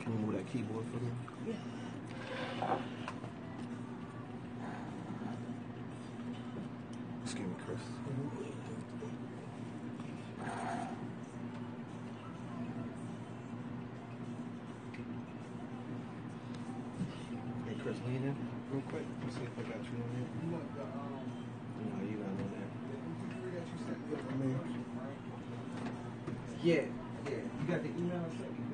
Move that keyboard for me. Yeah. Excuse me, Chris. Hey, Chris, lean in real quick. Let's see if I got you on there. No, you're not on there. Yeah. You got the email I sent you?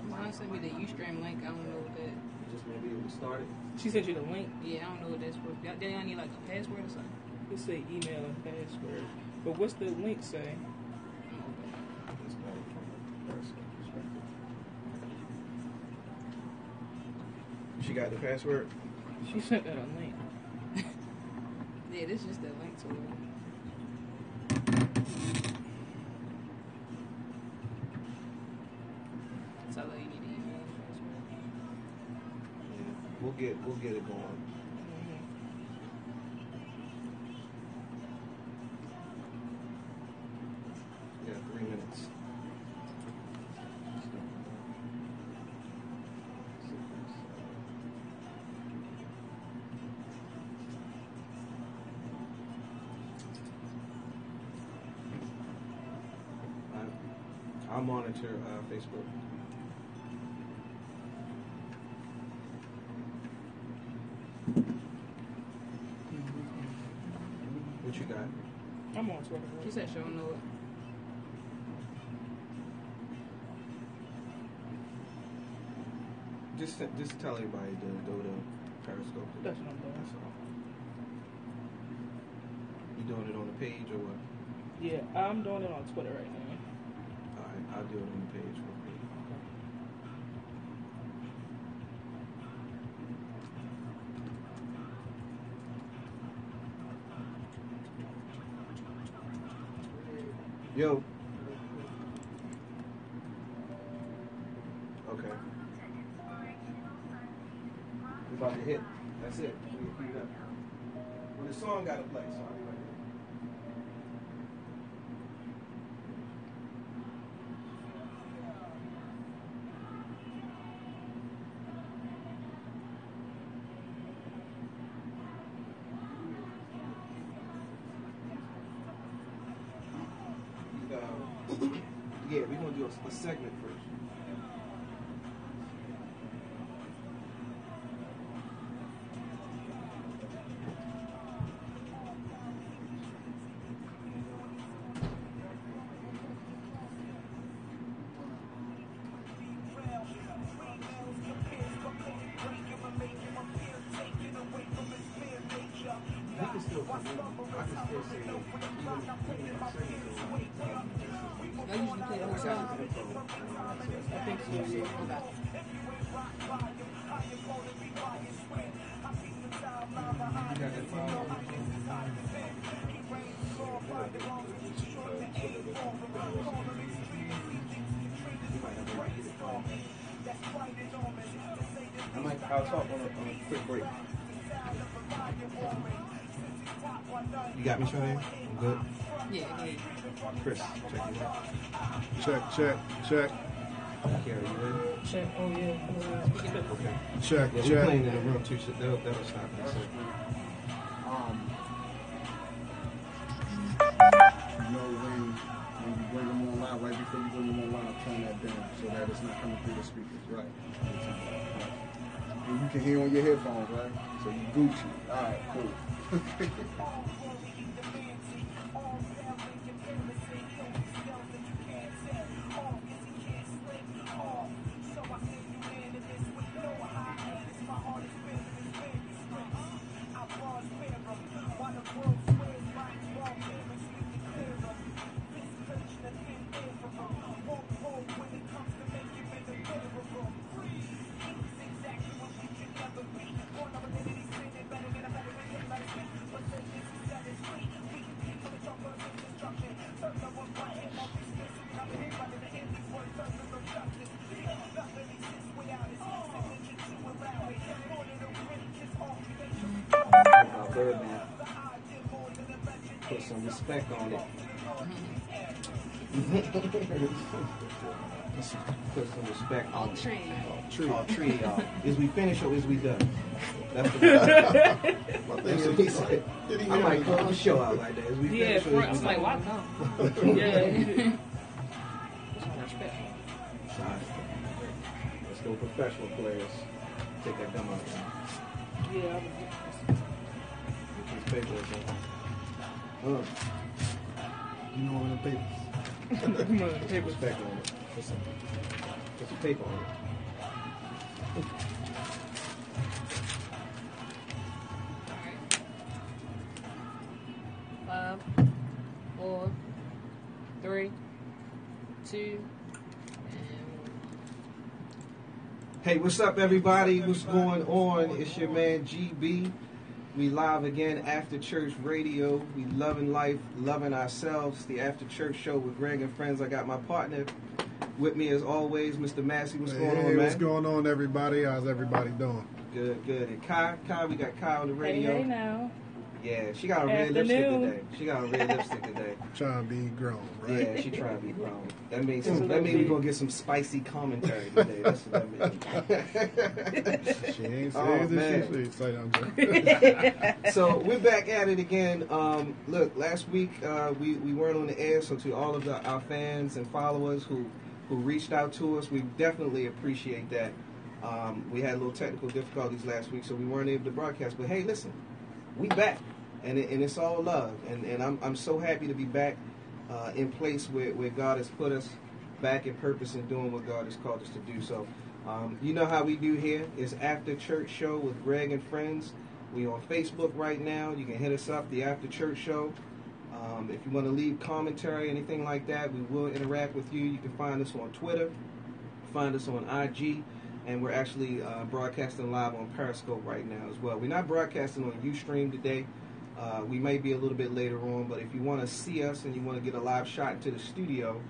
Mom sent me the Ustream link. I don't know what that. You just want to be able to start it? She sent you the link. Yeah, I don't know what that's for. Y'all need like a password or something. It say email and password. But what's the link say? It's better from a personal perspective. She got the password? She sent that a link. Yeah, this is just the link to it. So like, you need the email and password. Yeah. We'll get it going. Yeah, 3 minutes. I'll monitor Facebook. What you got? I'm on Twitter. She said she don't know it. Just tell everybody to go to Periscope. That's what I'm doing. That's all. You doing it on the page or what? Yeah, I'm doing it on Twitter right now. Alright, I'll do it on the page for me. Yo. Okay. We're about to hit. That's it. We queued up. Well, the song got to play, so I'll be right there. Yeah, we're going to do a segment first. We can still I can still say that. I usually play the whole song. I think so, yeah. I'll talk on a quick break. You got me, Shanae? I'm good? Yeah, yeah. Chris, check you out. Check. Carrie, you ready? Check. Oh, yeah. Okay. Check. Yeah, we're playing in the room too, so that'll stop me. So. You know when you bring them on live, right before you bring them on live, turn that down so that it's not coming through the speakers, right? And you can hear on your headphones, right? So you Gucci. All right, cool. Birdman. Put some respect on it. Put some respect on All it. tree. All tree, y'all. Is we finished or is we done? That's the That's what he said. I might close the show out like that. Is we Yeah, finished or front. is I'm we like, done? why no? Yeah. Respect. Sorry. Let's go professional players. Take that gum out. Yeah, I was. Get these papers. You know what the papers. Paper. Respect on it. Put some paper on it. Alright. 5, 4, 3, 2, Hey, what's up, everybody? What's going on? It's your man GB. We live again after church radio. We loving life, loving ourselves. The After Church Show with Greg and friends. I got my partner with me as always, Mr. Massey. What's going on, man? What's going on, everybody? How's everybody doing? Good, good. And Kai, we got Kai on the radio. Hey now. Yeah, she got a red lipstick today. Trying to be grown, right? Yeah, she trying to be grown. That means we're gonna get some spicy commentary today. That's what that means. She ain't Oh, saying man. this. She's I'm joking. So we're back at it again. Look, last week we weren't on the air, so to all of our fans and followers who reached out to us, we definitely appreciate that. We had a little technical difficulties last week, so we weren't able to broadcast. But hey, listen, we back, and it's all love, and I'm so happy to be back in place where God has put us back in purpose and doing what God has called us to do. So you know how we do here. It's After Church Show with Greg and friends. We on Facebook right now. You can hit us up, the After Church Show. If you want to leave commentary, anything like that, we will interact with you. You can find us on Twitter, find us on IG, and we're actually broadcasting live on Periscope right now as well. We're not broadcasting on Ustream today. We may be a little bit later on, but if you want to see us and you want to get a live shot into the studio,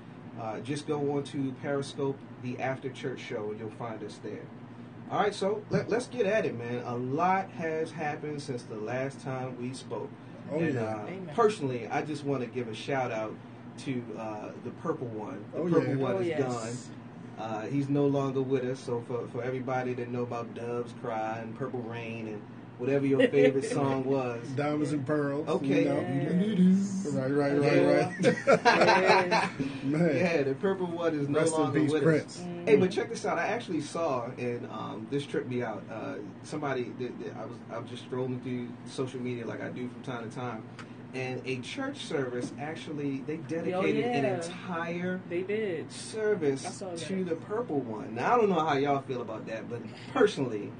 just go on to Periscope, the After Church Show, and you'll find us there. All right, so let's get at it, man. A lot has happened since the last time we spoke. Oh, And yeah. personally, I just want to give a shout out to the Purple One. The Oh, Purple yeah. One Oh, is yes. gone. He's no longer with us. So for everybody that know about Doves Cry and Purple Rain and whatever your favorite song was, Diamonds and pearls. Okay. You know. Right. Yeah. Man. yeah, the Purple One is no Rest in longer peace, with Prince. us. Hey, but check this out. I actually saw, and this tripped me out. Somebody, I was just strolling through social media like I do from time to time, and a church service actually they dedicated an entire They did. I service saw that. to the Purple One. Now I don't know how y'all feel about that, but personally,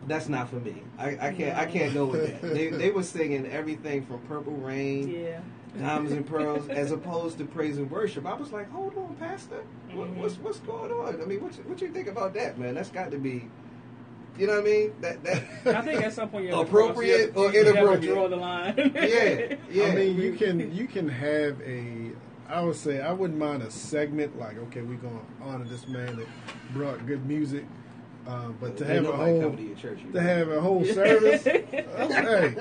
that's not for me. I can't go with that. They were singing everything from Purple Rain, Yeah. Diamonds and Pearls, as opposed to praise and worship. I was like, hold on, Pastor, what's going on? I mean, what you think about that, man? That's got to be, you know what I mean? That I think at some point you have to appropriate or you have to inappropriate. draw the line. yeah. I mean, you can have I would say I wouldn't mind a segment like, okay, we're gonna honor this man that brought good music, but to have a whole service, hey,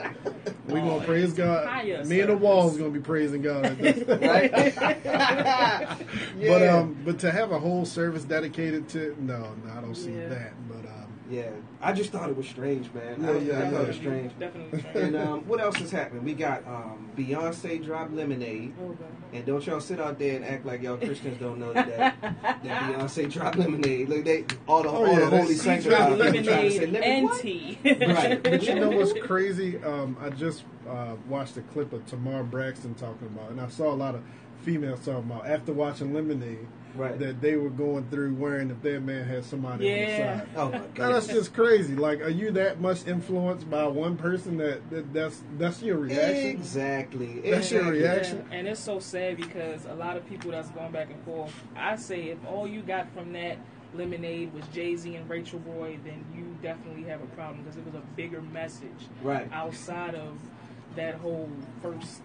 we're gonna praise God. Higher Me and the service. walls gonna be praising God. right? yeah. But to have a whole service dedicated to no, I don't see Yeah. that. But yeah, I just thought it was strange, man. I thought it was strange. Definitely. And what else has happened? We got Beyonce dropped Lemonade. Oh, God. And don't y'all sit out there and act like y'all Christians don't know that Beyonce dropped Lemonade. Look, all the holy saints are out there trying to say Lemonade and what? tea. Right. But you know what's crazy? I just watched a clip of Tamar Braxton talking about, and I saw a lot of females talking about after watching Lemonade Right. that they were going through worrying if their man had somebody on the side. Oh my Now, God. that's just crazy. Like, are you that much influenced by one person that's your reaction? Exactly. That's your reaction. Yeah, and it's so sad because a lot of people that's going back and forth, I say if all you got from that Lemonade was Jay-Z and Rachel Roy, then you definitely have a problem because it was a bigger message Right. outside of that whole first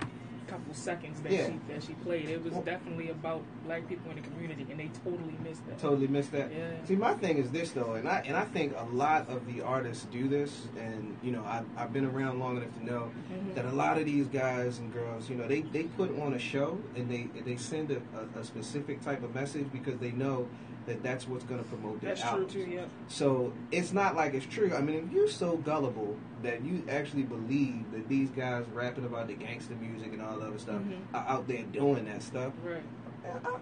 couple seconds Yeah. that she played. It was definitely about black people in the community, and they totally missed that. Totally missed that. Yeah. See, my thing is this though, and I think a lot of the artists do this, and you know, I've been around long enough to know that a lot of these guys and girls, you know, they put on a show and they send a specific type of message because they know that that's what's going to promote their That's albums. true too. Yeah. So it's not like it's true. I mean, if you're so gullible that you actually believe that these guys rapping about the gangster music and all the other stuff are out there doing that stuff, Right.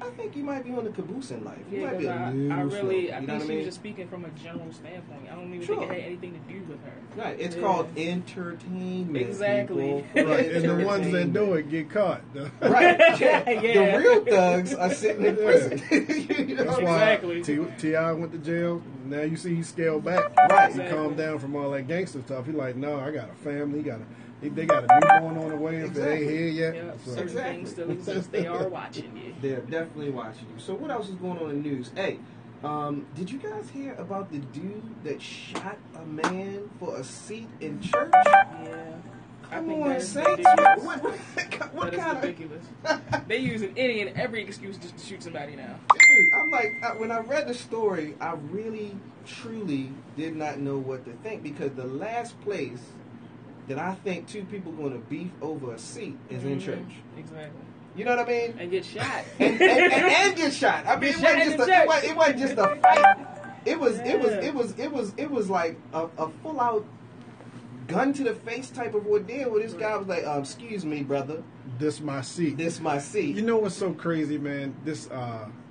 I think you might be on the caboose in life. You Yeah, might be a because little I slow. really, You I know think what I she mean? was just speaking from a general standpoint. I don't even Sure. think it had anything to do with her. Right. It's Yeah. called entertainment. Exactly. People. Right, and the ones that Entertainment. do it get caught. Right. Yeah. Yeah. The real thugs are sitting in prison. You know That's what I'm why Exactly. T.I. went to jail. Now you see he scaled back. Right. He Exactly. calmed down from all that gangster stuff. He like, no, I got a family. They got a newborn on the way if it ain't here yet. Yeah, So, certain Exactly. things still exist. They are watching you. They're definitely watching you. So what else is going on in the news? Hey, did you guys hear about the dude that shot a man for a seat in church? Yeah. I Come think on, that is Saints. ridiculous. What That is kind of... ridiculous. They using any and every excuse just to shoot somebody now. Dude, I'm like, when I read the story, I really, truly did not know what to think because the last place that I think two people going to beef over a seat is in church. Exactly. You know what I mean? And get shot. And get shot. I mean, Get shot in the church. it wasn't just a fight. It was like a full out gun to the face type of ordeal where this guy was like, "Excuse me, brother, this my seat. this my seat." You know what's so crazy, man? This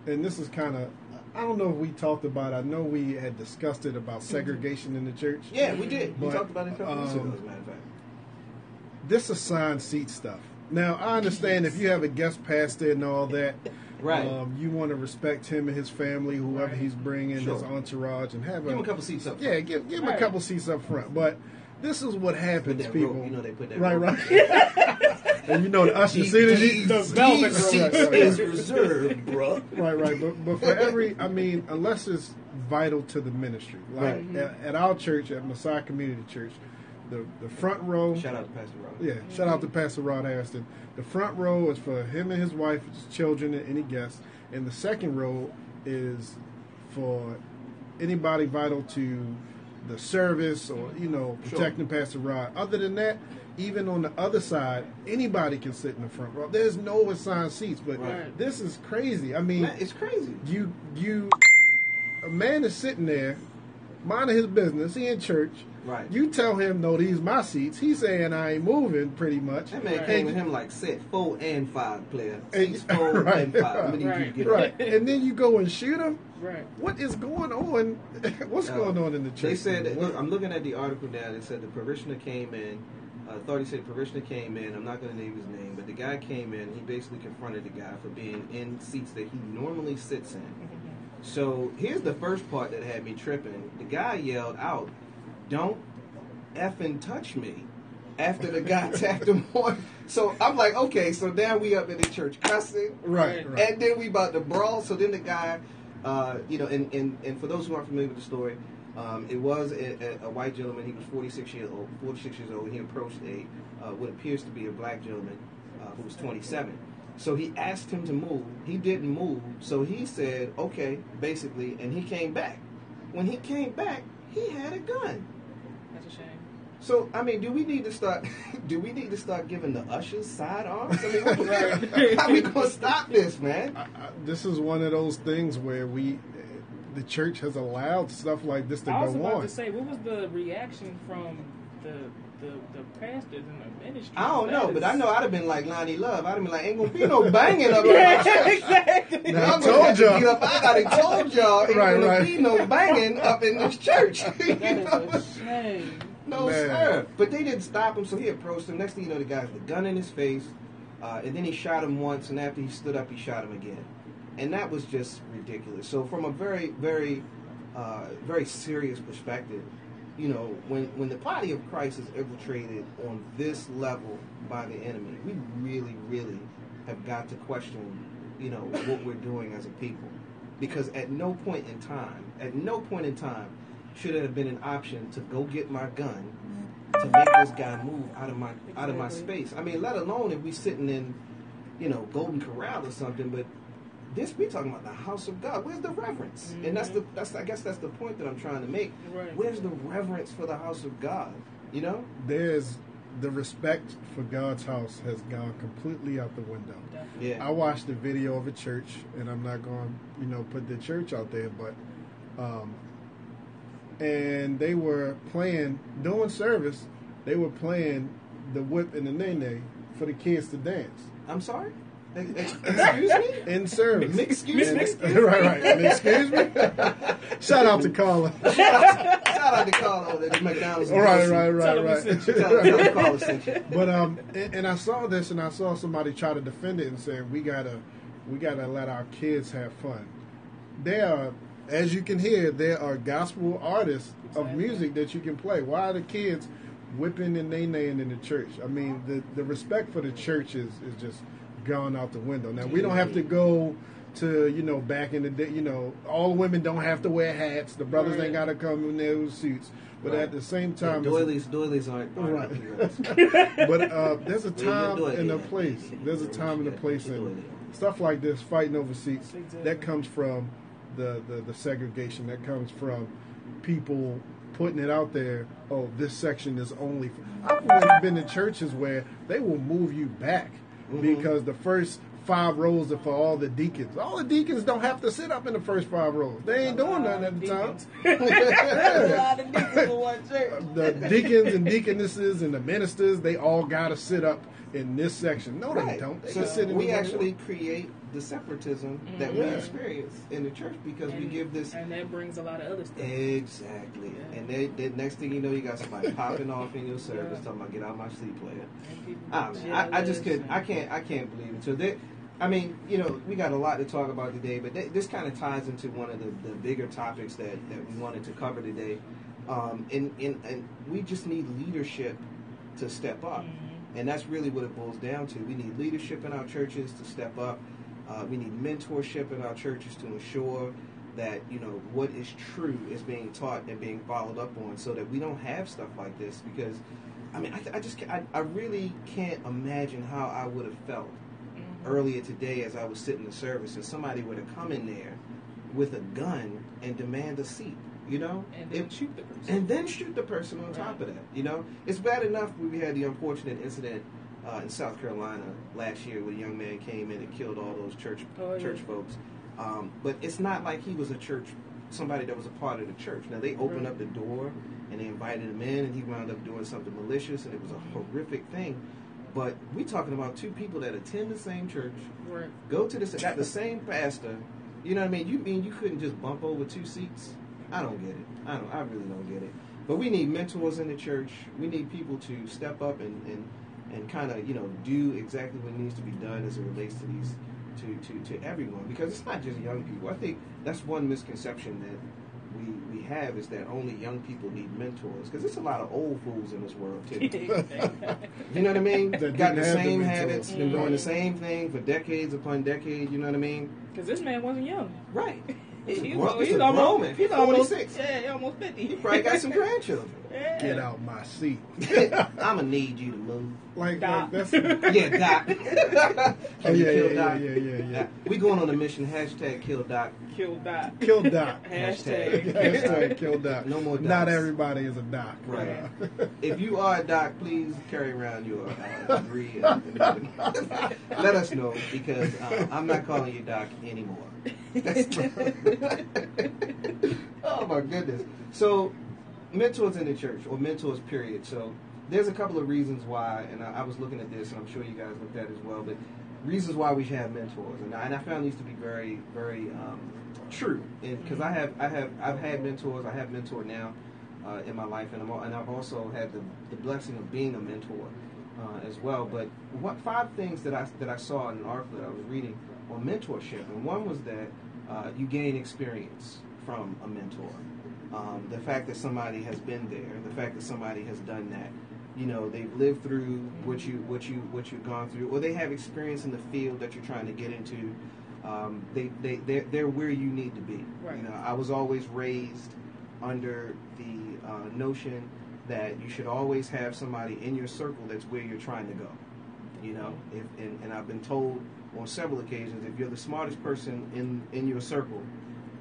and this is kind of, I don't know if we talked about it. I know we had discussed it about segregation in the church. Yeah, we did. We But, talked about it a couple weeks ago, as a matter of fact. This assigned seat stuff. Now, I understand if you have a guest pastor and all that, Right. you want to respect him and his family, whoever he's bringing, Sure. his entourage, and have Give him a couple seats up. Yeah, give him a Right. couple seats up front. But this is what happens, Put that people. rope. You know they put that right, rope. right. And you know the usher, soon as you the velvet These seats rope. is reserved, bro. Right. But for every, I mean, unless it's vital to the ministry, like Right. at our church, at Messiah Community Church, the front row. Shout out to Pastor Rob. Yeah, shout out to Pastor Rod Harrison. The front row is for him and his wife, his children, and any guests. And the second row is for anybody vital to the service or, protecting Pastor Rod. Other than that, even on the other side, anybody can sit in the front row. There's no assigned seats, but Right. this is crazy. I mean, Man, it's crazy. a man is sitting there, minding his business. He in church. Right. You tell him, no, these my seats. He's saying I ain't moving, pretty much. That man Right. came with him like set 4 and 5 player. And- Seats 4 right, and 5. I'm gonna need you to right, get Right, up. and then you go and shoot him. Right. What is going on? What's going on in the church? They said, that, look, I'm looking at the article now. They said the parishioner came in. Authority said parishioner came in. I'm not going to name his name, but the guy came in. He basically confronted the guy for being in seats that he normally sits in. So here's the first part that had me tripping. The guy yelled out, "Don't effing touch me," after the guy tapped him on. So I'm like, okay, so now we up in the church cussing. Right. And then we about to brawl. So then the guy, and for those who aren't familiar with the story, it was a white gentleman. He was 46 years old. And he approached what appears to be a black gentleman who was 27. So he asked him to move. He didn't move. So he said, okay, basically, and he came back. When he came back, he had a gun. That's a shame. So I mean, do we need to start giving the ushers sidearms? I mean, how we gonna stop this, man? This is one of those things where the church has allowed stuff like this to I was go about on. to say, what was the reaction from the pastors in the ministry? I don't That know, but is- I know I'd have been like Lonnie Love. I'd have been like, ain't gonna be no banging up in my church. exactly. Now, I I'm gonna have told to y'all. get up. I gotta told y'all ain't Right, gonna right. be no banging up in this church. You That is know? a shame. No, Man. sir. But they didn't stop him, so he approached him. Next thing you know, the guy had the gun in his face, and then he shot him once, and after he stood up, he shot him again. And that was just ridiculous. So from a very, very, very serious perspective, when the body of Christ is infiltrated on this level by the enemy, we really, really have got to question, what we're doing as a people. Because at no point in time, should it have been an option to go get my gun to make this guy move out of my space. I mean, let alone if we sitting in, Golden Corral or something, but this we talking about the house of God. Where's the reverence? And I guess that's the point that I'm trying to make. Right. Where's the reverence for the house of God? There's the respect for God's house has gone completely out the window. Yeah. I watched a video of a church, and I'm not going to, put the church out there, but and they were doing service. They were playing the whip and the nene for the kids to dance. I'm sorry? Excuse me? In service. Excuse me? Right. Excuse me? Shout out to Carla. Shout out to Carla at McDonald's. Right. Tell her Carla sent you. But and I saw this, and I saw somebody try to defend it and say we gotta let our kids have fun. As you can hear, there are gospel artists of music that you can play. Why are the kids whipping and naying in the church? I mean, the respect for the church is just gone out the window. Now, we don't have to go to, back in the day, all the women don't have to wear hats. The brothers ain't got to come in their suits. But at the same time... Doilies aren't right. But there's a time and a place. There's a time and a place. And stuff like this, fighting over seats, that comes from the segregation. That comes from people putting it out there. Oh, this section is only... I've been to churches where they will move you back. Because the first 5 rows are for all the deacons. All the deacons don't have to sit up in the first 5 rows. They ain't doing nothing at the time. There's a lot of deacons in one church. The deacons and deaconesses and the ministers, they all got to sit up in this section. No, they don't. They just sit in we the actually create the separatism that we experience in the church because we give this... And that brings a lot of other stuff. Exactly. Yeah. And the next thing you know, you got somebody popping off in your service talking about, get out my seat, player. I just couldn't... I can't believe it. So we got a lot to talk about today, but this kind of ties into one of the bigger topics that we wanted to cover today. And we just need leadership to step up. And that's really what it boils down to. We need leadership in our churches to step up. We need mentorship in our churches to ensure that, what is true is being taught and being followed up on so that we don't have stuff like this. Because, I really can't imagine how I would have felt earlier today as I was sitting in service and somebody would have come in there with a gun and demand a seat. And then shoot the person. And then shoot the person on top of that. It's bad enough we had the unfortunate incident in South Carolina last year where a young man came in and killed all those church folks. But it's not like he was somebody that was a part of the church. Now, they opened up the door and they invited him in and he wound up doing something malicious and it was a horrific thing. But we're talking about 2 people that attend the same church, go to got the same pastor. You know what I mean? You mean you couldn't just bump over 2 seats? I don't get it. I really don't get it. But we need mentors in the church. We need people to step up and kind of, do exactly what needs to be done as it relates to these, to everyone. Because it's not just young people. I think that's one misconception that we have is that only young people need mentors. Because there's a lot of old fools in this world, too. You know what I mean? Got the same habits, been doing the same thing for decades upon decades, you know what I mean? Because this man wasn't young. Right. He's almost 46. Yeah, he's almost 50. He probably got some grandchildren. Yeah. Get out my seat. I'm going to need you to move. Like that's... Yeah, Doc. Yeah. We going on a mission. Hashtag kill Doc. Kill Doc. Kill Doc. Hashtag kill Doc. No more Docs. Not everybody is a Doc. Right. If you are a Doc, please carry around your degree. Let us know because I'm not calling you Doc anymore. Oh my goodness. So mentors in the church or mentors period. So there's a couple of reasons why, and I was looking at this and I'm sure you guys looked at it as well, but reasons why we should have mentors. And I found these to be very, very true. Because I've had mentors. I have mentored now in my life, and I've also had the blessing of being a mentor as well. But 5 things that I saw in an article that I was reading on mentorship, and one was that you gain experience from a mentor. The fact that somebody has been there, the fact that somebody has done that, they've lived through what you've gone through, or they have experience in the field that you're trying to get into. They're where you need to be. Right. I was always raised under the notion that you should always have somebody in your circle that's where you're trying to go. You know, and I've been told on several occasions, if you're the smartest person in your circle,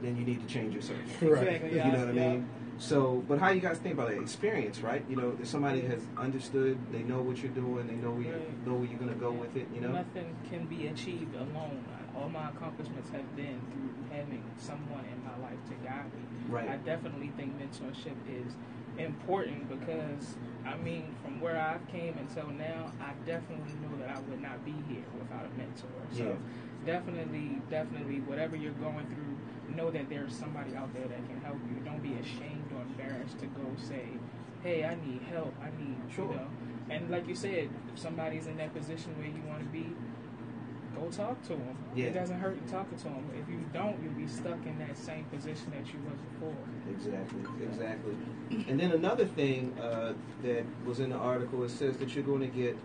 then you need to change your circle. Right. Exactly, You know what I mean? So, but how you guys think about that experience, right? You know, if somebody has understood, they know what you're doing, they know where you're going to go with it. You know, nothing can be achieved alone. All my accomplishments have been through having someone in my life to guide me. Right. I definitely think mentorship is important because, I mean, from where I've came until now, I definitely know that I would not be here without a mentor. So definitely, whatever you're going through, know that there's somebody out there that can help you. Don't be ashamed or embarrassed to go say, hey, I need help. I need, you know. And like you said, if somebody's in that position where you want to be, go talk to them. Yeah. It doesn't hurt to talk to them. If you don't, you'll be stuck in that same position that you was before. Exactly. And then another thing that was in the article, it says that you're going to get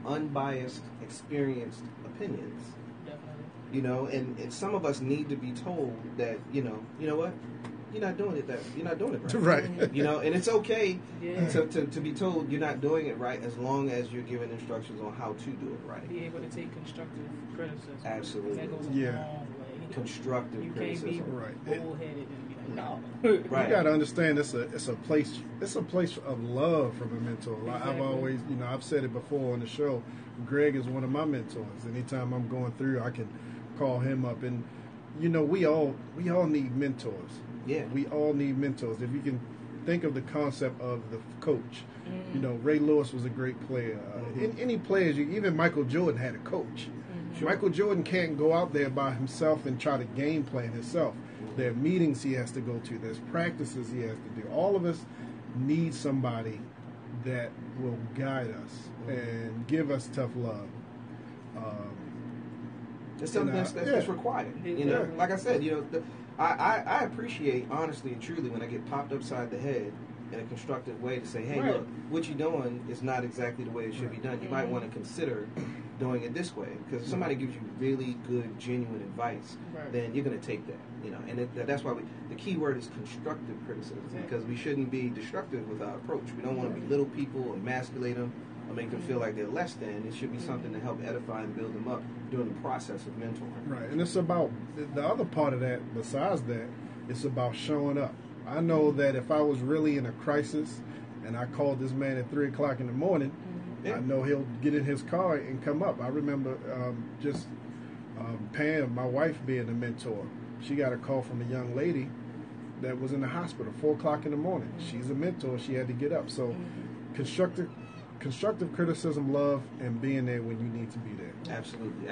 unbiased, experienced opinions. Definitely. You know, and some of us need to be told that, you know what? You're not doing it right. Right. You know, and it's okay Yeah. to be told you're not doing it right as long as you're given instructions on how to do it right. Be able to take constructive criticism. Absolutely. That goes a Yeah. long way. Constructive You criticism. can't be Right. bullheaded and be like, no. Right. You got to understand it's a place of love from a mentor. I've Exactly. always, I've said it before on the show. Greg is one of my mentors. Anytime I'm going through, I can call him up, and we all need mentors. Yeah. We all need mentors. If you can think of the concept of the coach, Mm-hmm. Ray Lewis was a great player. Any players, even Michael Jordan had a coach. Mm-hmm. Michael Jordan can't go out there by himself and try to game plan himself. There are meetings he has to go to. There's practices he has to do. All of us need somebody that will guide us and give us tough love. It's something that's required. You know, like I said, I appreciate honestly and truly when I get popped upside the head in a constructive way to say, hey, look, what you're doing is not exactly the way it should be done. You might want to consider doing it this way, because if somebody gives you really good, genuine advice, then you're going to take that. And that's why the key word is constructive criticism, because we shouldn't be destructive with our approach. We don't want to belittle people, emasculate them, or make them feel like they're less than. It should be something to help edify and build them up during the process of mentoring. Right, and it's about the other part of that. Besides that, it's about showing up. I know that if I was really in a crisis and I called this man at 3 o'clock in the morning, I know he'll get in his car and come up. I remember Pam, my wife, being a mentor. She got a call from a young lady that was in the hospital 4 o'clock in the morning. She's a mentor. She had to get up. So constructive criticism, love, and being there when you need to be there. Absolutely.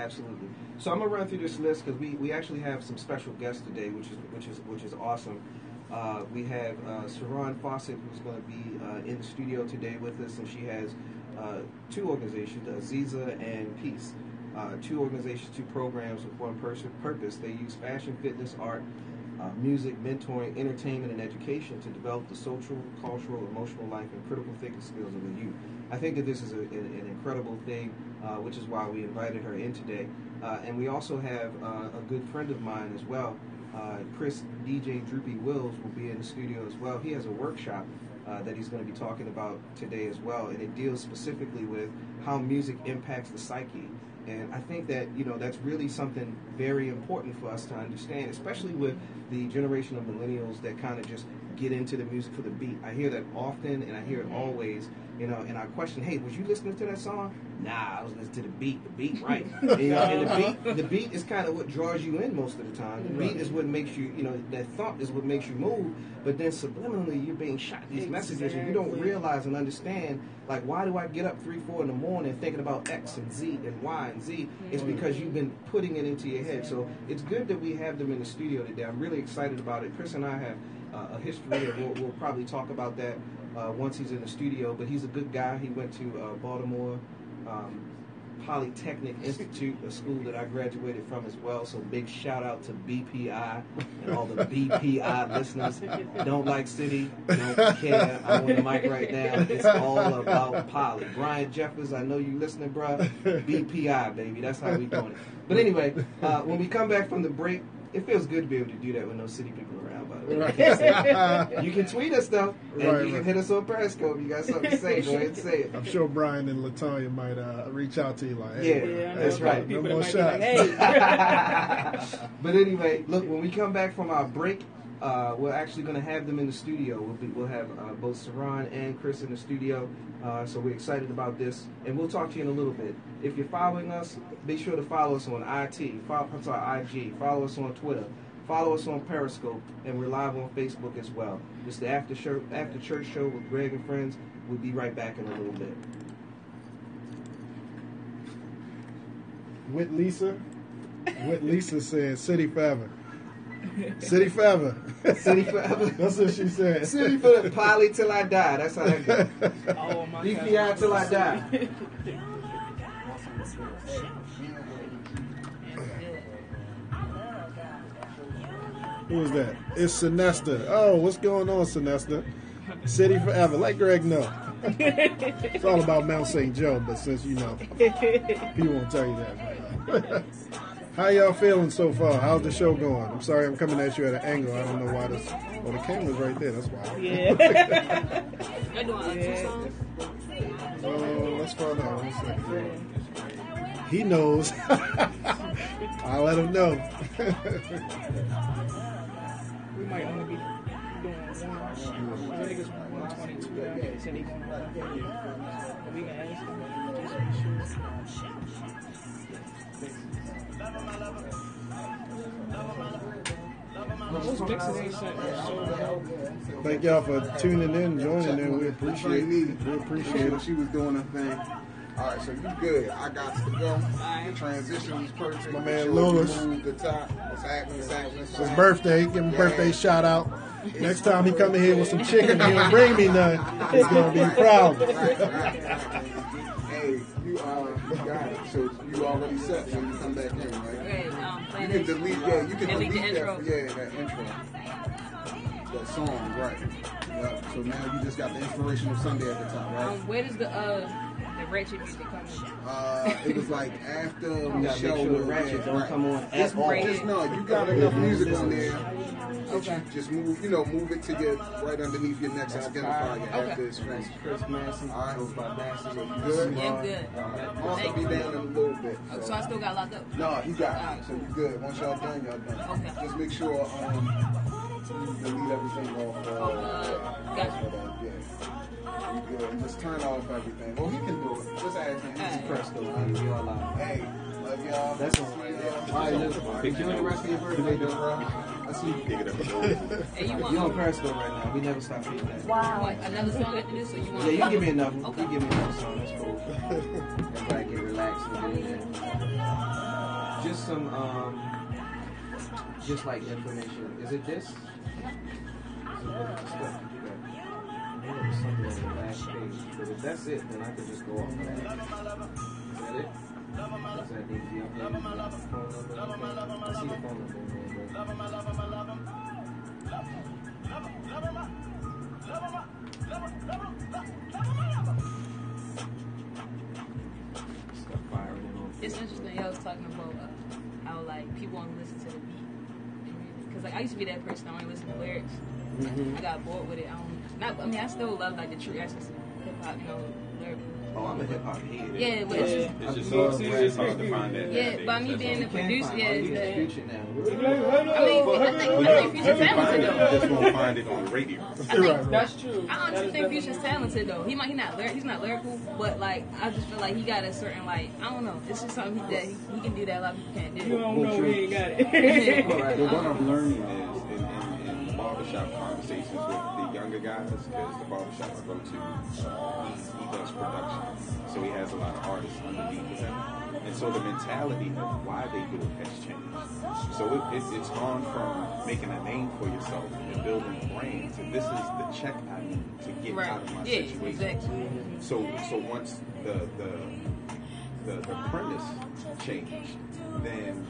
So I'm gonna run through this list because we actually have some special guests today, which is awesome. We have Sharon Fawcett, who's going to be in the studio today with us, and she has two organizations, Aziza and Peace. Two organizations, two programs with one purpose. They use fashion, fitness, art, music, mentoring, entertainment, and education to develop the social, cultural, emotional life, and critical thinking skills of the youth. I think that this is an incredible thing, which is why we invited her in today. And we also have a good friend of mine as well. Chris DJ Droopy Wills will be in the studio as well. He has a workshop that he's going to be talking about today as well, and it deals specifically with how music impacts the psyche. And I think that, that's really something very important for us to understand, especially with the generation of millennials that kind of just get into the music for the beat. I hear that often, and I hear it always, and I question, hey, was you listening to that song? Nah, I was listening to the beat. The beat, right? And the beat is kind of what draws you in most of the time. The beat is what makes you, that thump is what makes you move. But then subliminally, you're being shot these messages, and you don't realize and understand, like, why do I get up 3, 4 in the morning thinking about X and Z and Y and Z? It's because you've been putting it into your head. So it's good that we have them in the studio today. I'm really excited about it. Chris and I have a history, and we'll probably talk about that once he's in the studio. But he's a good guy. He went to Baltimore Polytechnic Institute, a school that I graduated from as well. So big shout out to BPI and all the BPI listeners. Don't like city, don't care. I'm on the mic right now. It's all about Poly. Brian Jeffers, I know you listening, bro. BPI, baby. That's how we doing it. But anyway, when we come back from the break, It feels good to be able to do that with no city people around, by the way. You can tweet us, though, and you can hit us on Periscope. You got something to say, go ahead and say it. I'm sure Brian and Latonya might reach out to you like, hey, that's right. No more shots. Like, hey. But anyway, look, when we come back from our break, we're actually going to have them in the studio. We'll have both Saran and Chris in the studio. So we're excited about this, and we'll talk to you in a little bit. If you're following us, be sure to follow us on IG, follow us on Twitter, follow us on Periscope, and we're live on Facebook as well. It's the After Church Show with Greg and friends. We'll be right back in a little bit. With Lisa said, "City forever." City forever. City forever. That's what she said. City forever. Poly till I die. That's how that goes. Oh, my DPI till I die. Who was that? It's Sinesta. Oh, what's going on, Sinesta? City forever. Let Greg know. It's all about Mount St. Joe, but since you know, people won't tell you that. How y'all feeling so far? How's the show going? I'm sorry I'm coming at you at an angle. I don't know why this... Oh, the camera's right there. That's why. Yeah. You're doing 2 songs? Let's find out. 1 second. He knows. I'll let him know. We might only be doing one. I think it's 122 down there. Said he going to but we can ask him just to be sure. Those mixes ain't sent so Thank y'all for tuning in, joining in. We appreciate it. We appreciate it. She was doing her thing. All right, so you good. I got to go. The transition was perfect. My man Lewis. The top. What's happening? It's his birthday. Give him a birthday shout out. Next time he come in here with some chicken, he don't bring me none. It's gonna be a problem. Hey, you got it. So you already set when you come back in, right? Okay, You can delete, you can delete the that. intro. That intro. That song, right. Yep. So now you just got the Inspirational Sunday at the top, right? Where does the ratchet music come in? It was like after You the gotta show. make sure the ratchet don't come on at all. right. No, you got enough music on there. Okay. You just move it to your right underneath your next identifier after it's finished. Chris Massey, All right. goes by Massey. Good? Yeah, I'm good. Also be down in a little bit. So I still got locked up? No, you got it. So you good. Once y'all done, y'all done. Okay. Just make sure you delete everything off. Gotcha. Yeah. Good. Just turn off everything. Well, he can do it. Just ask him. He's Presto, man. You all out. Hey, love y'all. That's all right. Enjoy the rest of your birthday, though, bro. I see you pick it up. Hey, you want You're on Periscope right now. We never stop hitting that. what, another song after this, or you want? Yeah, you give me another one. Okay. You give me another song. That's cool. Everybody get relaxed and get in there. Just some, just like information. Is it this? Is it what the stuff you got? I know there's something on the last page, but if that's it, then I could just go off of that. Is that it? Does that need to be updated? Phone number? Okay. I see the phone number in there, but stuff firing on. It's interesting. Y'all was talking about how like people want to listen to the beat, because like I used to be that person. I only listen to lyrics. I got bored with it. I still love like the true essence of hip hop, lyric. Oh, I'm a hip hop head. Yeah, but it's just It's just it's hard to find that. yeah. By me being the producer, You can yeah. Future now. I think Future's talented though. You just won't find it on the radio. That's true. I honestly think Future's talented though. He's not lyrical, but like I just feel like he got a certain like I don't know. It's just something that he can do that a lot of people can't You do. don't know he ain't got it. Well, what I'm learning is in barbershop conversations with the younger guys, because the barbershop I go to, he does production. So he has a lot of artists underneath him. And so the mentality of why they do it has changed. So it's gone from making a name for yourself and building a brand to this is the check I need to get out of my situation. Exactly. So once the premise changed, then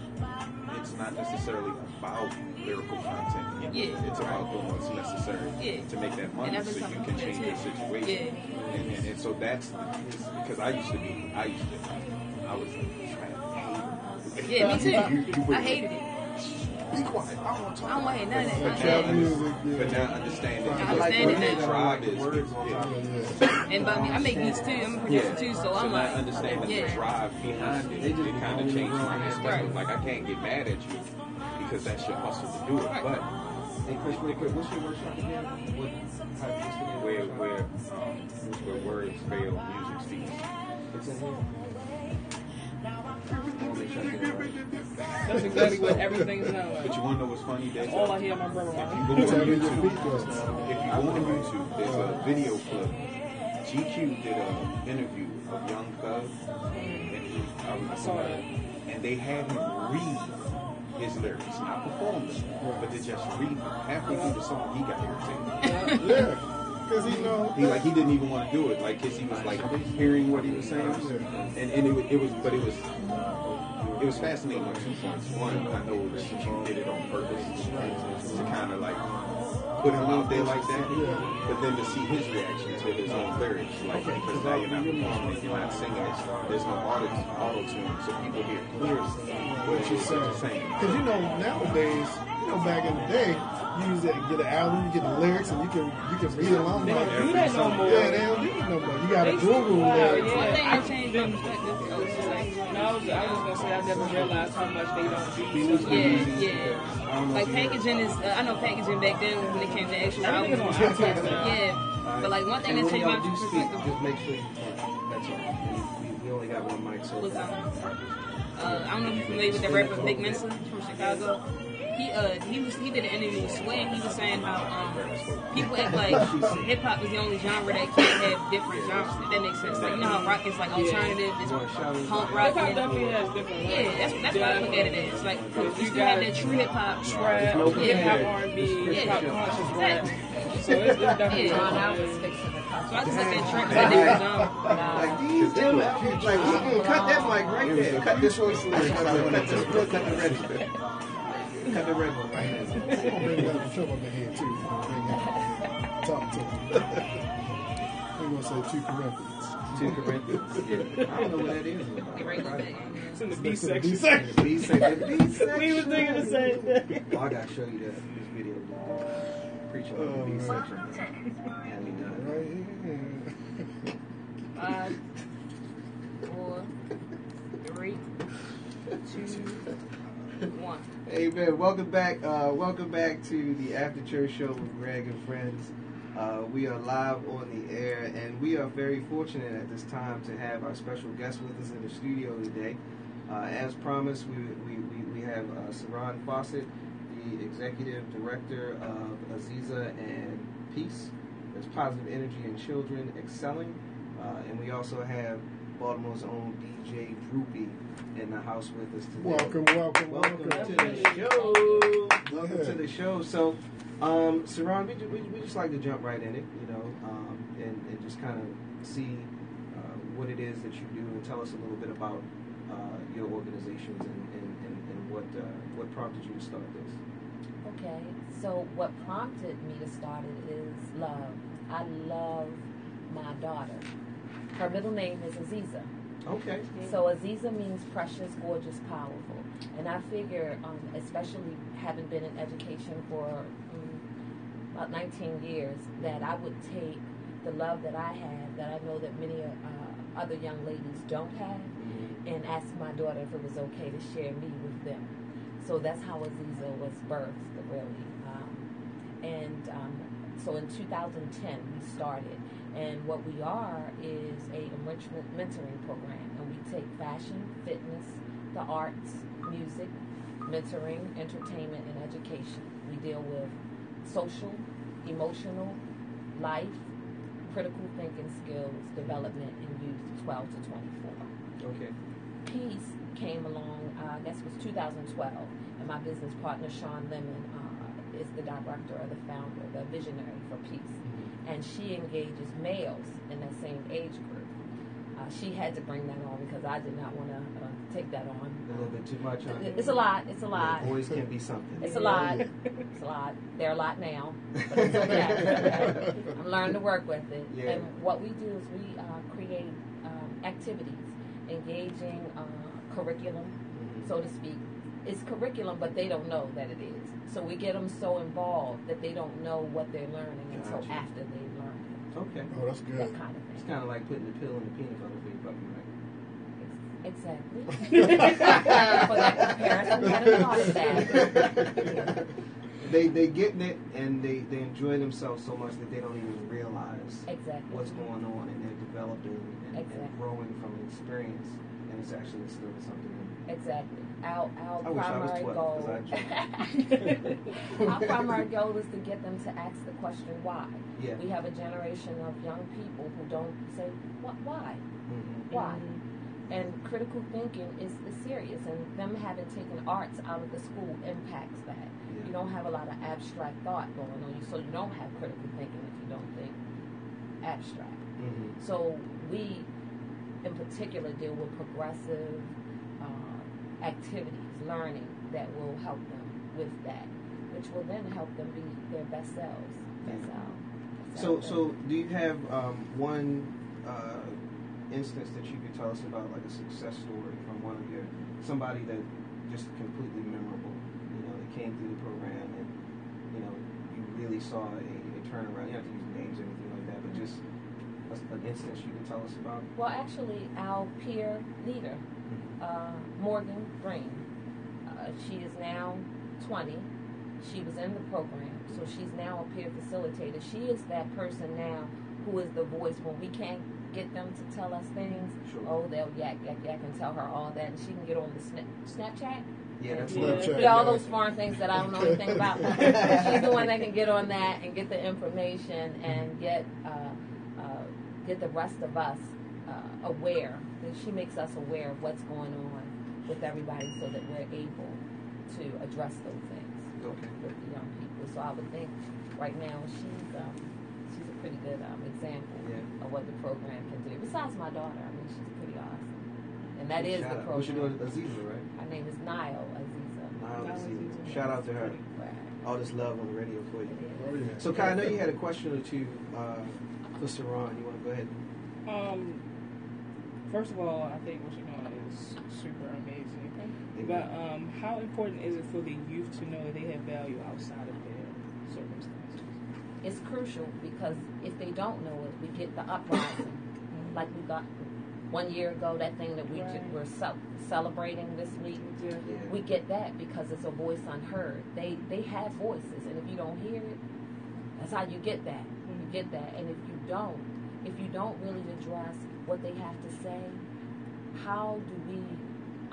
it's not necessarily about lyrical content anymore. Yeah. It's about doing what's necessary to make that money And so you can change your situation. Yeah. And so that's because I was like, Yeah, me too. I hated it. Be quiet. I don't want to talk. I don't want to hear none of But that. now, music, but now understanding I what understand the it now. tribe is. And but I make beats too. I'm a producer too, so I'm now like, understanding the yeah. drive behind it, it kind of changed my perspective. Like, I can't get mad at you because that's your hustle to do it. But Hey, Chris, real quick, what's your workshop again? where words fail, music speaks. It's in here. I'll make sure I get it right. That's exactly what everything's now like. But you want to know what's funny? That's all I hear my brother If on. you go on YouTube, there's a video clip. GQ did an interview of Young Thug, and I saw that. and they had him read his lyrics, not perform them, but to just read them. Halfway through the song, he got irritated. Yeah, because He didn't even want to do it, like, cause he was like hearing what he was saying, and it was fascinating on 2 points. One, I know that GQ did it on purpose to kind of like put him out there like that, but then to see his reaction to his own lyrics, like, because now you're not performing it, you're not singing it, there's no auto tune, so people hear clearly what you're saying. Because nowadays, back in the day, you use that, get an album, you get the lyrics, and you can read along. They don't do that no more. Yeah, they don't do it no more. You got to Google lyrics. One thing that changed my perspective. I was just gonna say I never realized how much they don't do. Yeah. Like packaging is, I know packaging back then when it came to actual Everything's albums. on iTunes now. Yeah. But like one thing that And when changed my y'all do speak, perspective. just make sure you talk. That's all. We only got one mic, so. Was I don't know if you're familiar with the rapper Big Mensa from Chicago. He did an interview with Sway, and he was saying how people act like hip hop is the only genre that can't have different genres. If that makes sense. Like, you know how rock is like alternative, it's punk rock. Hip hop definitely has different. Yeah, that's what I look at it as. Like, you still have that true hip hop. Trap, hip hop, R&B, hip hop, conscious rap. So it's definitely. So I just like that track as a different genre. Like these two, like we can cut that mic right there. Cut this one. Cut the red one. Cut the red one right I'm going to bring that to trouble in the head, too. Talk to him. We're going to say 2 Corinthians. 2 Corinthians. Yeah. I don't know what that is. Get right back. It's in the B section. B section. B section. We was thinking the same thing. Oh, I got to show you this video. Preaching on the B section. Had me done. Right here. 5, 4, 3, 2, 1. Hey man, welcome back to the After Church Show with Greg and friends. We are live on the air, and we are very fortunate at this time to have our special guest with us in the studio today. As promised, we have Saran Fawcett, the executive director of Aziza and Peace. There's positive energy in children excelling, and we also have Baltimore's own DJ Droopy in the house with us today. Welcome to the show. Welcome to the show. So, Saran, we just like to jump right in it, and just kind of see what it is that you do, and tell us a little bit about your organizations and what prompted you to start this. Okay, so what prompted me to start it is love. I love my daughter. Her middle name is Aziza. Okay. So Aziza means precious, gorgeous, powerful. And I figure, especially having been in education for about 19 years, that I would take the love that I have, that I know that many other young ladies don't have, and ask my daughter if it was okay to share me with them. So that's how Aziza was birthed, really. So in 2010, we started. And what we are is a enrichment mentoring program. And we take fashion, fitness, the arts, music, mentoring, entertainment, and education. We deal with social, emotional, life, critical thinking skills, development in youth 12 to 24. Okay. Peace came along, I guess it was 2012, and my business partner, Sean Lemon, is the director or the founder, the visionary for Peace. And she engages males in that same age group. She had to bring that on because I did not want to take that on. A little bit too much, huh? It's a lot. It's a lot. Boys can be something. It's a lot. It's a lot. They're a lot now, but it's okay. I'm learning to work with it. Yeah. And what we do is we create activities, engaging curriculum, so to speak, it's curriculum, but they don't know that it is. So we get them so involved that they don't know what they're learning until Gotcha. after they learn it. Okay. Oh, that's good. That kind of It's thing. kind of like putting the pill in the peanut butter for your puppy, right? Exactly. For that comparison, I hadn't thought of that. They getting it and they enjoy themselves so much that they don't even realize Exactly. what's going on, and they're developing and Exactly. growing from an experience, and it's actually instilling something in them. Exactly. Our I wish I was primary 12 goal.'cause Our primary goal is to get them to ask the question why. Yeah. We have a generation of young people who don't say why. Mm-hmm. Why? And critical thinking is serious, and them having taken arts out of the school impacts that. Yeah. You don't have a lot of abstract thought going on, so you don't have critical thinking if you don't think abstract. Mm-hmm. So we, in particular, deal with progressive activities, learning that will help them with that, which will then help them be their best selves. That's how. So do you have one instance that you could tell us about, like a success story from one of somebody that just completely memorable? You know, that came through the program, and you know, you really saw a turnaround. You don't have to use names or anything like that, but just an instance you can tell us about. Well, actually, our peer leader, Morgan Green, she is now 20. She was in the program, so she's now a peer facilitator. She is that person now who is the voice when we can't get them to tell us things. Sure. Oh, they'll yak and tell her all that, and she can get on the Snapchat. Yeah, that's Snapchat, Yeah, all yeah. those foreign things that I don't know anything about. She's the one that can get on that and get the information and get the rest of us aware. She makes us aware of what's going on with everybody, so that we're able to address those things Okay. with the young people. So I would think right now she's a pretty good example Yeah. of what the program can do. Besides my daughter, I mean, she's pretty awesome, and that is Shout the out. program. What's your daughter, Aziza, right? Her name is Nile Aziza. Nile Aziza. Shout out to her. Right. All this love on the radio for you. Oh, yeah. So, Kai, I know you had a question or two for Saran. You want to go ahead? First of all, I think what you're doing is super amazing. Thank But how important is it for the youth to know that they have value outside of their circumstances? It's crucial, because if they don't know it, we get the uprising. Like we got 1 year ago, that thing that we're celebrating this week. Yeah. Yeah. We get that because it's a voice unheard. They have voices, and if you don't hear it, that's how you get that. You get that, and if you don't really address what they have to say, how do we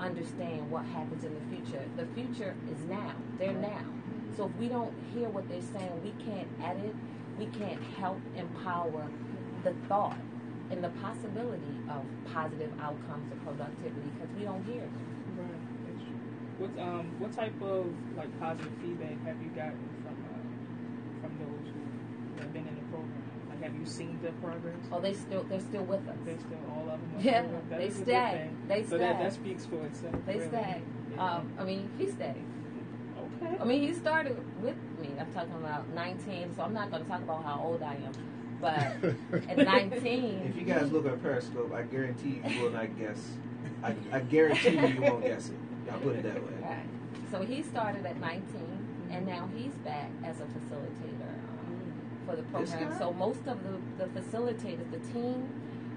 understand what happens in the future? The future is now. They're now. So if we don't hear what they're saying, we can't edit, we can't help empower the thought and the possibility of positive outcomes of productivity, because we don't hear them. Right. That's true. What type of like positive feedback have you gotten from those who have been in the program? Like, have you seen the progress? Oh, they're still with us. They're still all of them. Yeah, That they is a good stay. thing. They So stay. that speaks for itself. They really. stay. Yeah. I mean, he stayed. Okay. I mean, he started with me. I'm talking about 19, so I'm not going to talk about how old I am. But at 19... If you guys look at Periscope, I guarantee you will not guess. I guarantee you won't guess it. I'll put it that way. Right. So he started at 19, and now he's back as a facilitator for the This program. guy? So most of the facilitators, the team,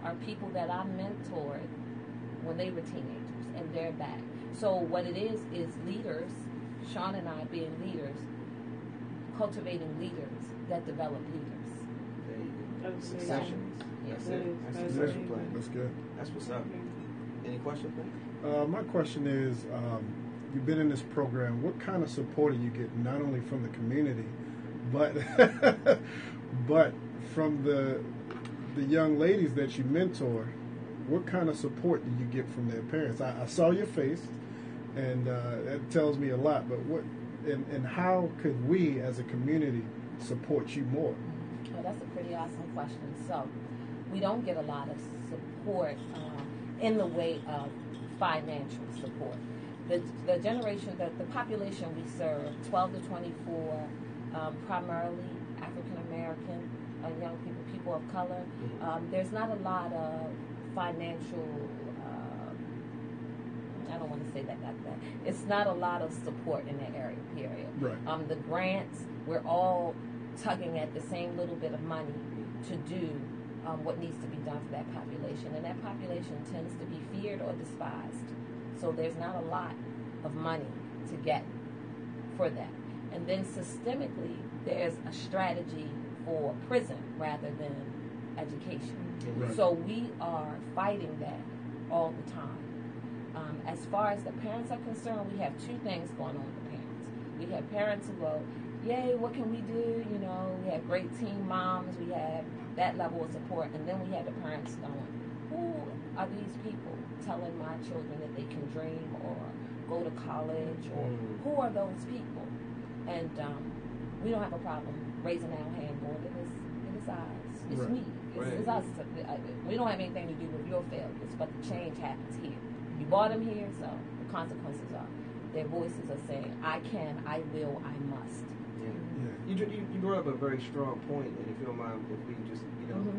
are people that I mentored when they were teenagers, and they're back. So what it is leaders, Sean and I being leaders, cultivating leaders that develop leaders. There you go. That's Succession. That's That it. is- That's that is succession amazing. plan. That's good. That's what's up. Any questions, man? My question is, you've been in this program. What kind of support are you getting, not only from the community, but but from the young ladies that you mentor? What kind of support do you get from their parents? I saw your face, and that tells me a lot. But what and how could we, as a community, support you more? Well, that's a pretty awesome question. So we don't get a lot of support in the way of financial support. The generation, the population we serve, 12 to 24, primarily African American young people of color. There's not a lot of financial I don't want to say that like that. It's not a lot of support in that area, period. Right. The grants, we're all tugging at the same little bit of money to do what needs to be done for that population. And that population tends to be feared or despised. So there's not a lot of money to get for that. And then systemically, there's a strategy for prison rather than education. Right. So we are fighting that all the time. As far as the parents are concerned, we have two things going on with the parents. We have parents who go, yay, what can we do? You know, we have great teen moms, we have that level of support. And then we have the parents going, who are these people telling my children that they can dream or go to college, or who are those people? And we don't have a problem raising our hand going, it is ours. It's Right. me. It's us. We don't have anything to do with your failures, but the change happens here. You brought them here, so the consequences are their voices are saying, I can, I will, I must. Yeah. You brought up a very strong point, and if you don't mind, if we just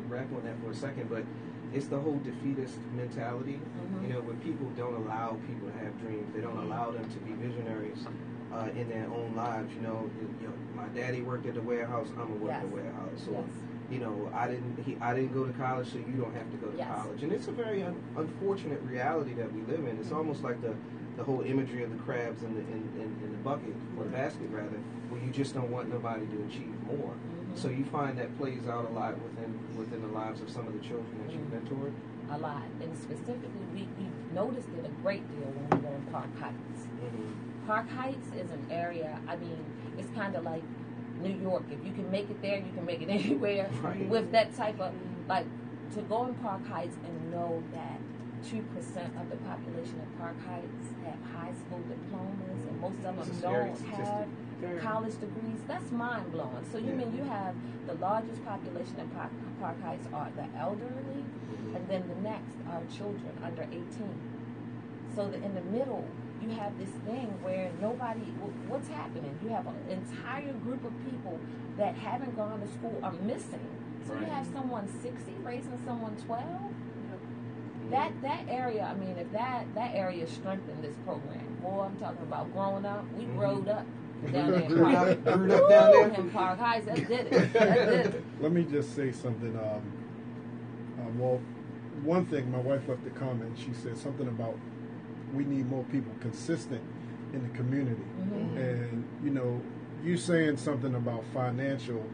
wrap on that for a second, but it's the whole defeatist mentality. Where people don't allow people to have dreams, they don't allow them to be visionaries in their own lives. My daddy worked at the warehouse, I'm gonna work at the warehouse. Or, I didn't go to college, so you don't have to go to college. And it's a very unfortunate reality that we live in. It's almost like the whole imagery of the crabs in the bucket, or the basket rather, where you just don't want nobody to achieve more. So you find that plays out a lot within the lives of some of the children that you mentored. A lot, and specifically, we noticed it a great deal when we were in Park Heights. Park Heights is an area. I mean, it's kind of like New York. If you can make it there, you can make it anywhere. Right. With that type of to go in Park Heights and know that 2% of the population of Park Heights have high school diplomas, and most of them don't have college degrees. That's mind blowing. So you mean you have the largest population in Park Heights are the elderly, and then the next are children under 18. So in the middle, you have this thing where what's happening? You have an entire group of people that haven't gone to school are missing. So you have someone 60 raising someone 12. That area, I mean, if that area strengthened this program, boy, I'm talking about growing up. We growed up down there in Park Heights. That did it. Let me just say something. Well, one thing, my wife left a comment. She said something about we need more people consistent in the community. And, you saying something about financial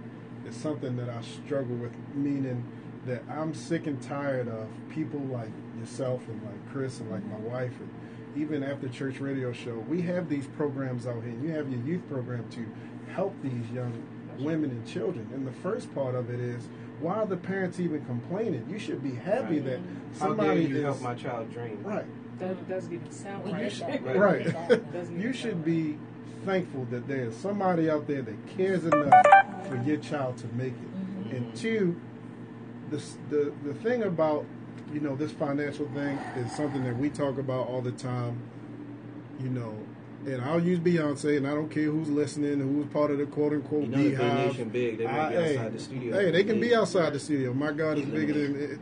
is something that I struggle with, meaning that I'm sick and tired of people like yourself and like Chris and like my wife, and even after church radio show, we have these programs out here. You have your youth program to help these young women and children. And the first part of it is, why are the parents even complaining? You should be happy that somebody How dare you help my child dream? Right. That doesn't even sound Well, right. Right. You should be thankful that there's somebody out there that cares enough for your child to make it. And two, the thing about this financial thing is something that we talk about all the time. And I'll use Beyonce, and I don't care who's listening and who's part of the quote unquote beehive. Big, they might be outside the studio. Hey, they can be outside the studio. My God is bigger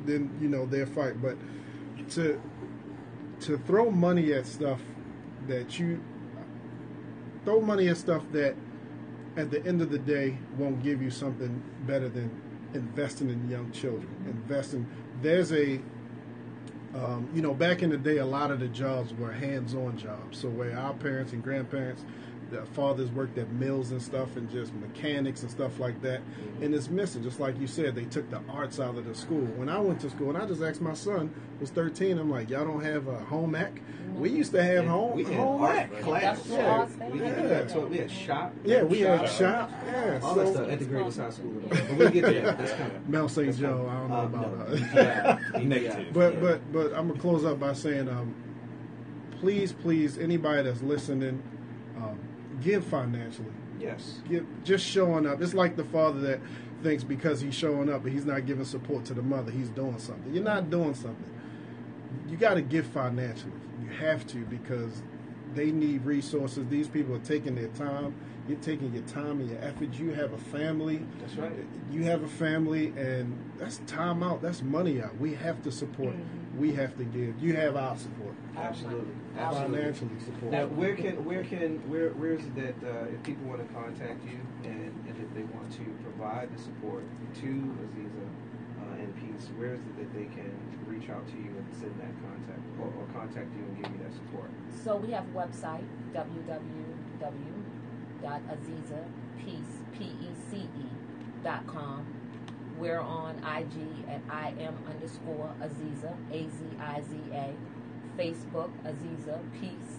than their fight. But to throw money at stuff that at the end of the day won't give you something better than investing in young children. There's a back in the day, a lot of the jobs were hands-on jobs. So where our parents and grandparents, their fathers worked at mills and stuff, and just mechanics and stuff like that. And it's missing. Just like you said, they took the arts out of the school. When I went to school, and I just asked my son, was 13, I'm like, y'all don't have a home ec? We used to have home ec class. We had shop. Yeah, we had shop. Yeah, all that stuff at the greatest high school. But we'll get there. That's coming. Mel St. Joe, I don't know about her. Negative. But I'm gonna close up by saying, please, anybody that's listening, give financially. Yes. Just showing up. It's like the father that thinks because he's showing up, but he's not giving support to the mother, he's doing something. You're not doing something. You got to give financially. You have to, because they need resources. These people are taking their time. You're taking your time and your effort. You have a family. That's right. You have a family, and that's time out. That's money out. We have to support. Mm-hmm. We have to give. You have our support. Absolutely. Financially support. Now, where is it that if people want to contact you and if they want to provide the support to Aziza and Peace, where is it that they can reach out to you and send that contact or contact you and give you that support? So we have a website, www.azizapeace.com. We're on IG at IM_Aziza, AZIZA. Facebook, Aziza Peace.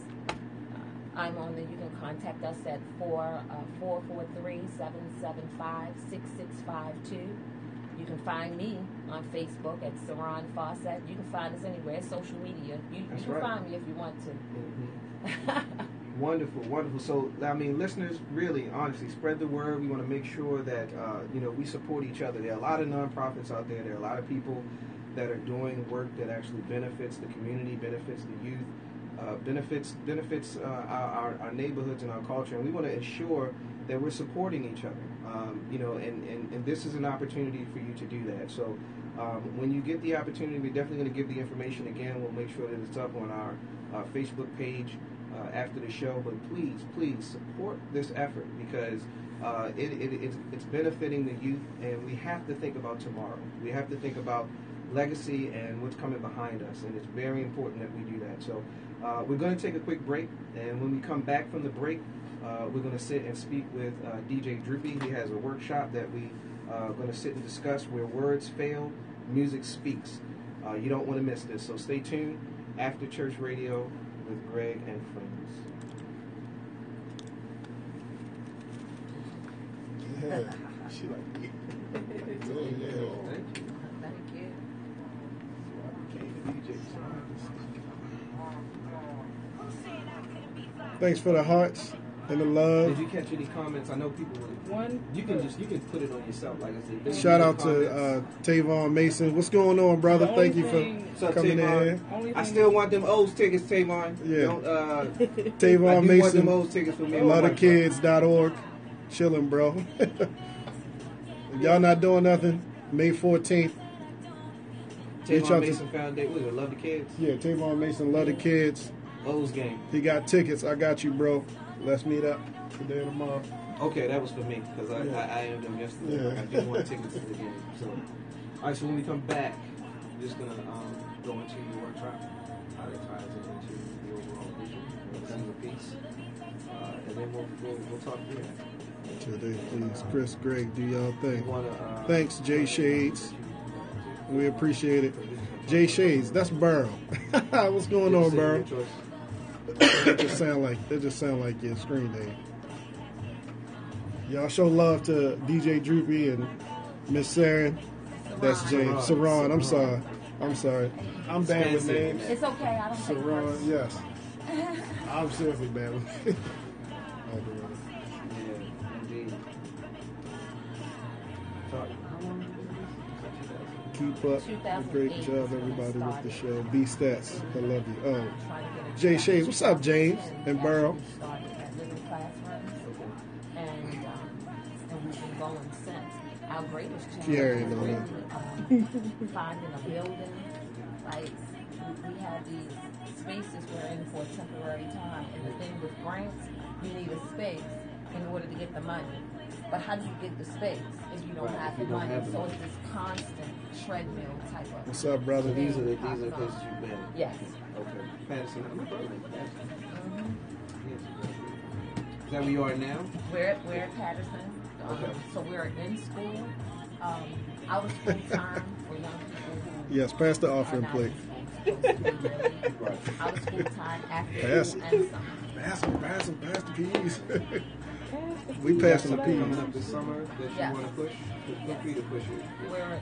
I'm on there. You can contact us at 443-775-6652. You can find me on Facebook at Saran Fawcett. You can find us anywhere, social media. You can find me if you want to. Mm-hmm. Wonderful, wonderful. So, I mean, listeners, really, honestly, spread the word. We want to make sure that, we support each other. There are a lot of nonprofits out there. There are a lot of people that are doing work that actually benefits the community, benefits the youth, benefits our neighborhoods and our culture. And we want to ensure that we're supporting each other. And this is an opportunity for you to do that. So when you get the opportunity, we're definitely going to give the information again. We'll make sure that it's up on our Facebook page after the show. But please support this effort because it's benefiting the youth, and we have to think about tomorrow. We have to think about legacy and what's coming behind us, and it's very important that we do that. So we're going to take a quick break, and when we come back from the break, we're going to sit and speak with DJ Droopy. He has a workshop that we are going to sit and discuss where words fail, music speaks. You don't want to miss this, so stay tuned. After Church Radio with Greg and friends. Yeah, she like it. Oh, yeah. Thank you. Thanks for the hearts and the love. Did you catch any comments? I know people would. You can put it on yourself, like I said. Shout out to Tavon Mason. What's going on, brother? Thank you for coming in. I still want them O's tickets, Tavon. Yeah. Tavon Mason. Want them O's tickets for me. Lotofkids.org. Chilling, bro. If y'all not doing nothing, May 14th. Tavon Mason Foundation. What is it? Love the Kids? Yeah, Tavon Mason, Love the Kids. O's game. He got tickets. I got you, bro. Let's meet up today or tomorrow. Okay, that was for me because I aimed them yesterday. Yeah. I didn't want tickets to the game. So, all right. So when we come back, we're just gonna go into your workshop, how it ties into the overall vision of the piece, and then we'll talk through that. Today, please, Chris, Greg, do y'all thing. Thanks, Jay Shades. We appreciate it. Jay Shades, that's Burrow. What's going on, Burrow? That just sound like your screen name. Y'all show love to DJ Droopy and Miss Saren. That's James. Saran. I'm sorry. I'm bad with names. It's okay. I don't take Saran, yes. I'm seriously bad with names. Keep up the great job, everybody, with the show. B Stats, I love you. Oh, Jay Shades, what's up, James and Burrow? And we've been going since. Our greatest challenge is finding a building. Like, we have these spaces we're in for a temporary time. And the thing with grants, you need a space in order to get the money. But how do you get the space if you don't have the money? So it's this constant treadmill type of. What's up, brother? These are the places you've been. Yes. Okay. Fantasy. Is that where you are now? We're at Patterson. Okay. So we're in school. Out of school time for young people who. Yes, pass the offering plate. Out of school time after school and summer. Pass the peas. We passing the peas. Coming up this summer that you want to push? Feel free to push it. We have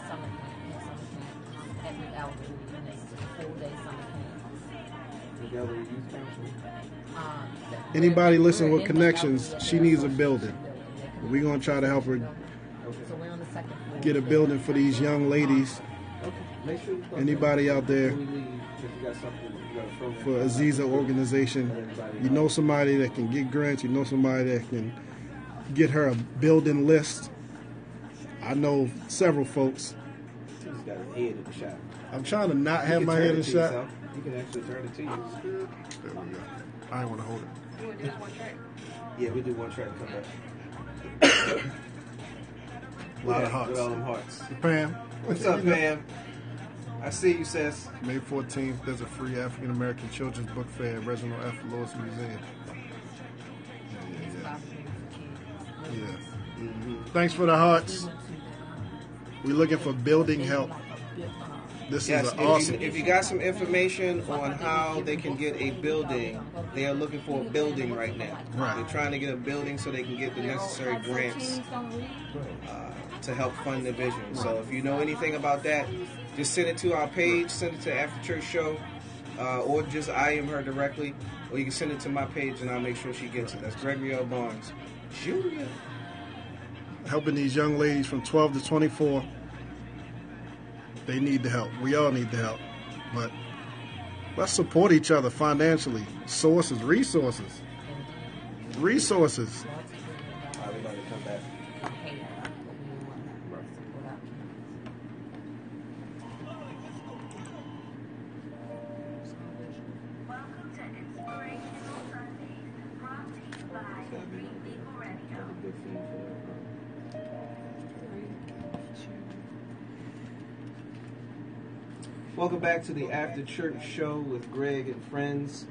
summer camp at the Elder, and it's a full-day summer camp. The Elder Youth Council? Anybody listen with connections, she needs a building. We're going to try to help her So we're on the second floor. get a building for these young ladies Make sure you put Anybody out there before we leave, if you got something you got to throw in. for Aziza organization, you know somebody that can get grants, you know somebody that can get her a building list. I know several folks. You just got his head in the shot. I'm trying to not You have can my turn head it in the to shot. yourself. You can actually turn it to you. There we go. I didn't want to hold it. You want to do this one track? Yeah, we do one track and come back. A lot of With hearts. all them hearts. Pam. What's up, Pam? I see you, sis. May 14th, there's a free African American Children's Book Fair at Reginald F. Lewis Museum. It's about to be for kids. Yeah. Mm-hmm. Thanks for the hearts. We went to We're looking for building help. like a bit, This Yes, is an awesome. if you got some information on how they can get a building, they are looking for a building right now. Right. They're trying to get a building so they can get the necessary grants to help fund the vision. So if you know anything about that, just send it to our page, send it to After Church Show, or just IM her directly, or you can send it to my page and I'll make sure she gets it. That's Gregory L. Barnes Jr. Helping these young ladies from 12 to 24. They need the help. We all need the help. But let's support each other financially. Resources. Resources. I'll be about to come back. Welcome to Inspirational Sundays, brought to you by Free People Radio. Have a good feed for that. Welcome back to the After Church Show with Greg and friends.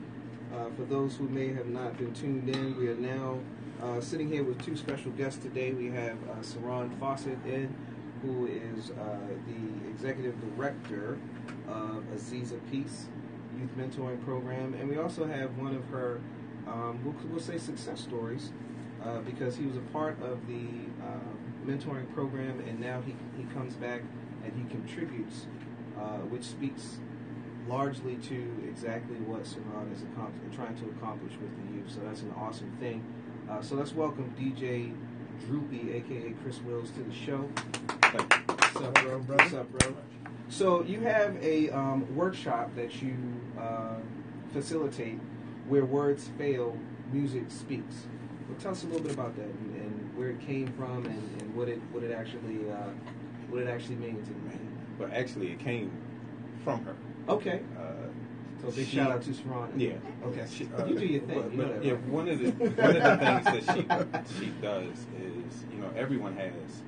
For those who may have not been tuned in, we are now sitting here with two special guests today. We have Saran Fawcett in, who is the executive director of Aziza Peace Youth Mentoring Program, and we also have one of her, we'll say success stories, because he was a part of the mentoring program, and now he comes back and he contributes, which speaks largely to exactly what Saran is trying to accomplish with the youth. So that's an awesome thing. So let's welcome DJ Droopy, aka Chris Wills, to the show. What's up, bro? What's up, bro? So you have a workshop that you facilitate where words fail, music speaks. Well, tell us a little bit about that and where it came from and what it actually means. But actually, it came from her. Okay. So big shout out to Saran. Yeah. Okay. You do your thing. You know that, yeah, right? one of the things that she does is, everyone has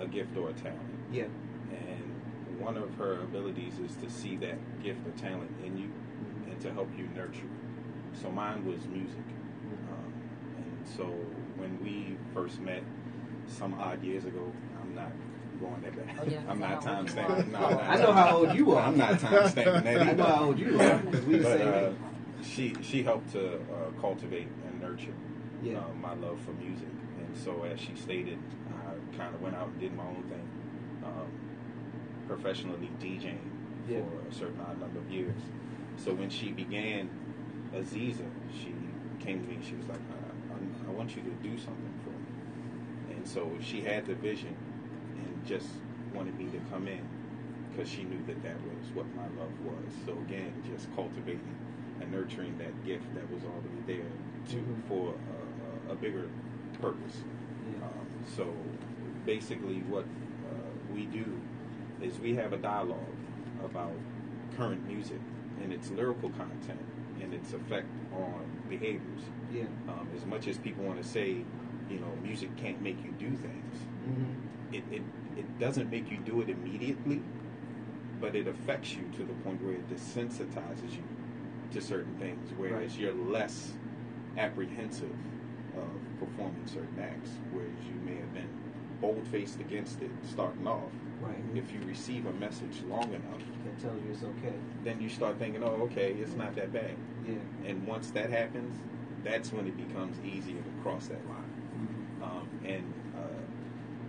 a gift or a talent. Yeah. And one of her abilities is to see that gift or talent in you and to help you nurture it. So mine was music. And so when we first met some odd years ago, I'm not going that back. Oh, yeah. I'm not time stamping. No, I know how old you are. I'm not time stamping that either. I know how old you are. 'Cause we the But same age. she helped to cultivate and nurture Yeah. my love for music. And so as she stated, I kind of went out and did my own thing, professionally DJing Yeah. for a certain odd number of years. So when she began Aziza, she came to me and she was like, I want you to do something for me. And so she had the vision and just wanted me to come in because she knew that was what my love was. So again, just cultivating and nurturing that gift that was already there for a bigger purpose. Yeah. So basically what we do is we have a dialogue about current music and its lyrical content and its effect on behaviors. Yeah. As much as people want to say, music can't make you do things, it doesn't make you do it immediately, but it affects you to the point where it desensitizes you to certain things, whereas you're less apprehensive of performing certain acts, whereas you may have been bold-faced against it starting off. Right. If you receive a message long enough, That tells you it's okay. then you start thinking, oh, okay, it's not that bad. Yeah. And once that happens, that's when it becomes easier to cross that line.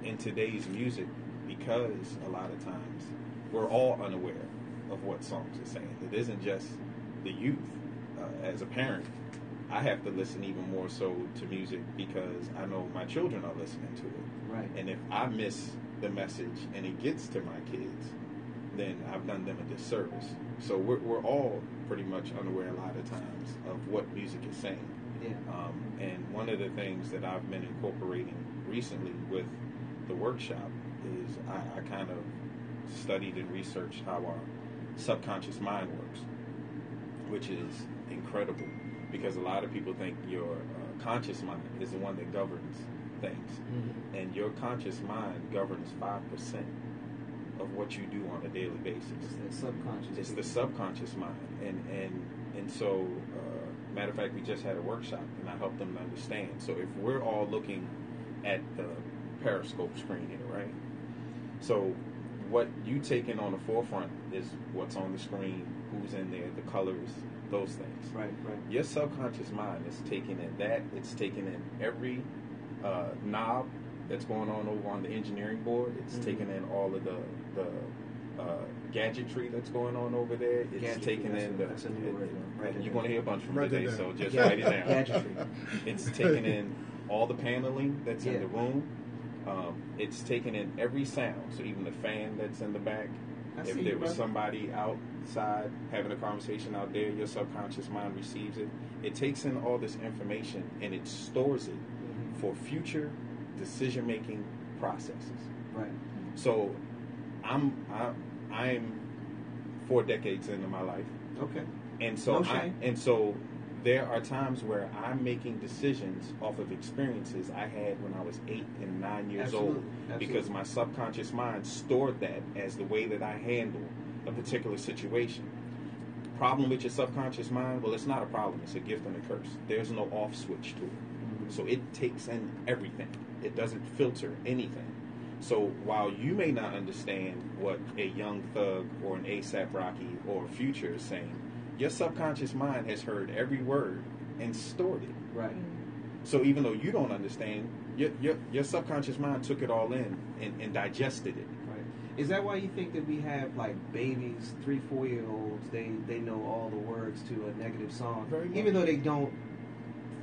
In today's music, because a lot of times we're all unaware of what songs are saying. It isn't just the youth. As a parent, I have to listen even more so to music because I know my children are listening to it. Right. And if I miss the message and it gets to my kids, then I've done them a disservice. So we're all pretty much unaware a lot of times of what music is saying. Yeah. And one of the things that I've been incorporating recently with the workshop is I kind of studied and researched how our subconscious mind works, which is incredible because a lot of people think your conscious mind is the one that governs things, and your conscious mind governs 5% of what you do on a daily basis. It's the subconscious. It's the subconscious mind, and so matter of fact, we just had a workshop and I helped them understand. So if we're all looking at the periscope screen here, right? So what you take in on the forefront is what's on the screen, who's in there, the colors, those things. Right. Your subconscious mind is taking in that. It's taking in every knob that's going on over on the engineering board. It's taking in all of the gadgetry that's going on over there. It's taking in the. That's a new word. Right. You're going to hear a bunch from Write today, it down. so just write it down. Gadgetry. It's taking in all the paneling that's in the room. It's taking in every sound, so even the fan that's in the back. If there was somebody outside having a conversation out there, your subconscious mind receives it. It takes in all this information and it stores it for future decision-making processes. Right. So I'm 4 decades into my life, Okay. and so No shame. there are times where I'm making decisions off of experiences I had when I was 8 and 9 years old, because my subconscious mind stored that as the way that I handle a particular situation. Problem with your subconscious mind? Well, it's not a problem. It's a gift and a curse. There's no off switch to it. So it takes in everything. It doesn't filter anything. So while you may not understand what a Young Thug or an A$AP Rocky or Future is saying, your subconscious mind has heard every word and stored it. Right. So even though you don't understand, your subconscious mind took it all in and digested it. Right. Is that why you think that we have like babies, 3-4-year-olds? They know all the words to a negative song, Very much. even though they don't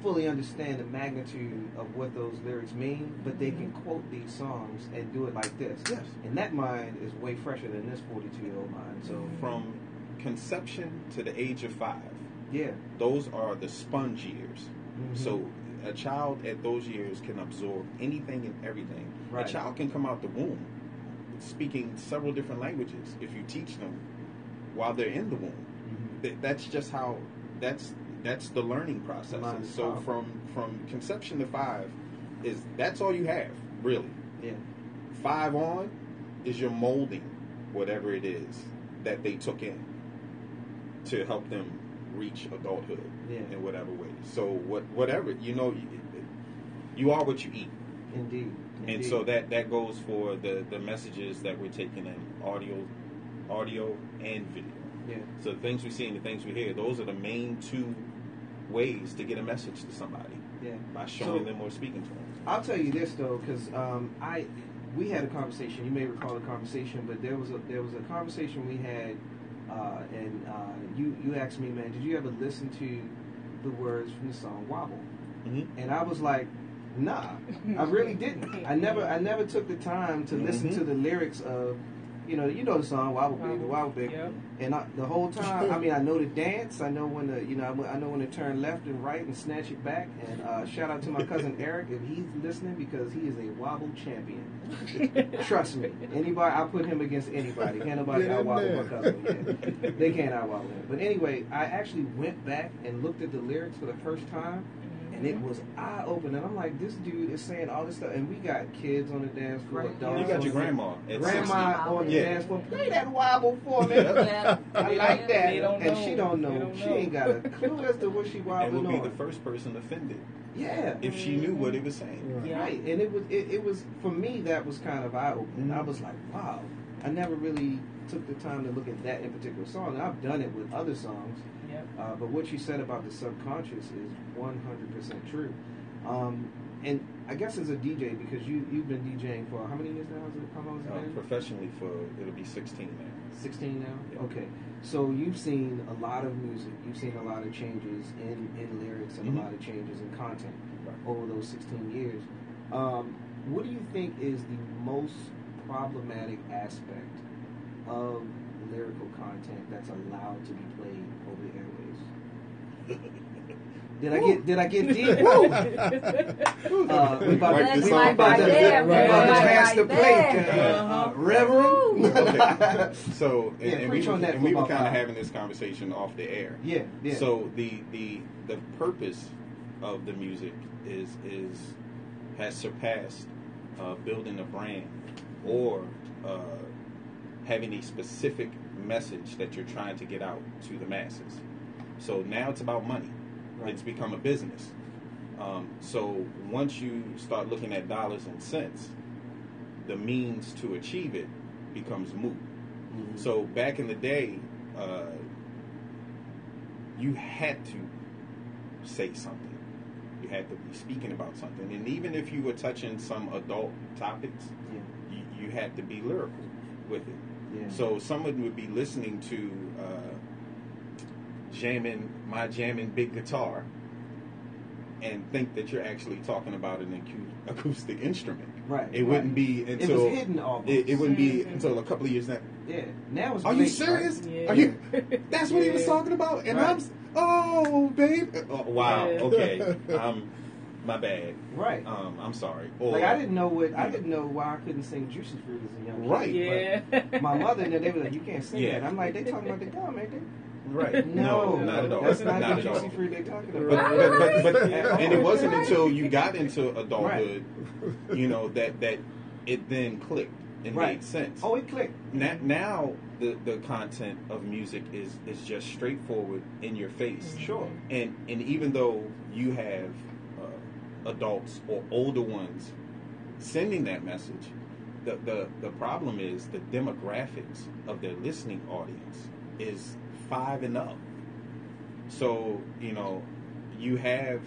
fully understand the magnitude of what those lyrics mean, but they can quote these songs and do it like this. Yes. And that mind is way fresher than this 42-year-old mind. So From conception to the age of 5, yeah. those are the sponge years. So a child at those years can absorb anything and everything. Right. A child can come out the womb speaking several different languages if you teach them while they're in the womb. That's just how that's the learning process. Mind is So powerful. from conception to 5 that's all you have, really. Yeah. 5 on is your molding whatever it is that they took in to help them reach adulthood in whatever way. So whatever, you are what you eat. Indeed. And so that goes for the messages that we're taking in audio and video. Yeah. So the things we see and the things we hear, those are the main 2 ways to get a message to somebody. Yeah. By showing them or speaking to them. I'll tell you this though, because we had a conversation. You may recall the conversation, but there was a conversation we had, and you asked me, man, did you ever listen to the words from the song "Wobble"? And I was like, nah, I really didn't. I never took the time to listen to the lyrics of, you know the song "Wobble Baby, Wobble Baby," and the whole time, I mean, I know the dance. I know when I know when to turn left and right and snatch it back. And shout out to my cousin Eric if he's listening, because he is a wobble champion. Trust me, anybody, I put him against anybody. Can't nobody out wobble my cousin. Yeah. They can't out wobble him. But anyway, I actually went back and looked at the lyrics for the first time. And it was eye-opening. I'm like, this dude is saying all this stuff. And we got kids on the dance floor. You got your grandma. Grandma on the dance floor. Play that wobble for me. I like that. And she don't know. She ain't got a clue as to what she wobbling and on. would be the first person offended. Yeah. If she knew what it was saying. Right. And it was, for me, that was kind of eye-opening. I was like, wow. I never really took the time to look at that in particular song. And I've done it with other songs. But what you said about the subconscious is 100% true. And I guess as a DJ, because you've been DJing for how many years now? How long has it been? Professionally, it'll be 16 now. 16 now? Yeah. Okay. So you've seen a lot of music. You've seen a lot of changes in lyrics and a lot of changes in content over those 16 years. What do you think is the most problematic aspect of lyrical content that's allowed to be played over the airways. Did I get deep? We about That's to right there, we about to right pass the there. plate, Reverend. Okay. So, Yeah, and preach on that we were football kind of five. having this conversation off the air. Yeah. So the purpose of the music has surpassed building a brand or having a specific message that you're trying to get out to the masses. So now it's about money. Right. It's become a business. So once you start looking at dollars and cents, the means to achieve it becomes moot. Mm-hmm. So back in the day, you had to say something. You had to be speaking about something. And even if you were touching some adult topics, you had to be lyrical with it. Yeah. So someone would be listening to jamming big guitar and think that you're actually talking about an acoustic instrument. Right. It wouldn't be until it was hidden almost. It wouldn't be until a couple of years now. Yeah. Now it's Are you blatant, serious? right? Yeah. Are you? That's what he was talking about. And Right. oh, babe. Oh, wow. Yeah. Okay. My bad. Right. I'm sorry. Or, Like I didn't know why I couldn't sing Juicy Fruit as a young kid. Right. Yeah. But my mother and them, they were like, you can't sing Yeah. that. I'm like, they talking about the gum, ain't they? Right. No, not at all. That's not Not the at Juicy all. Fruit they talking But, about. but and it wasn't until you got into adulthood, that it then clicked and Right. made sense. Oh, it clicked. Now the content of music is just straightforward in your face. Sure. And even though you have adults or older ones sending that message, the problem is the demographics of their listening audience is 5 and up. So you have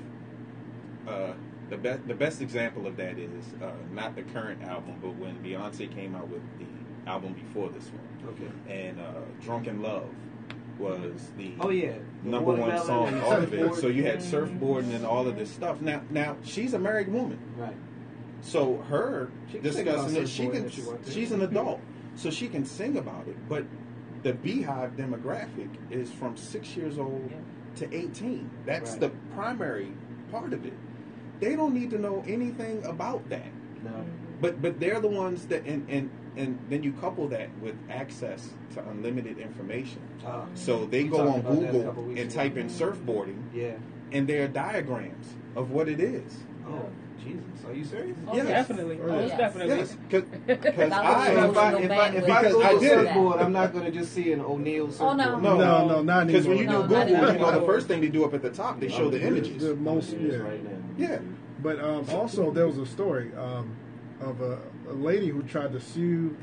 the best example of that is not the current album, but when Beyonce came out with the album before this one. Okay. And Drunken Love was the The number one watermelon song and off of it. surfboard. So you had surfboarding and all of this stuff. Now she's a married woman. Right. So her She can sing about discussing it, surfboarding if she wants to. she's an adult, so she can sing about it. But the Beehive demographic is from 6 years old to 18. That's Right. the primary part of it. They don't need to know anything about that. No. But they're the ones that and then you couple that with access to unlimited information. So they We go talked on about that a Google couple weeks and ago. type in surfboarding, Yeah. and there are diagrams of what it is. Oh, Jesus. Are you serious? Oh, Yes. definitely. Oh, Most yes. definitely. Yes, because Without I the So if I Because Google I did it. surfboard, I'm not going to just see an O'Neill surfboard. no. No, not anymore. Because when you do No, Google, not you know anymore. the first thing they do up at the top, they show the images. The most, It is yeah. right now. Yeah. But also, there was a story of a lady who tried to sue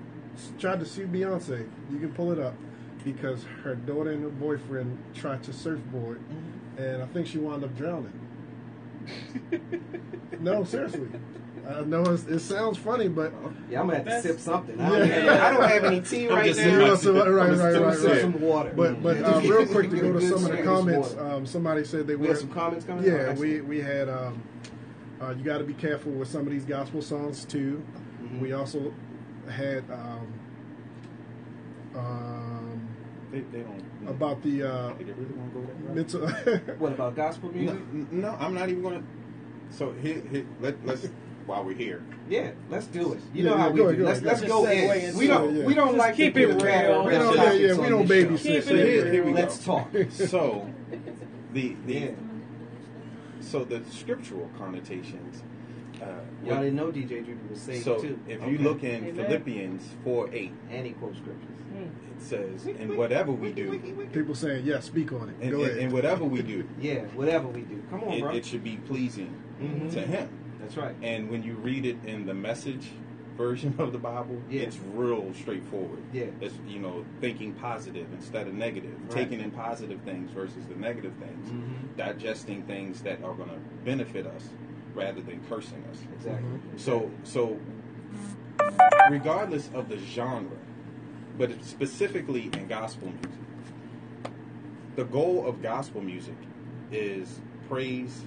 Beyonce. You can pull it up because her daughter and her boyfriend tried to surfboard, and I think she wound up drowning. No, seriously. I know it sounds funny, but Yeah, I'm going to have to sip something. Yeah. I don't have any tea I'm right just now. sipping You my- know, so- right, I'm gonna sip right. some water. But real quick to go to some of the Good comments. water. Somebody said they We were. have some comments coming. Yeah, Oh, we had. You got to be careful with some of these gospel songs too. Mhm. We also had They don't. about the They really want to go that route? mental. What about gospel music? No, I'm not even going to. So let's while we're here. Yeah, let's do it. You Yeah, know yeah, how we go ahead, do. go Let's ahead. let's Just go segue in. into We don't it. we don't Just like keep to it put real. We don't- topics yeah, on we don't this babysit. show. So here we go. Let's talk. So the Yeah. so the scriptural connotations. Y'all didn't know DJ Drew was saved So too. if Okay. you look in Amen. Philippians 4:8, And he quotes scriptures. it says, "And whatever we do, People saying, "Yeah, speak on it." and, Go and, ahead. and whatever we do, Yeah, whatever we do. Come on, bro. it should be pleasing Mhm. to Him." That's right. And when you read it in the Message version of the Bible, Yeah. it's real straightforward. Yeah. It's thinking positive instead of negative, Right. taking in positive things versus the negative things, Mhm. digesting things that are going to benefit us rather than cursing us. Exactly. So regardless of the genre, but it's specifically in gospel music, the goal of gospel music is praise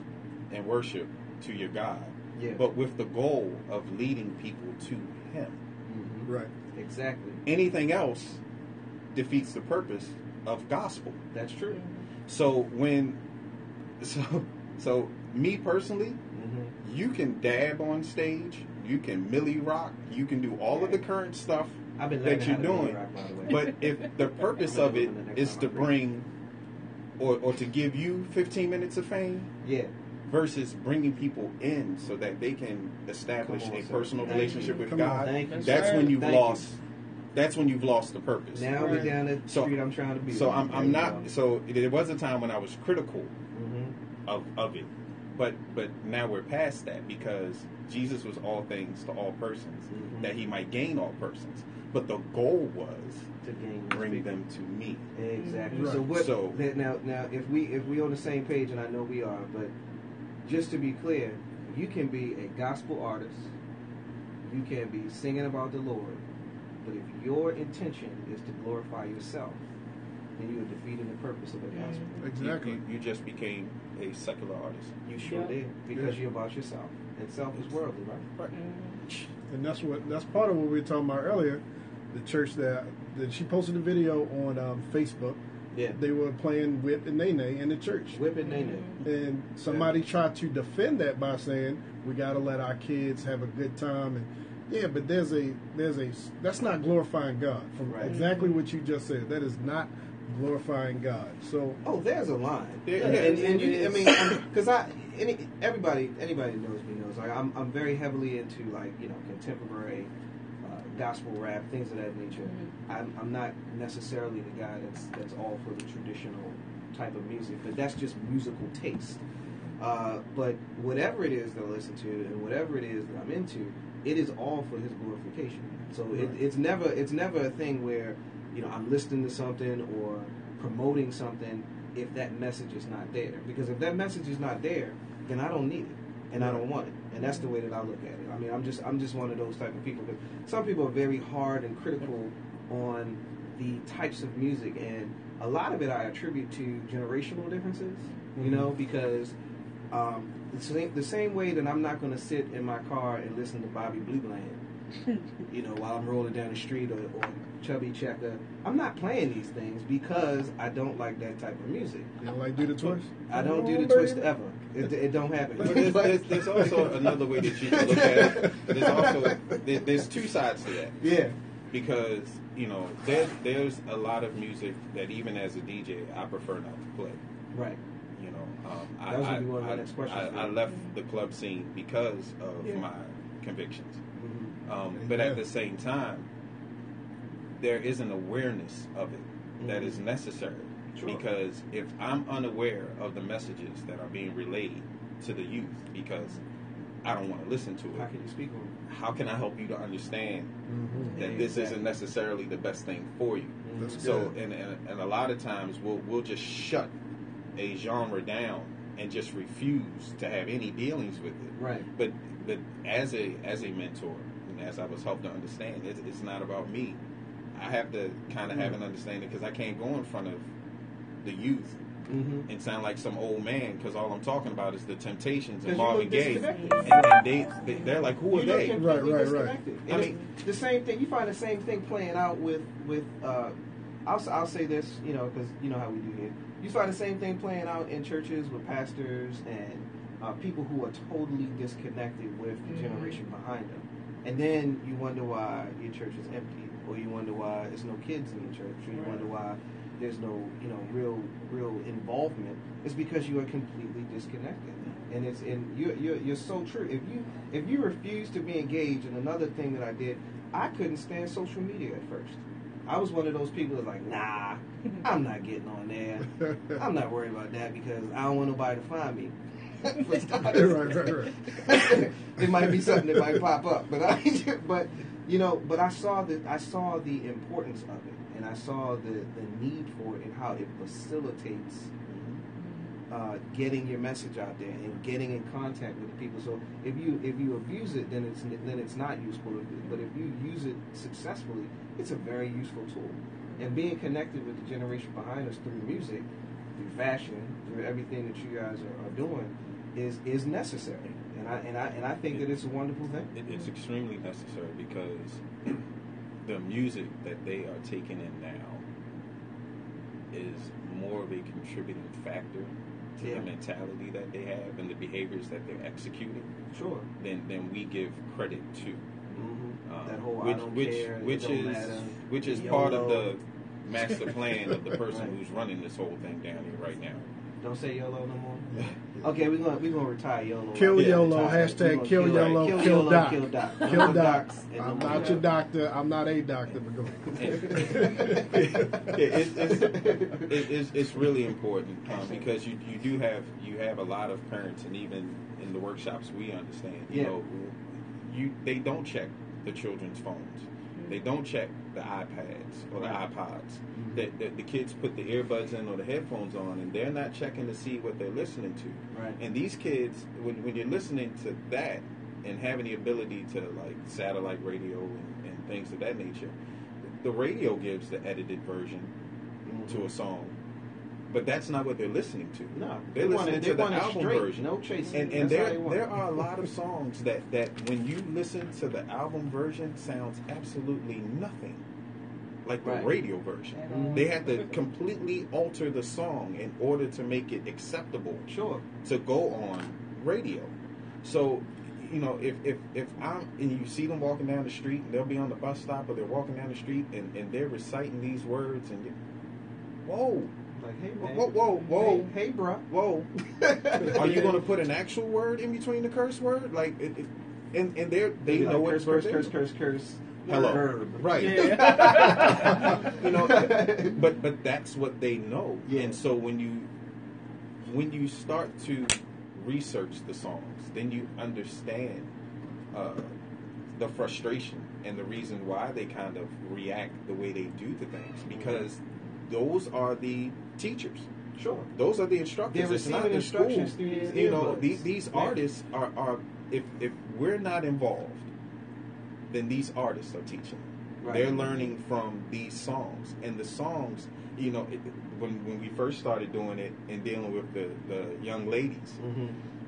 and worship to your God, Yeah. but with the goal of leading people to Him. Mhm. Right. Exactly. Anything else defeats the purpose of gospel. That's true. So so me personally, you can dab on stage, you can milli rock, you can do all of the current stuff I've been that learning you're how to doing. rock, by the way. But if the purpose of it is to bring or to give you 15 minutes of fame, yeah, versus bringing people in so that they can establish Come on, a sir. personal Thank relationship you. with Come on. God, Thank you. that's sir. when you've Thank you. lost. That's when you've lost the purpose. now we're down the So- street I'm trying to be. So on. I'm not. So there was a time when I was critical Mhm. of it, but now we're past that because Jesus was all things to all persons, Mhm. that he might gain all persons. But the goal was to gain bring people. them to me. Exactly. Right. So what? So- now if we on the same page, and I know we are, but just to be clear, you can be a gospel artist, you can be singing about the Lord, but if your intention is to glorify yourself, then you are defeating the purpose of the gospel. Exactly. You just became a secular artist. You sure Yeah. did, because Yeah. you're about yourself, and self is worldly, right? And that's part of what we were talking about earlier. The church that she posted a video on Facebook. Yeah. They were playing Whip and Nene in the church. Whip it, they know. And somebody tried to defend that by saying we got to let our kids have a good time. And yeah, but there's a that's not glorifying God. From Right. exactly what you just said, that is not glorifying God. So Oh, there's a line. Yeah, and you, it I is. mean, because anybody that knows me knows, like, I'm very heavily into, like, contemporary gospel rap, things of that nature. I'm not necessarily the guy that's all for the traditional type of music, but that's just musical taste. But whatever it is that I listen to and whatever it is that I'm into, it is all for His glorification. So it's never a thing where I'm listening to something or promoting something if that message is not there. Because if that message is not there, then I don't need it and I don't want it. And that's the way that I look at it. I mean, I'm just one of those type of people. But some people are very hard and critical on the types of music, and a lot of it I attribute to generational differences. Because the same way that I'm not going to sit in my car and listen to Bobby Blue Bland, while I'm rolling down the street or Chubby Checker. I'm not playing these things because I don't like that type of music. you don't like do the twist. I don't do the twist ever. It don't happen. But there's also another way that you can look at it. There's two sides to that. Yeah. Because there's a lot of music that even as a DJ I prefer not to play. Right. I, That was I, gonna be one of my I- next questions. I left the club scene because of my convictions. Mhm. But at the same time, there is an awareness of it that is necessary. Sure. Because if I'm unaware of the messages that are being relayed to the youth because I don't want to listen to How it, can you speak on it? how can I help you to understand Mm-hmm. that this isn't necessarily the best thing for you? That's So, good. and a lot of times we'll just shut a genre down and just refuse to have any dealings with it. Right. But as a mentor, and as I was helped to understand, it's not about me. I have to kind of have an understanding because I can't go in front of the youth Mm-hmm. and sound like some old man because all I'm talking about is the Temptations 'Cause and you Marvin look Gaye, disconnected. and they're like, who are You look they? completely Right. disconnected. I And mean- it's the same thing. You find the same thing playing out with I'll say this, because you know how we do here. You find the same thing playing out in churches with pastors and people who are totally disconnected with the generation behind them. And then you wonder why your church is empty, or you wonder why there's no kids in your church, or you wonder why there's no, real involvement. It's because you are completely disconnected. And you're so true. If you refuse to be engaged, and another thing that I did, I couldn't stand social media at first. I was one of those people that's like, nah, I'm not getting on there. I'm not worried about that because I don't want nobody to find me. For starters. right. It might be something that might pop up, but I saw the importance of it, and I saw the need for it and how it facilitates getting your message out there and getting in contact with the people. So if you abuse it, then it's not useful. But if you use it successfully, it's a very useful tool. And being connected with the generation behind us through music, through fashion, through everything that you guys are doing is necessary. And I think that it's a wonderful thing. It's extremely necessary because the music that they are taking in now is more of a contributing factor to the mentality that they have and the behaviors that they're executing. Sure. Than we give credit to. That whole I don't care, which it don't is matter, which is YOLO. part of the master plan of the person who's running this whole thing down here right now. Don't say YOLO no more. Okay, we're gonna retire YOLO. Kill Right? YOLO. Retire. Hashtag We're kill gonna YOLO. Kill Kill YOLO. Doc. Kill Doc. Kill No more Doc. docs and I'm no not more your doctor. I'm not a doctor, but go It's really important because you do have a lot of parents, and even in the workshops we understand, you know, they don't check the children's phones. They don't check the iPads or the iPods. The kids put the earbuds in or the headphones on, and they're not checking to see what they're listening to. Right. And these kids, when you're listening to that and having the ability to like satellite radio and things of that nature, the radio gives the edited version to a song. But that's not what they're listening to. No, they're listening to the album straight, version. no chasing. And there are a lot of songs that when you listen to the album version sounds absolutely nothing like the radio version. They had to completely alter the song in order to make it acceptable to go on radio. So, you know, if I'm and you see them walking down the street, and they'll be on the bus stop or they're walking down the street and they're reciting these words and whoa. Like, hey, man. Whoa. Hey, bro. Whoa. Are you going to put an actual word in between the curse word? Like, and they know what curse. Hello. Verb. Right. Yeah. You know, but that's what they know. Yeah. And so when you start to research the songs, then you understand the frustration and the reason why they kind of react the way they do to things, because those are the teachers. Sure. Those are the instructors. They're receiving instructions through these You know, earbuds. these artists are if we're not involved, then these artists are teaching. Right. They're learning from these songs. And the songs, you know, when we first started doing it and dealing with the young ladies,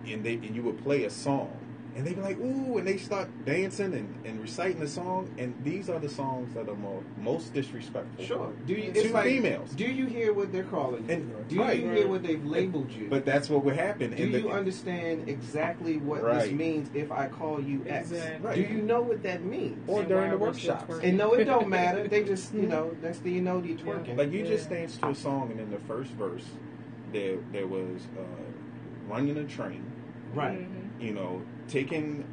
and you would play a song, and they'd be like, ooh, and they start dancing and reciting the song, and these are the songs that are most disrespectful. Sure. To females. Do you hear what they're calling you? And, do you hear what they've labeled you? But that's what would happen. Do you understand exactly what this means if I call you X? Exactly. Do you know what that means? Or during the workshops. And no, it don't matter. They just, you know, next thing you know, they're twerking. Like, you just danced to a song, and in the first verse, there was running a train. Right. You know, taking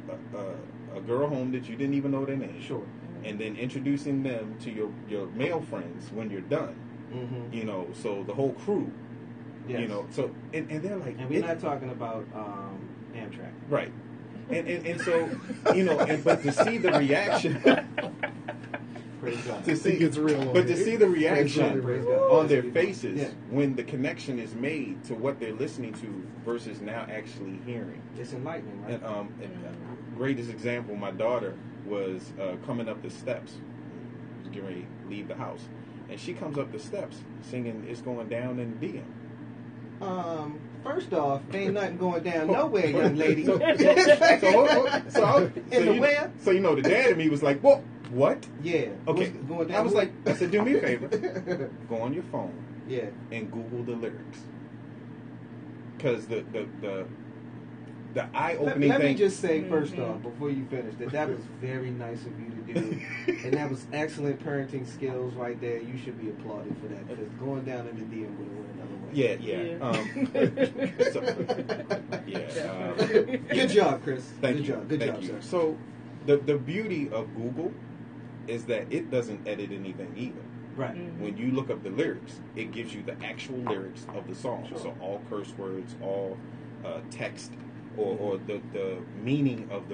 a girl home that you didn't even know their name. Sure. And then introducing them to your male friends when you're done. You know, so the whole crew. Yes. You know, so and they're like, and we're not talking about Amtrak. Right. And so, you know, but to see the reaction. Praise God. To see it's real. But to see the reaction on their faces Yeah. when the connection is made to what they're listening to versus now actually hearing. It's enlightening, right? And greatest example, my daughter was coming up the steps, getting ready to leave the house, and she comes up the steps singing "It's Going Down in the DM." First off, ain't nothing going down nowhere, young lady. So you know, the dad in me was like, "Well, what?" Yeah. Okay. Going down I was like, I said, "Do me a favor, go on your phone, yeah, and Google the lyrics." Because the eye-opening Let thing. me just say, first off, before you finish, that was very nice of you to do. And that was excellent parenting skills right there. You should be applauded for that. Because going down in the DM would have went another way. Good job, Chris. Good job, sir. So the beauty of Google is that it doesn't edit anything either. Right. When you look up the lyrics, it gives you the actual lyrics of the song. Sure. So all curse words, all text, or the meaning of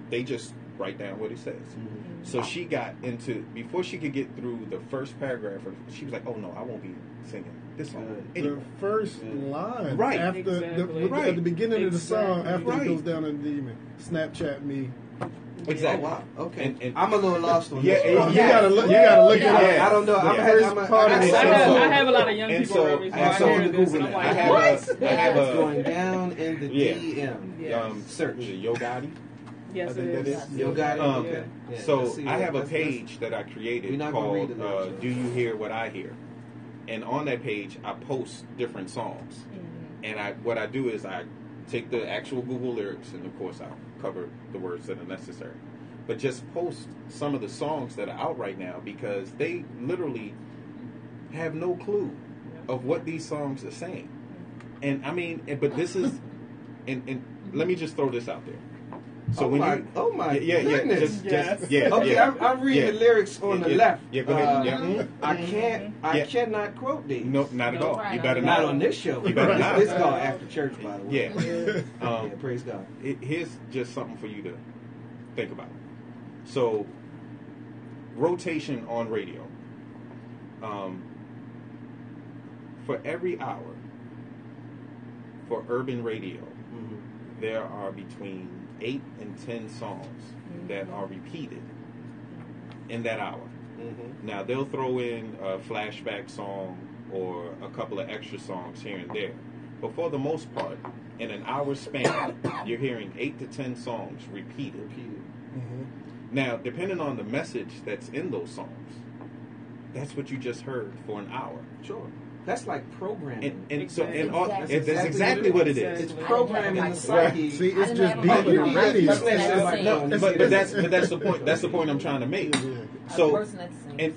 they just write down what it says. So she got into, before she could get through the first paragraph, she was like, "Oh no, I won't be singing this song." Anyway. The first line, right? After at the beginning of the song, after it goes down in the demon, Snapchat me. Exactly. Oh, wow. Okay. And I'm a little lost on this. Yeah, you gotta look it up. I don't know. I have a lot of young people around me, so I hear this, and I'm like, what? It's going down in the DM. Search. Yo Gotti. Yes, it is. Yo Gotti. Okay. So I have a page that I created called "Do You Hear What I Hear?" And on that page, I post different songs. And what I do is I take the actual Google lyrics, and of course I'll cover the words that are necessary. But just post some of the songs that are out right now, because they literally have no clue of what these songs are saying. And I mean, but this is, and let me just throw this out there. So oh my goodness! Okay, I'm reading the lyrics on the left. Yeah, go ahead. I cannot quote these. No, not at all. You better not not on this show. You better not. This is called After Church, by the way. Yeah. Praise God. Here's just something for you to think about. So, rotation on radio. For every hour, for urban radio, there are between 8 and 10 songs that are repeated in that hour. Now, they'll throw in a flashback song or a couple of extra songs here and there. But for the most part, in an hour span, you're hearing 8 to 10 songs repeated. Now, depending on the message that's in those songs, that's what you just heard for an hour. Sure. That's like programming. That's exactly what it is. It's programming the psyche. See, it's just deep in the radio. But that's the point. That's the point I'm trying to make. So, and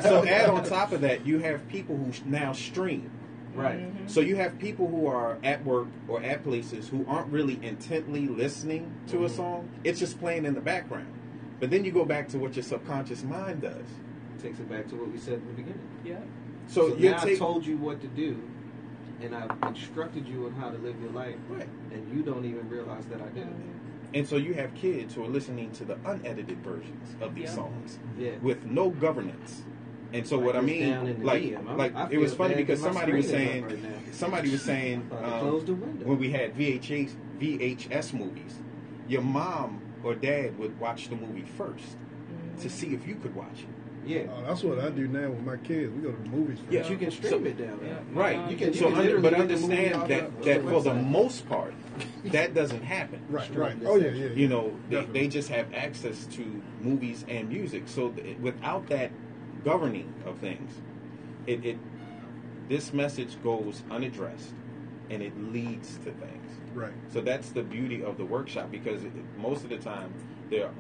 so add on top of that, you have people who now stream. Right. So you have people who are at work or at places who aren't really intently listening to a song. It's just playing in the background. But then you go back to what your subconscious mind does. Takes it back to what we said in the beginning. Yeah. So now I told you what to do, and I've instructed you on how to live your life, right? And you don't even realize that I did. And so you have kids who are listening to the unedited versions of these songs, yeah, with no governance. And so what I mean, I it was funny because my somebody was screen is saying, close the window. When we had VHS movies, your mom or dad would watch the movie first to see if you could watch it. Yeah, that's what I do now with my kids. We go to the movies first. Yeah, but you can stream it down there. Right. You can but understand that for the most part, that doesn't happen. Right. Oh yeah. You know, they just have access to movies and music. So without that governing of things, this message goes unaddressed, and it leads to things. Right. So that's the beauty of the workshop, because most of the time there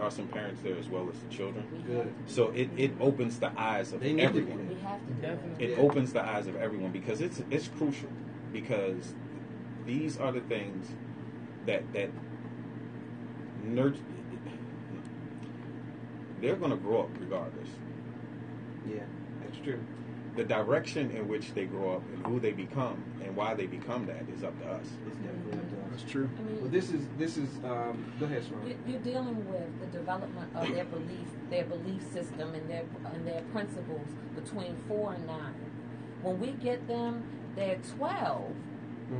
are some parents there as well as the children. Good. So it opens the eyes of everyone. We have to definitely. It opens the eyes of everyone, because it's crucial, because these are the things that nurture. They're going to grow up regardless. Yeah, that's true. The direction in which they grow up and who they become and why they become that is up to us. It's definitely up to us. That's true. I mean, well, this is. Go ahead, Sharon. You're dealing with the development of their belief system, and their principles between 4 and 9. When we get them, they're 12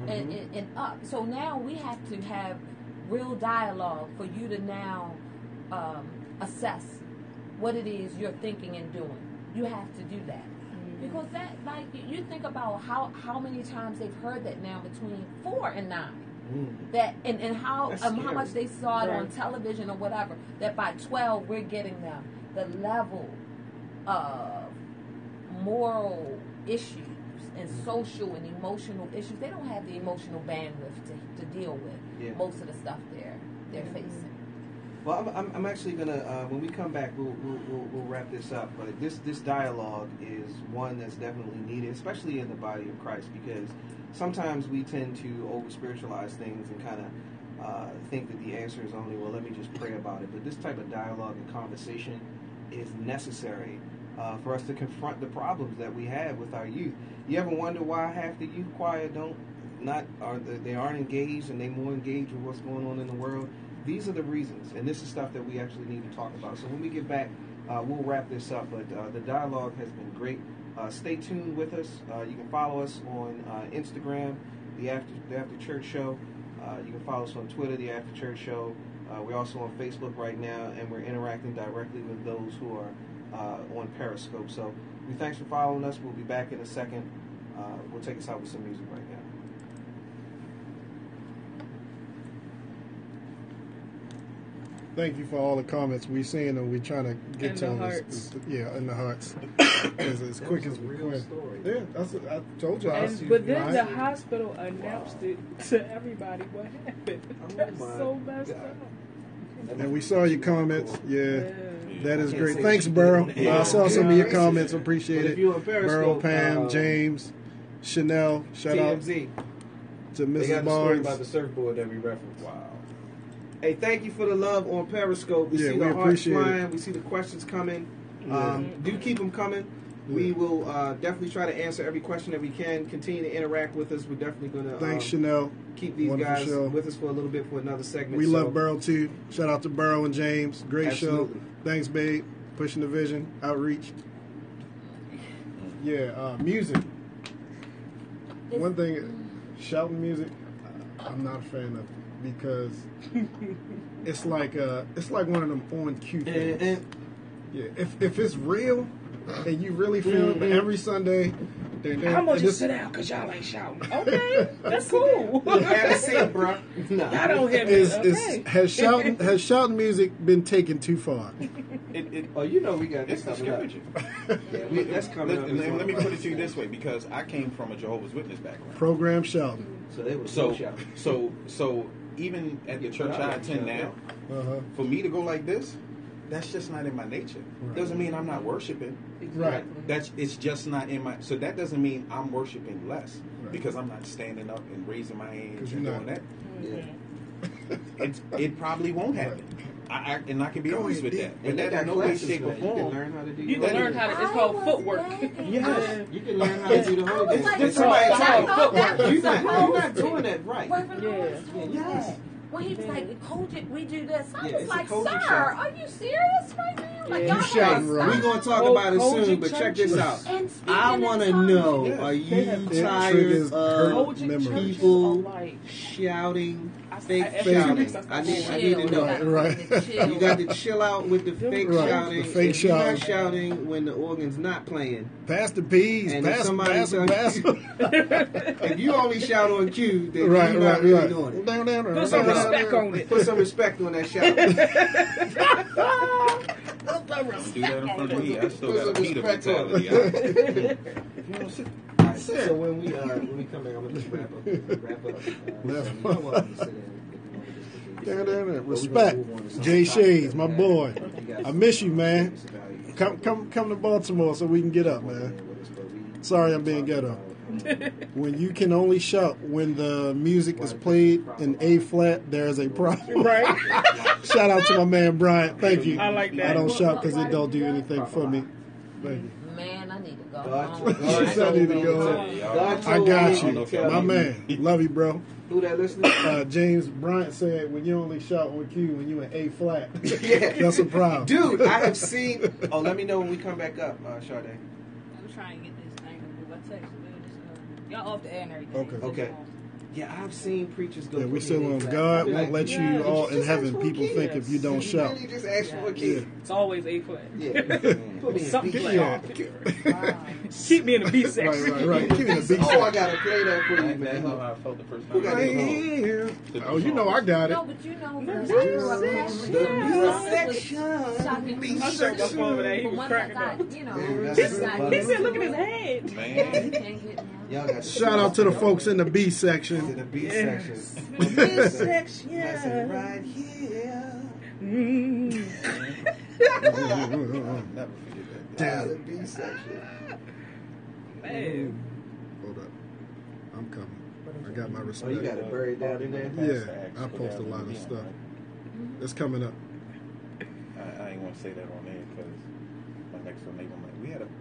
and up. So now we have to have real dialogue for you to now assess what it is you're thinking and doing. You have to do that. Because that, like, you think about how many times they've heard that now between 4 and 9. That and how much they saw it on television or whatever. That by 12 we're getting them the level of moral issues and social and emotional issues. They don't have the emotional bandwidth to deal with most of the stuff they're facing. Well, I'm actually gonna when we come back, we'll wrap this up. But this dialogue is one that's definitely needed, especially in the body of Christ, because sometimes we tend to over spiritualize things and kind of think that the answer is only, well, let me just pray about it. But this type of dialogue and conversation is necessary for us to confront the problems that we have with our youth. You ever wonder why half the youth choir they aren't engaged, and they more engaged with what's going on in the world? These are the reasons, and this is stuff that we actually need to talk about. So when we get back, we'll wrap this up. But the dialogue has been great. Stay tuned with us. You can follow us on Instagram, the After Church Show. You can follow us on Twitter, the After Church Show. We're also on Facebook right now, and we're interacting directly with those who are on Periscope. So we thanks for following us. We'll be back in a second. We'll take us out with some music right now. Thank you for all the comments. We seeing them. We trying to get In to the them. hearts. Yeah, in the hearts. as quick as we can. Yeah, I told you. But then right? the hospital announced it to everybody what happened. That's my so messed God. up. And we saw your comments. Yeah. That is Can't great. say Thanks, she Burrow. did. I saw some of your Yeah. comments. Appreciate But if it. you're on Burrow, Periscope, Pam, James, Chanel. Shout out TMZ. to They Mrs. got the story about Barnes. the surfboard that we referenced. Wow. Hey, thank you for the love on Periscope. We Yeah, see we the hearts appreciate it. flying. We see the questions coming. Yeah. Do keep them coming. Yeah. We will definitely try to answer every question that we can. Continue to interact with us. We're definitely going to Thanks, Chanel. keep these Wonderful guys show. with us for a little bit for another segment. We So, love Burrow too. Shout out to Burrow and James. Great Absolutely. show. Thanks, babe. Pushing the vision, outreach. Yeah, music. One thing, shouting music, I'm not a fan of because it's like one of them on cue things. Yeah, if it's real and you really feel it, but every Sunday, I'm gonna just sit down because y'all ain't shouting. Okay, that's cool. Have a seat, bro. No. Y'all don't hear me. Okay. Has shouting music been taken too far? Oh, you know we got this It's coming up. discouraging. That's coming up. as well. Let me put it to you this way, because I came from a Jehovah's Witness background. Program shouting. So they were So, shouting. so even at the church I attend now, for me to go like this, that's just not in my nature. Right. Doesn't mean I'm not worshiping. Right. It's just not in my. So that doesn't mean I'm worshiping less Right. because I'm not standing up and raising my hands 'Cause and you're doing not. that. It probably won't happen. I can be Go honest ahead, with yeah. that. But And they that got in no way, classes shape, now. or You can form. learn how to do You your can learn how to. It's called footwork. Yes. You can learn how to do the Holy was Ghost. like, Did somebody I tell you? thought that was You're supposed not doing that right. Reverend Yeah. Lawrence told me Yes. that. When he was like, Kojic, we do this. I Yeah, was it's a like, Kojic sir, shop. are you serious right now? Like, Yeah. y'all You gotta shouting stop. right. We're going to talk Oh, about it soon, Kojic but check this churches. out. And speaking I in want to tongues. know, Yes. are They you have It tired triggers of hurt Kojic memories. churches people are like shouting, I- fake every 2 shouting? weeks I I need start to Chill. know. Right, right. You got to chill out with the fake Right, shouting. the fake If you're not shouting. shouting when the organ's not playing. Pass the peas. And if Pass, somebody pass, tells pass. you- If you only shout on cue, then Right, you're not right, really right. doing it. Down, down, put some respect on it. Put some respect on that shout. Don't do that in front of me. I still Put got a some Peter respect on mentality. If you don't sit, So when we come back, I'm gonna just wrap up. That's So you're welcome to sit in if you want to just Down, down, down. But we're Respect. gonna move on to some Jay topics Shades, that my we boy. have. You guys I miss you, man. it's about you. Come to Baltimore so we can get up, man. Sorry I'm being ghetto. When you can only shout when the music is played in A flat, there is a problem. right. Shout out to my man Bryant. Thank you. I like that. I don't shout because it don't do anything for me. Thank you. Man, I need to go God home. She said I need to go. I got you, my man. Love you, bro. Who that listening? James Bryant said, "When you only shout on cue when you in A flat, Yeah. that's a problem." Dude, I have seen. Oh, let me know when we come back up, Sade. I'm trying to get this thing to move. I text you. Y'all off the air and everything. Okay. Yeah, I've seen preachers go. Yeah, we put still me in on. flat. God I'd be won't like, let you yeah, all just in ask heaven. for a People key. think if you don't You shout. really just ask for a Yeah. key. It's always A flat. Yeah. Put me in Something B flat. sharp. Keep me in the B section. Right. Give me the big Oh, I gotta play that for you, I know man. how I felt the first Who time. got it? Right. Oh, you know I got it. No, but you know, The I B grew up section. Catholic. I showed my phone with that. He But was once I cracking up. got, you know, Yeah, He that's said, funny. he said, look at his head. Man. Y'all got Shout out to the folks in the B to section. the B Yes. section. B section. Listen, right here. Mm. Never forget that. Down the B section. Man. Hold up. I'm coming. I got my Oh, respect. you got it buried down in there? Yeah, I post a lot of stuff. It's coming up. I ain't want to say that on air because my next door neighbor might.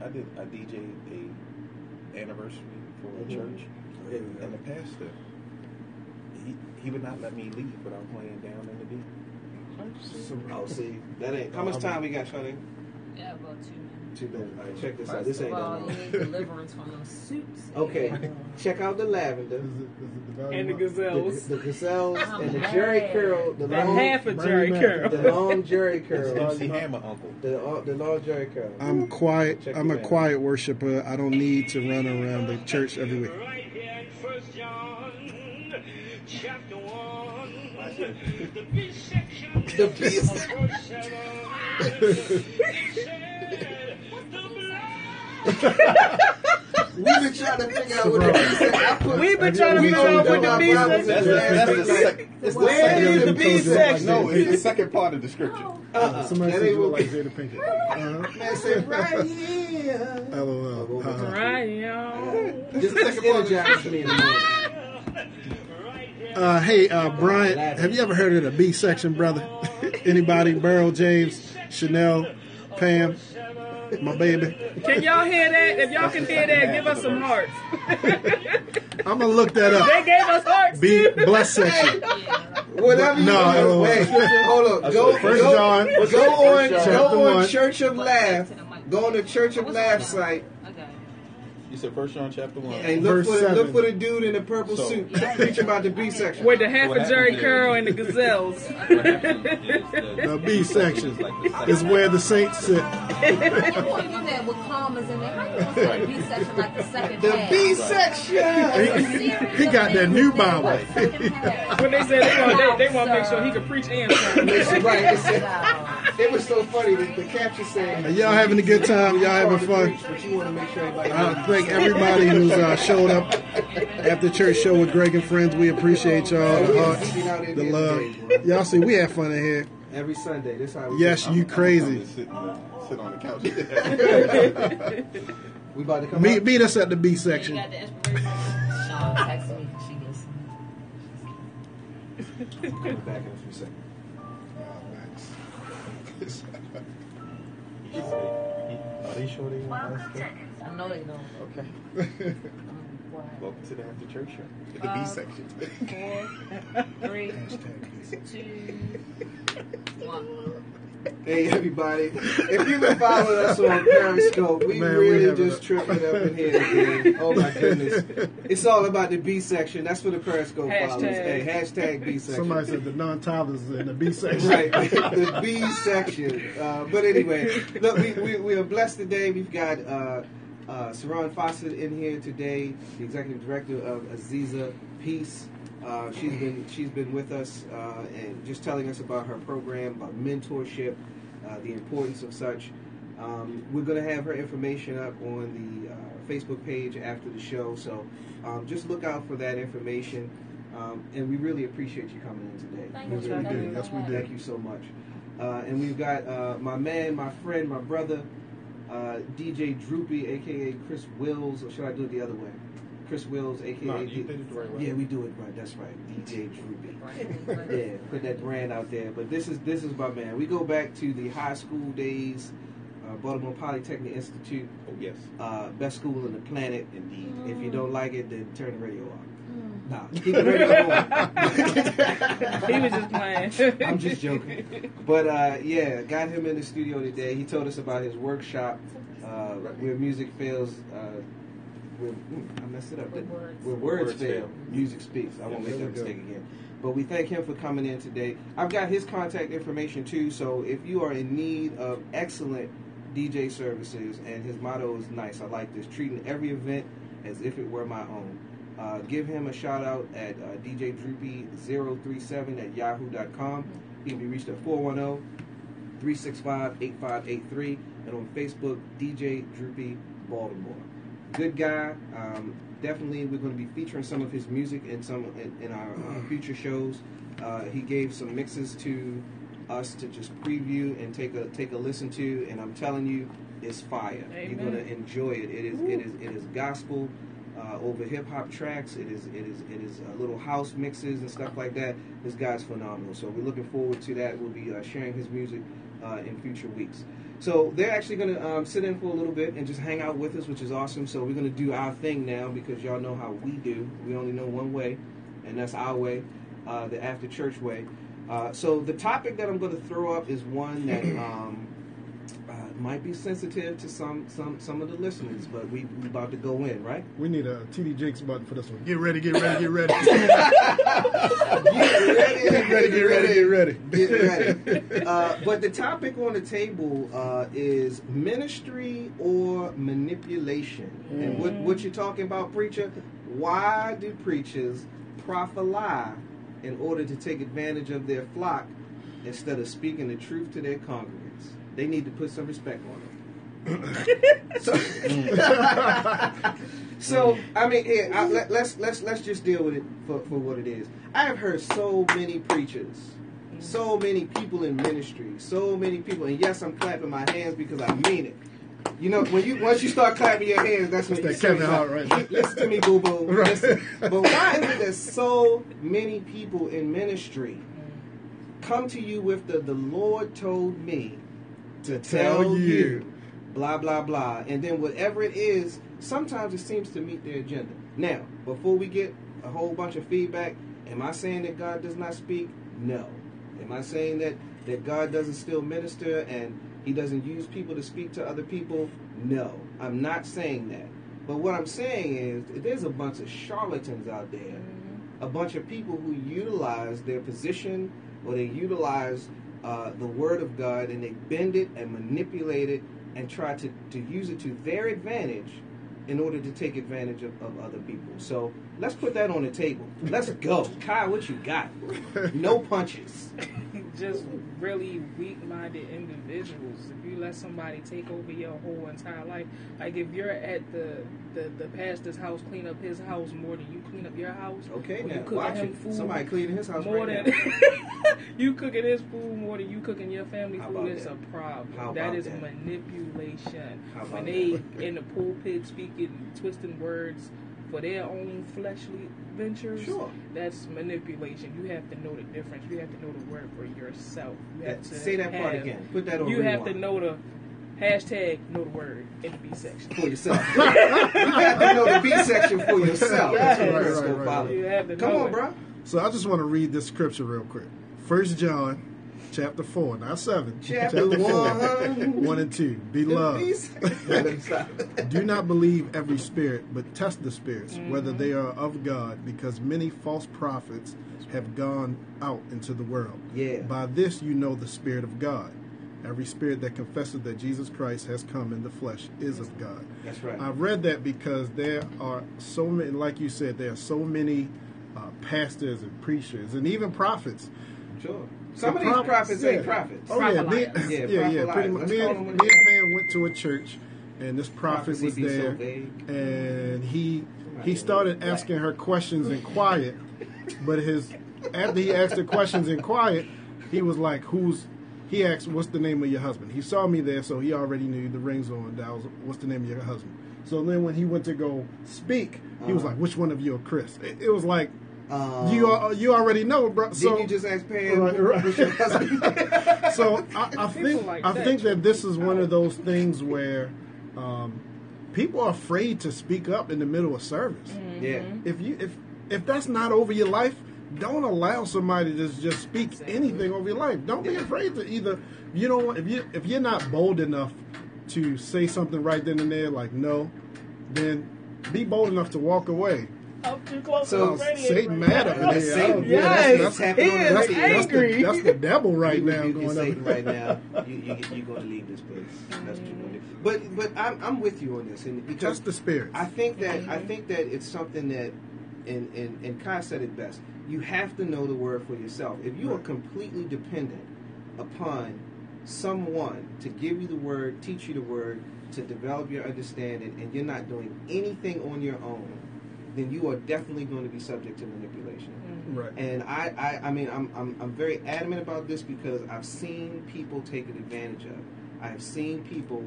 I DJ'd a anniversary for a church, and the pastor he would not let me leave without playing down in the D. Oh, see, that ain't. How much time we got, Shawty? Yeah, about 2 minutes. 2 minutes. All right, check this out. First This of ain't that all, long. you need deliverance from them suits. Okay, check out the lavender, And the gazelles. the gazelles, I'm and the mad. Jerry curl, the The long, half of Jerry Curl. the long Jerry It's curl, MC Hammer uncle. the long Jerry curl. I'm quiet. Check I'm it a out. quiet worshiper. I don't need to run around the church every week. Right here in 1 John, chapter 1. The B section. We've been trying to figure out what the B section. We've been trying to figure out what the B section That's the second. It's the Where second. is the B section? No, it's the second part of the scripture. Somebody That said ain't you look what like Jada Pinkett. Man said right here. LOL. Right, yo. Just energize me in the morning. Hey, Brian, have you ever heard of the B section, brother? Anybody? Burl, James, Chanel, Pam, my baby. Can y'all hear that? If y'all can hear that, give us some hearts. I'm gonna look that up. They gave us hearts. B bless section. Whatever you No, wait, hold up. Go First John, on chapter 1. Church of Laugh. Go on the Church of Laugh site You said 1 John chapter 1. and look Verse for 7. the dude in the purple suit preaching about the B section. With the half What of Jerry happened Curl and the gazelles. The B section is where the saints sit. You there with commas in there. How you gonna say B section like the second The half? B section. He got that new Bible. When they said they want to make sure he could preach and sermon. Right. It was so funny that the caption said, Y'all having a good time? Y'all having fun? but you want to make sure everybody I thank everybody who's showed up after church show with Greg and friends. We appreciate y'all, the hearts, the love. Y'all see, we have fun in here. every Sunday. This how we Yes, do. you crazy. Sit on the couch. We about to come up. Meet us at the B You section. got the inspiration. Sean texted me. She gets Coming back in a few seconds. Are they sure they want us to? I know they don't. Okay. Why? Welcome to the after church show. The B section. 4, 3, 2, 1. Hey everybody! If you've been following us on Periscope, we Man, we really have just tripping up in here again. Oh my goodness! It's all about the B section. That's for the Periscope followers. Hey, hashtag B section. Somebody said the non-toddlers in the B section. Right, the B section. But anyway, look, we are blessed today. We've got Saran Fawcett in here today, the executive director of Aziza Peace. She's been with us and just telling us about her program, about mentorship, the importance of such. We're going to have her information up on the Facebook page after the show, so just look out for that information. And we really appreciate you coming in today. Thank We you. really Thank do. you. Yes, we do. Thank you so much. And we've got my man, my friend, my brother, DJ Droopy, a.k.a. Chris Wills, or should I do it the other way? Chris Wills, a.k.a. No, you did it the right way. Yeah, we do it right. That's right. DJ Droopy. Yeah, put that brand out there. But this is my man. We go back to the high school days, Baltimore Polytechnic Institute. Oh, yes. Best school on the planet, indeed. If you don't like it, then turn the radio off. Mm. Nah, keep the radio on. He was just playing. I'm just joking. But yeah, got him in the studio today. He told us about his workshop, where music fails. I messed it up. Where words- Where words Words fail, fail. music speaks. I won't make there that we go. mistake again. But we thank him for coming in today. I've got his contact information too. So if you are in need of excellent DJ services, and his motto is nice. I like this: treating every event as if it were my own. Give him a shout out at djdroopy037@yahoo.com. He can be reached at 410-365-8583, and on Facebook, DJ Droopy Baltimore. Good guy. Definitely, we're going to be featuring some of his music in our future shows. He gave some mixes to us to just preview and take a listen to, and I'm telling you, it's fire. Amen. You're going to enjoy it. It is gospel over hip hop tracks. It is little house mixes and stuff like that. This guy's phenomenal. So we're looking forward to that. We'll be sharing his music in future weeks. So they're actually going to sit in for a little bit and just hang out with us, which is awesome. So we're going to do our thing now, because y'all know how we do. We only know one way, and that's our way, the after church way. So the topic that I'm going to throw up is one that might be sensitive to some of the listeners, but we about to go in, right? We need a TD Jakes button for this one. Get ready, get ready, get ready. Get ready. Get ready. But the topic on the table is ministry or manipulation. And what you're talking about, preacher? Why do preachers prophesy in order to take advantage of their flock instead of speaking the truth to their congregants. They need to put some respect on them. So I mean, here, let's just deal with it for what it is. I have heard so many preachers, so many people in ministry, so many people, and yes, I'm clapping my hands because I mean it. You know, once you start clapping your hands, that's when you Kevin Hart right now. Listen to me, boo boo. Right. But why is it that so many people in ministry come to you with the Lord told me to tell you, blah, blah, blah. And then whatever it is, sometimes it seems to meet their agenda. Now, before we get a whole bunch of feedback, am I saying that God does not speak? No. Am I saying that God doesn't still minister and he doesn't use people to speak to other people? No. I'm not saying that. But what I'm saying is there's a bunch of charlatans out there, a bunch of people who utilize their position or they utilize the word of God and they bend it and manipulate it and try to use it to their advantage in order to take advantage of other people. So let's put that on the table. Let's go. Kai, what you got? No punches. Just really weak-minded individuals. If you let somebody take over your whole entire life, like if you're at the pastor's house, clean up his house more than you clean up your house. Okay, now you cooking watch him it. food Somebody cleaning his house more right than now. you cooking his food more than you cooking your family How food. about It's that? a problem. How That about is that? manipulation. How about When they in the pulpit speaking, twisting words for their own fleshly ventures, Sure. that's manipulation. You have to know the difference. You have to know the word for yourself. You have to Say that part again. Put that on You have to rewind. know the hashtag know the word in the B section. For yourself. You have to know the B section for yourself. Yes. That's what it's Right, gonna right, follow. You have to Come know on, it. bro. So I just want to read this scripture real quick. 1 John chapter 4, not 7. Chapter 1. 1 and 2. Beloved, do not believe every spirit, but test the spirits, whether they are of God, because many false prophets have gone out into the world. Yeah. By this you know the Spirit of God. Every spirit that confesses that Jesus Christ has come in the flesh is of God. That's right. I read that because there are so many, like you said, there are so many pastors and preachers and even prophets. Sure. Some of these prophets ain't prophets. Oh yeah, Prophet me, liars. yeah, Yeah, prophet pretty liars. much. Let's Me call and them what me they and Pam went to a church, and this prophet Prophecy was be so there, vague. and he started asking her questions in quiet, but after he asked her questions in quiet, he was like, he asked, what's the name of your husband? He saw me there, so he already knew the rings on. That was, what's the name of your husband? So then when he went to go speak, he was like, which one of you are Chris? It was like, you already know, bro. So, didn't you just ask Pam Right. what's your husband? so I think like I that. think that this is one of those things where people are afraid to speak up in the middle of service. Yeah. If that's not over your life, don't allow somebody to just speak anything over your life. Don't be afraid to either. You know, if you're not bold enough to say something right then and there, like no, then be bold enough to walk away. I'm too close So, to the radiator. Satan mad up in That's here. Satan. Yes, That's he is angry. That's the devil right You now rebuke going Satan up. right now. You're going to leave this place. That's what you're going to do. But I'm with you on this, and because Just the spirits. I think that it's something that, and Kai said it best. You have to know the word for yourself. If you are completely dependent upon someone to give you the word, teach you the word, to develop your understanding, and you're not doing anything on your own, then you are definitely going to be subject to manipulation. Right. And I mean, I'm very adamant about this because I've seen people taken advantage of. I have seen people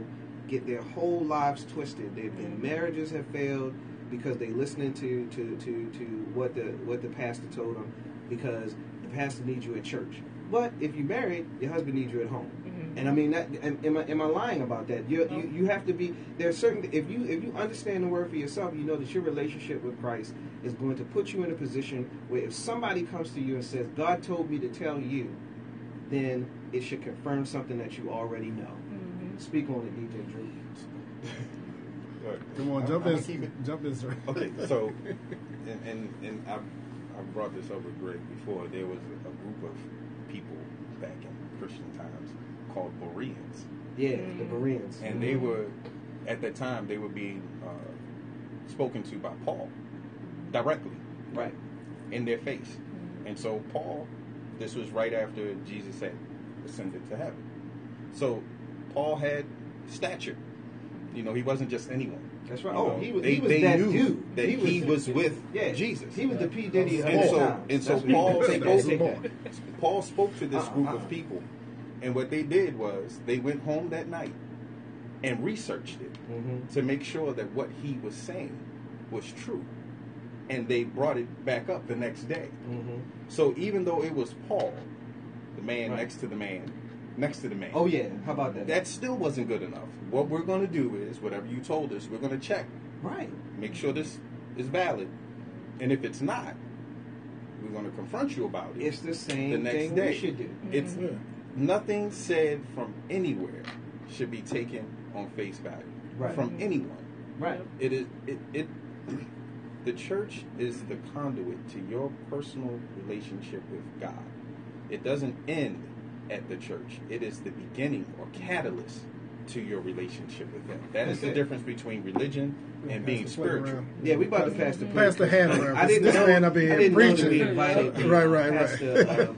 get their whole lives twisted. Their marriages have failed because they listening to what the pastor told them, because the pastor needs you at church. But if you're married, your husband needs you at home. And I mean, that, am I lying about that? You have to be. There's certain. If you understand the word for yourself, you know that your relationship with Christ is going to put you in a position where if somebody comes to you and says, "God told me to tell you," then it should confirm something that you already know. Speak on it, DJ Drew. Come on, jump in, sir. Okay, so, and I brought this up with Greg before. There was a group of people back in Christian times called Bereans. Yeah, the Bereans. And they were, at that time, they were being spoken to by Paul directly Right. in their face. And so Paul, this was right after Jesus had ascended to heaven. So Paul had stature. You know, he wasn't just anyone. That's right. You know, He was they that knew dude. that he was with Jesus. He was the P. Diddy of And that so, time. and so That's what Paul take that. Paul spoke to this group of people, and what they did was they went home that night and researched it to make sure that what he was saying was true, and they brought it back up the next day. So even though it was Paul, the man next to the man, Oh yeah, how about that? that still wasn't good enough. What we're going to do is whatever you told us, we're going to check, Right. make sure this is valid, and if it's not, we're going to confront you about it. It's the same the next thing day. we should do. It's nothing said from anywhere should be taken on face value from anyone. Right. It is it. The church is the conduit to your personal relationship with God. It doesn't end at the church. It is the beginning or catalyst to your relationship with Him. That is the difference between religion and being spiritual. Yeah, we about to pass the Pass the hand around. I didn't this know. man up here I didn't know that we preaching. invited the Right. pastor,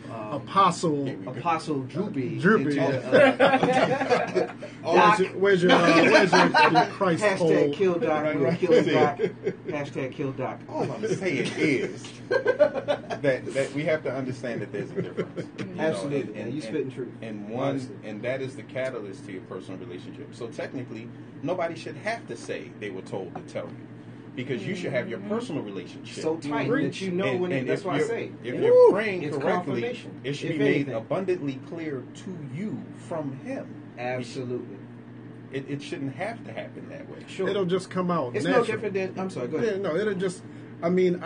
Apostle Droopy. Droopy. Into, Where's your Christ pole? Hashtag kill Doc. We'll kill Doc. Hashtag kill Doc. All I'm saying is that we have to understand that there's a difference. You know, Absolutely. And you spitting truth. And that is the catalyst to your personal relationship. So technically, nobody should have to say they were told to tell you, because you should have your personal relationship So tight that you know when it, that's why I say. If you're praying it's correctly, confirmation, it should if be made anything. abundantly clear to you from Him. Absolutely. It shouldn't have to happen that way. Sure. It'll just come out. It's natural. no different than. I'm sorry. Go ahead. Yeah, no, it'll just. I mean,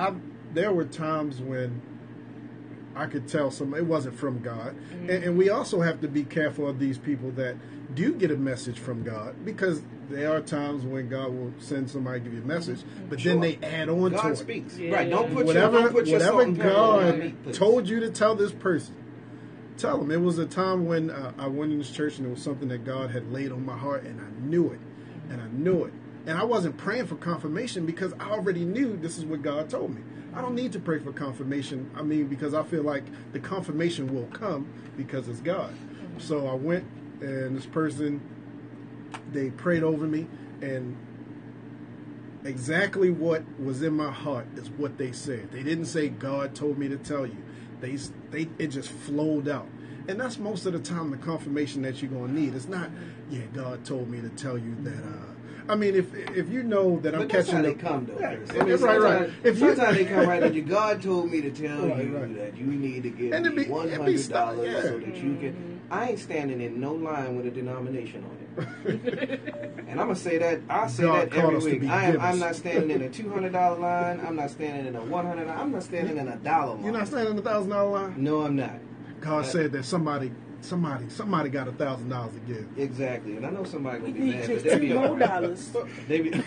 there were times when I could tell it wasn't from God, and we also have to be careful of these people that do get a message from God, because there are times when God will send somebody to give you a message, but then they add on to God it. speaks. Yeah. Right. Don't put Whatever your salt and pepper on God your meat, please. told you to tell this person, tell them. It was a time when I went in this church and it was something that God had laid on my heart, and I knew it. And I wasn't praying for confirmation because I already knew this is what God told me. I don't need to pray for confirmation. I mean, because I feel like the confirmation will come because it's God. So I went, and this person, they prayed over me, and exactly what was in my heart is what they said. They didn't say God told me to tell you. It just flowed out. And that's most of the time the confirmation that you're going to need. It's not, yeah, God told me to tell you that. I mean, if you know that I'm But that's catching how the they come, though. Yeah, I mean, right. Sometimes they come right at you. God told me to tell you Right. that you need to give And me it'd be $100 yeah. so that you can. I ain't standing in no line with a denomination on it. And I'm gonna say that. I say God that called every us to week. be I'm givers. not standing in a $200 line. I'm not standing in a $100. I'm not standing in a dollar line. You're not standing in the $1,000 line? No, I'm not. God said that somebody got $1,000 to give. Exactly, and I know somebody gonna be need mad, just but they be $2 all more right. dollars. They be.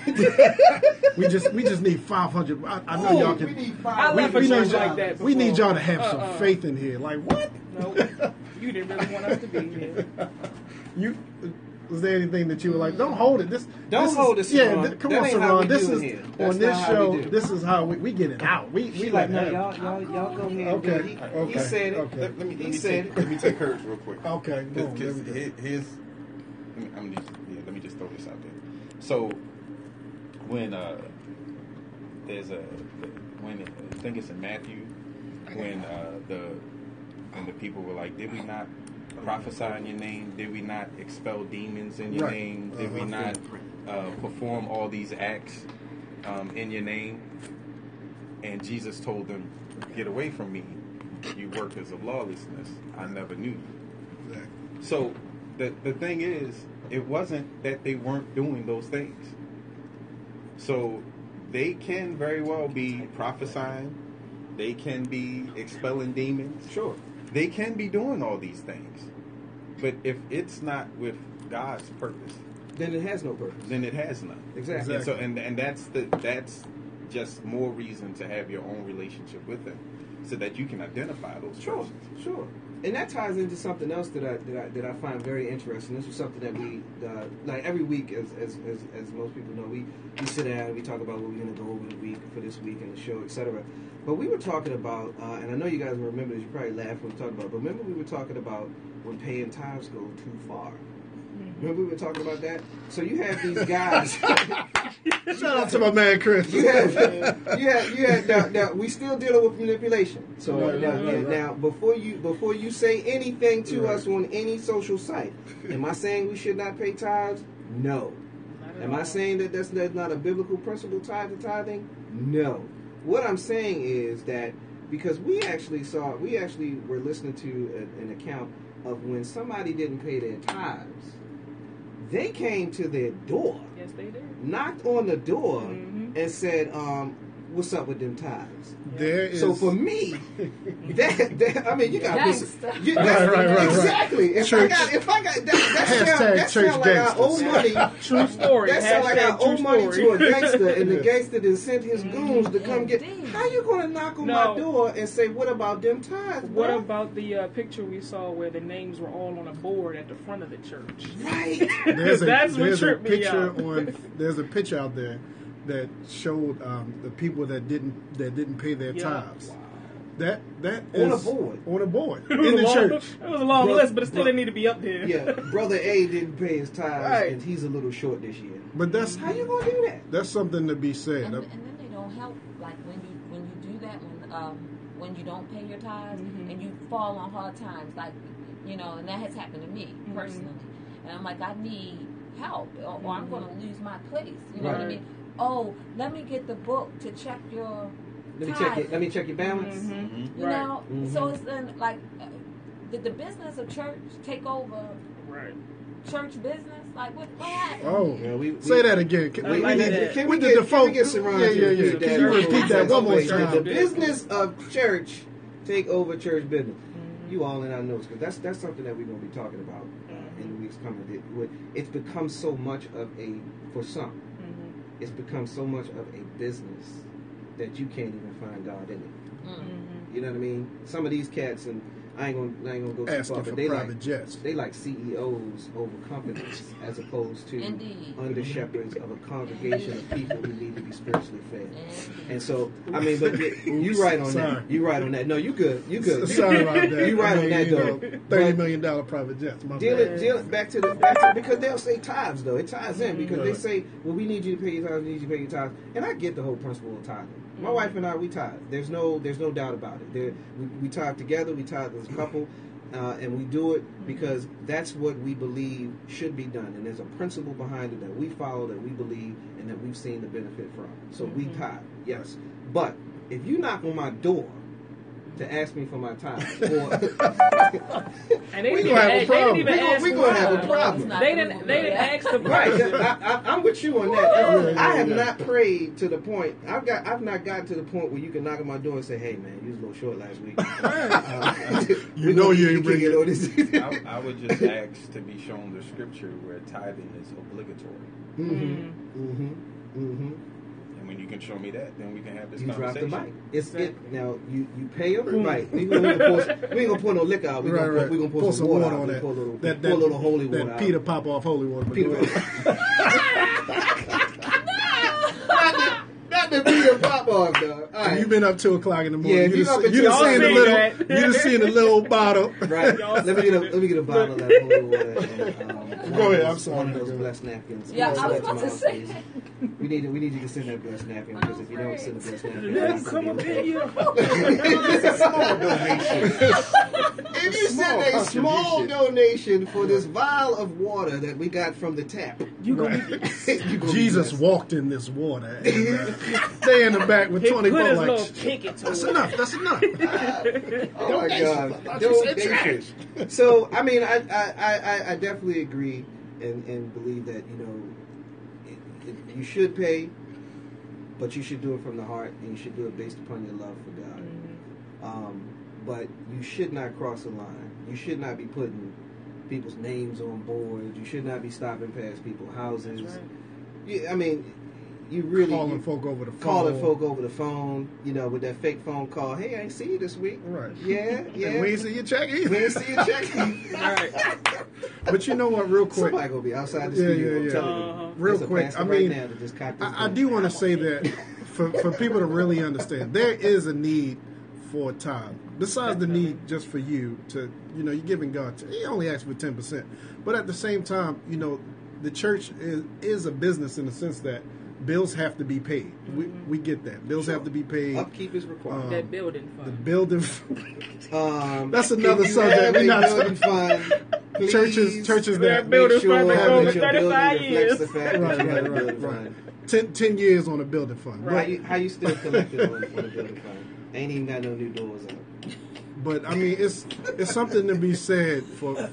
We just need 500. I know y'all can. We need I $500. left a we church need like y'all- that We need before. y'all to have some faith in here. Like what? No, you didn't really want us to be here. Was there anything that you were like? Don't hold it. Don't hold it, Yeah, Saran. come That on, ain't how we Saran. This do it is here. on That's this not how we show. do. This is how we get it out. We She like, no, have- y'all go ahead. Okay, And do it. okay, He said it. okay. Let me He said it. let me take hers real quick. Okay, go on, Because there we go. let me just throw this out there. So when I think it's in Matthew, when the people were like, did we not prophesy in your name? Did we not expel demons in your Right. name? Did we not perform all these acts in your name? And Jesus told them, get away from me, you workers of lawlessness. I never knew you. Exactly. So the thing is, it wasn't that they weren't doing those things. So they can very well be prophesying. They can be expelling demons. Sure. They can be doing all these things. But if it's not with God's purpose, Then it has no purpose. then it has none. Exactly. And so and that's just more reason to have your own relationship with Him, so that you can identify those Sure, persons. sure. And that ties into something else that I find very interesting. This is something that we like every week, as most people know, we sit down and we talk about what we're going to go over the week for this week and the show, etc. But we were talking about, and I know you guys remember this. You probably laughed when we talked about it. But remember we were talking about when paying tithes go too far. Remember we were talking about that? So you have these guys. Shout out to my man Chris. You have now we still dealing with manipulation. So now before you say anything to us on any social site, am I saying we should not pay tithes? No. Am I saying that that's not a biblical principle tied to tithing? No. What I'm saying is that because we actually were listening to an account of when somebody didn't pay their tithes. They came to their door. Yes, they did. Knocked on the door and said, "What's up with them tithes?" There is. So for me, that I mean, you got Gangsta. Right. Exactly. If I got that sound like I owe money. True story. That sound like I Hashtag owe true money story. to a gangster, and the gangster then sent his goons to come get. Indeed. How you gonna knock on my door and say, "What about them tithes?" What bro? about the picture we saw where the names were all on a board at the front of the church? Right. That's what tripped me out. There's a picture out there that showed the people that didn't pay their tithes. Wow. That On is a board. in the church. It was a long Bro- list, but it still didn't need to be up there. Yeah, brother A didn't pay his tithes, Right. and he's a little short this year. But that's How you gonna do that? that's something to be said. And then they don't help. Like when you do that, when you don't pay your tithes and you fall on hard times, like and that has happened to me personally. And I'm like, I need help, or I'm going to lose my place. You know what I mean? Oh, let me get the book to check your. Let me check your balance. You know, so it's then like, did the business of church take over Right. church business? Like what happened? Oh, Yeah, we say that again. Can we get Saran Yeah. to repeat that? Can you repeat that one more Did time? the business of church take over church business? You all in our notes, because that's something that we're going to be talking about in the weeks coming. It's become so much of it's become so much of a business that you can't even find God in it. You know what I mean? Some of these cats, and I ain't gonna go too Asking far, for but they private jets. They like CEOs over companies as opposed to Indeed. under shepherds of a congregation of people who need to be spiritually fed. And so, I mean, but you right on that. You right on that. No, you good. You good. Sorry about that. You right on that, though. $30 million private jets. My bad. Dealing back to because they'll say tithes though. It ties in because they say, well, we need you to pay your tithes. We need you to pay your tithes. And I get the whole principle of tithing. My wife and I, we tithe. There's no doubt about it. We tithe together. We tithe as a couple. And we do it because that's what we believe should be done. And there's a principle behind it that we follow, that we believe, and that we've seen the benefit from. So we tithe, yes. But if you knock on my door to ask me for my tithe, And they we didn't gonna have a problem. even ask. We gonna have a problem. They didn't ask the Right, person. I'm with you on that. I have not prayed to the point. I've not gotten to the point where you can knock on my door and say, "Hey, man, you was a little short last week." You know you ain't bringing it. I would just ask to be shown the scripture where tithing is obligatory. And when you can show me that, then we can have this You drop the conversation. mic. Now you pay them, right? We ain't gonna pour no liquor out. We gonna pour some water on that. Pour a little holy water. That out. Peter pop off holy water. Not the Peter pop off, though. All right. You've been up 2 o'clock in the morning. Yeah, you you up at just 2 o'clock. seen the little bottle. Right. Let me get a bottle of that holy water. And, Go ahead. I'm sorry. One of those blessed napkins. Yeah, I was Send that about to my say. house, please. We need you to send that blessed napkin, because if you don't send a blessed napkin, Let I'm him not come gonna up be in able here. Small donation. If you send a small contribution. donation for this vial of water that we got from the tap, You gonna you gonna be Jesus blessed. walked in this water. And, they in the back with He 24 put his like, little ticket to that's it. enough. That's enough. Oh my God! thought you said Donation. So I mean, I definitely agree and believe that you should pay, but you should do it from the heart, and you should do it based upon your love for God. But you should not cross the line. You should not be putting people's names on boards. You should not be stopping past people's houses. That's right. I mean, you really Calling folk over the phone. calling folk over the phone, with that fake phone call. Hey, I ain't see you this week. Right. Yeah. And we ain't see your check either. We ain't see you check. Right. But you know what, real quick. Somebody gonna be outside the Yeah, studio. yeah, I'm yeah. telling you. Real There's a quick, pastor I right mean, now that just cocked his I gun. do want to say that for people to really understand, there is a need for a tithe. Besides the need just for you to, you're giving God. He only asks for 10%, but at the same time, the church is a business in the sense that bills have to be paid. We get that. Bills have to be paid. Upkeep is required. That building fund. The building. That's another subject. We're not building fund. Churches that building Make sure fund been that going your for building 35 reflects years. the fact that you have a building fund. 10 years on a building fund. Right. How you still collecting on a building fund? Ain't even got no new doors up. But I mean, it's something to be said for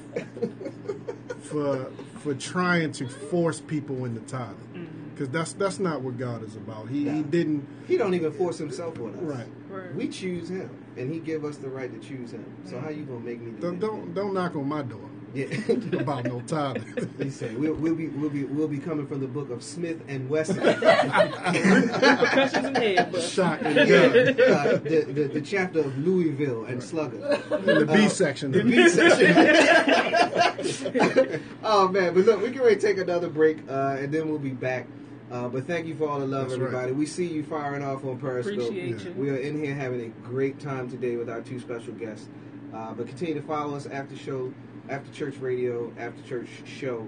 trying to force people into tithing, because that's not what God is about. He didn't. He don't even force himself on us. Right. We choose him, and he give us the right to choose him. So how you gonna make me do that? Don't knock on my door. Yeah. About no tithing. He said we'll be coming from the book of Smith and Wesson. Repercussions in head, but Shot and the chapter of Louisville and Slugger. the B section. The B section. Oh man, but look, we can ready to take another break, and then we'll be back. But thank you for all the love, That's everybody. right. We see you firing off on Periscope. Appreciate you. We are in here having a great time today with our two special guests. But continue to follow us after church radio, after church show,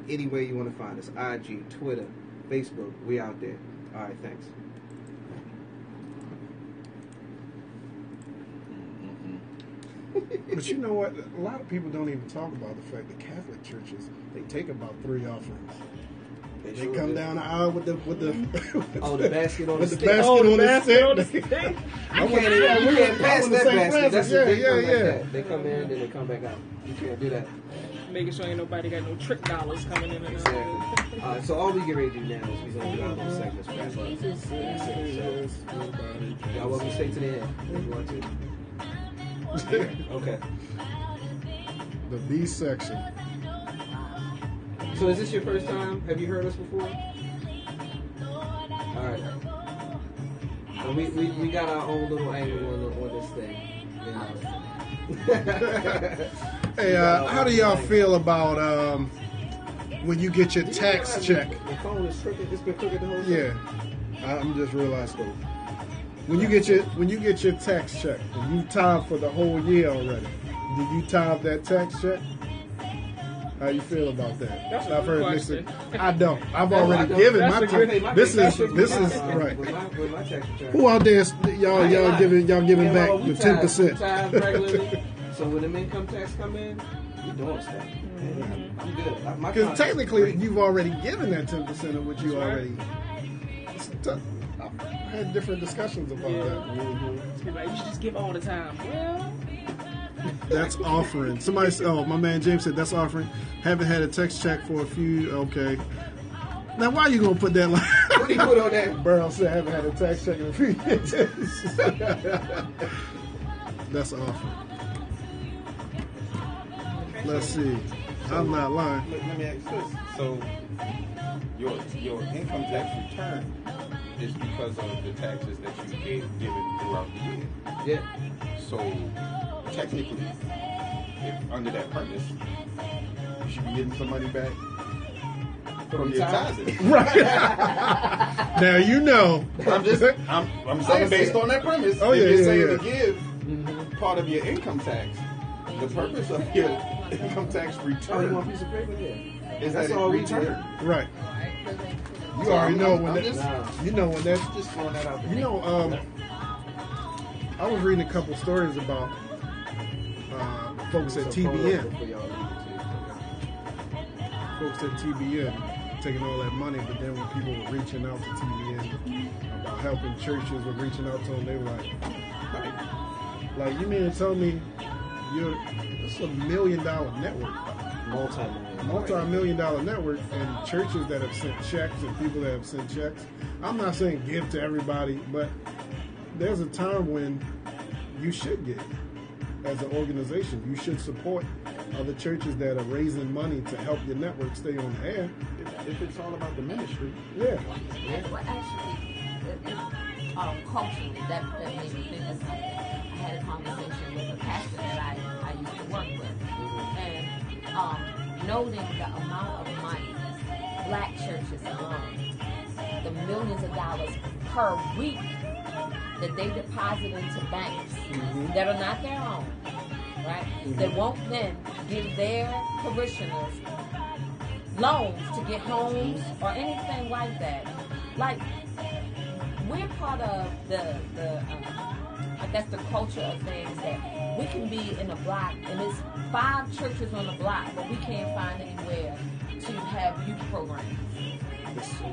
any way you want to find us. IG, Twitter, Facebook, we out there. All right, thanks. But you know what? A lot of people don't even talk about the fact that Catholic churches, they take about 3 offerings. They come down the aisle with the the basket on with the the stick. basket Oh, the on the basket on the stick. stick. You can't pass that basket. That's Yeah, the thing. yeah, Like yeah. that. They come in, then they come back out. You can't do that. Making sure ain't nobody got no trick dollars coming in. Exactly. So all we get ready to do now is we're going to do our little segments. Wrap up. That's it. So, y'all welcome to stay to the end if you want to. Okay. The B section. So is this your first time? Have you heard us before? All right. So we got our own little angle on this thing. You know? Hey, how do y'all feel about when you get your tax check? The phone is crooked. It's been crooked the whole time. Yeah, I'm just realized though. When you get your tax check and you tithe for the whole year already, do you tithe that tax check? How you feel about that? That's a I've good heard question. I don't. I've I already don't. given That's my a good- tax. This is right. With my tax return. Who out there? Y'all giving back We the tithe 10%. regularly. So when the income tax come in, we doing stuff. I'm good. My Because contract technically, is great. you've already given that 10% of what you That's right. already. I've had different discussions about that. People like, you should just give all the time. Well, That's offering. Somebody said, my man James said that's offering. Haven't had a text check for a few. Okay. Now, why are you going to put that line? What do you put on that? Burl said, haven't had a text check in a few years. That's offering. Let's see. I'm not lying. Let me ask this. So, your income tax return is because of the taxes that you given throughout the year. Yeah. So, technically, if under that premise, you should be getting some money back from your tithing. Now, you know. I'm saying based on that premise. Oh, if yeah, you're yeah, saying yeah. to give part of your income tax, the purpose of your income tax Oh, you return want a piece of paper? Yeah. is That's that all it we return. Right. You So already know when I'm that. just- You know when that. Just throwing that out there. You know, I was reading a couple stories about folks at TBN. Folks at TBN taking all that money, but then when people were reaching out to TBN about helping churches were reaching out to them, they were like, you mean to tell me it's a $1 million network, multi-million-dollar network, and churches that have sent checks and people that have sent checks. I'm not saying give to everybody, but there's a time when you should give. As an organization, you should support other churches that are raising money to help your network stay on the air. If it's all about the ministry, Yeah. Well, actually, culturally, that made me think of something. I had a conversation with a pastor that I used to work with, and noting the amount of money black churches alone, the millions of dollars per per week that they deposit into banks that are not their own, right? They won't then give their parishioners loans to get homes or anything like that. Like, we're part of I guess the culture of things that we can be in a block and there's 5 churches on the block, but we can't find anywhere to have youth programs.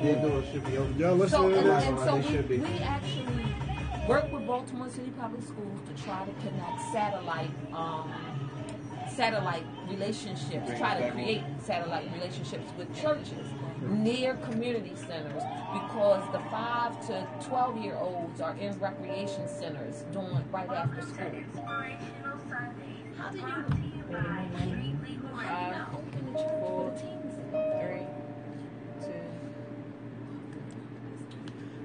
Their doors should be open. Y'all listen So, to this? and so They should be. we actually work with Baltimore City Public Schools to try to connect satellite relationships, try to create satellite relationships with churches near community centers, because the 5 to 12-year-olds are in recreation centers doing right after school. How do you 5, 4, 3, 2.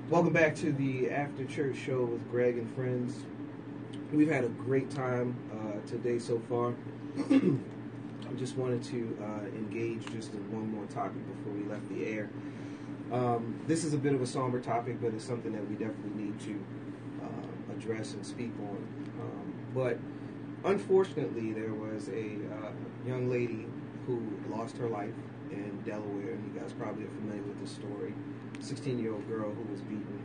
Welcome back to the After Church Show with Greg and friends. We've had a great time today so far. I just wanted to engage just in one more topic before we left the air. This is a bit of a somber topic, but it's something that we definitely need to address and speak on. But unfortunately, there was a young lady who lost her life in Delaware, and you guys probably are familiar with this story. 16-year-old girl who was beaten,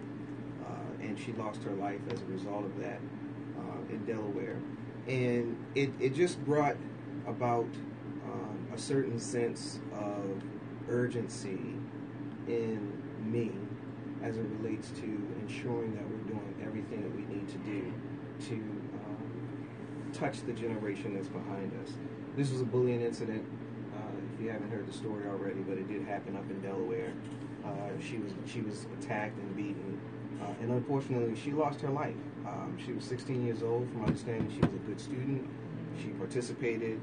and she lost her life as a result of that in Delaware. And it just brought about a certain sense of urgency in me as it relates to ensuring that we're doing everything that we need to do to touch the generation that's behind us. This was a bullying incident, if you haven't heard the story already, but it did happen up in Delaware. She was attacked and beaten, and unfortunately she lost her life. She was 16 years old. From my understanding, she was a good student. She participated.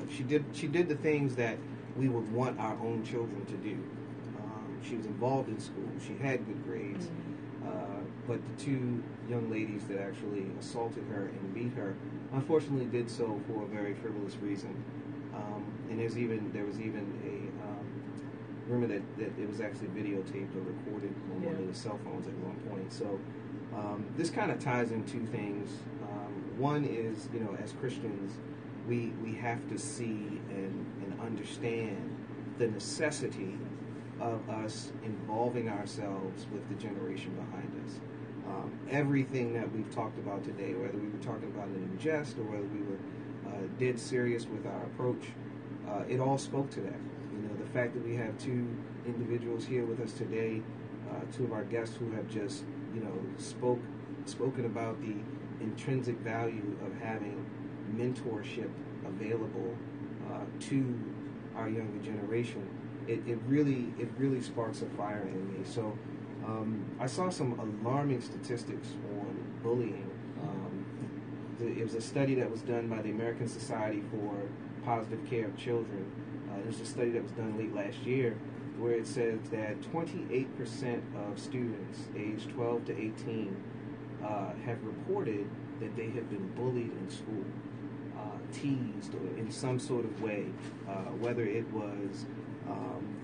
She did the things that we would want our own children to do. She was involved in school. She had good grades. But the 2 young ladies that actually assaulted her and beat her, unfortunately, did so for a very frivolous reason. And there was even a rumor that it was actually videotaped or recorded on one of the cell phones at one point. So this kind of ties in 2 things. One is, as Christians, we have to see and understand the necessity of us involving ourselves with the generation behind us. Everything that we've talked about today, whether we were talking about it in jest or whether we were dead serious with our approach, it all spoke to that. The fact that we have 2 individuals here with us today, 2 of our guests who have just, spoken about the intrinsic value of having mentorship available to our younger generation. It really sparks a fire in me. So I saw some alarming statistics on bullying. It was a study that was done by the American Society for Positive Care of Children. It was a study that was done late last year, where it says that 28% of students aged 12 to 18 have reported that they have been bullied in school, teased or in some sort of way, whether it was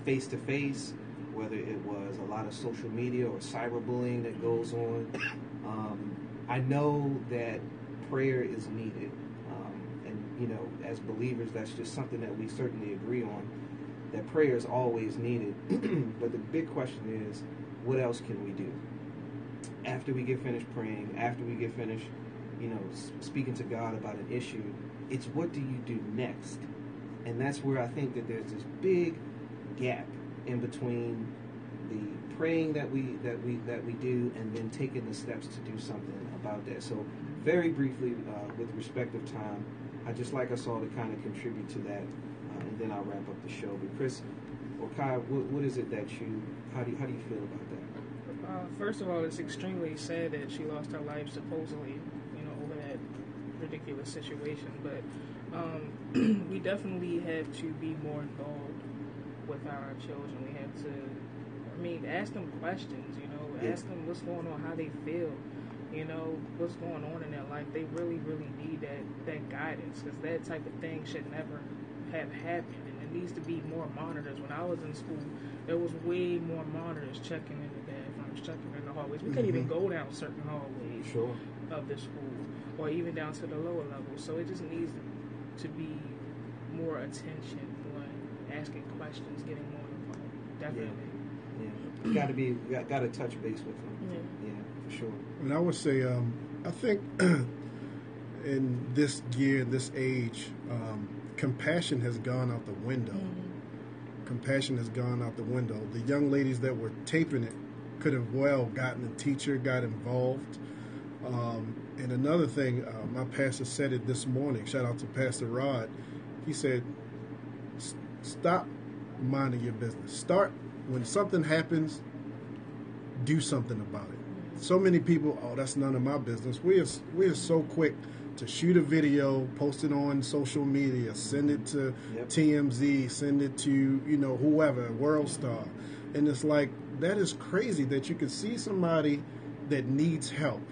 face-to-face, whether it was a lot of social media or cyberbullying that goes on. I know that prayer is needed, and as believers, that's just something that we certainly agree on, that prayer is always needed. But the big question is, what else can we do? After we get finished praying, after we get finished, speaking to God about an issue, it's what do you do next? And that's where I think that there's this big gap in between the praying that we do and then taking the steps to do something about that. So very briefly, with respect of time, I just like us all to kind of contribute to that, and then I'll wrap up the show. But Chris or Kai, what is it that how do you feel about that? First of all, it's extremely sad that she lost her life supposedly, over that ridiculous situation. But we definitely have to be more involved with our children. We have to, ask them questions, ask them what's going on, how they feel, what's going on in their life. They really, really need that guidance, because that type of thing should never have happened. And there needs to be more monitors. When I was in school, there was way more monitors checking into bathroom, checking in the hallways. We couldn't even go down certain hallways Sure. of the school, or even down to the lower levels. So it just needs to be more attention on asking questions, getting more involved. Definitely. Yeah. Got to touch base with them. Yeah. Yeah, for sure. And I would say, I think in this year, this age, compassion has gone out the window. Compassion has gone out the window. The young ladies that were taping it could have well gotten a teacher, got involved. And another thing, my pastor said it this morning. Shout out to Pastor Rod. He said, stop minding your business. Start when something happens, do something about it. So many people, oh, that's none of my business. We are so quick to shoot a video, post it on social media, send it to TMZ, send it to, whoever, World Star. And it's like, that is crazy that you can see somebody that needs help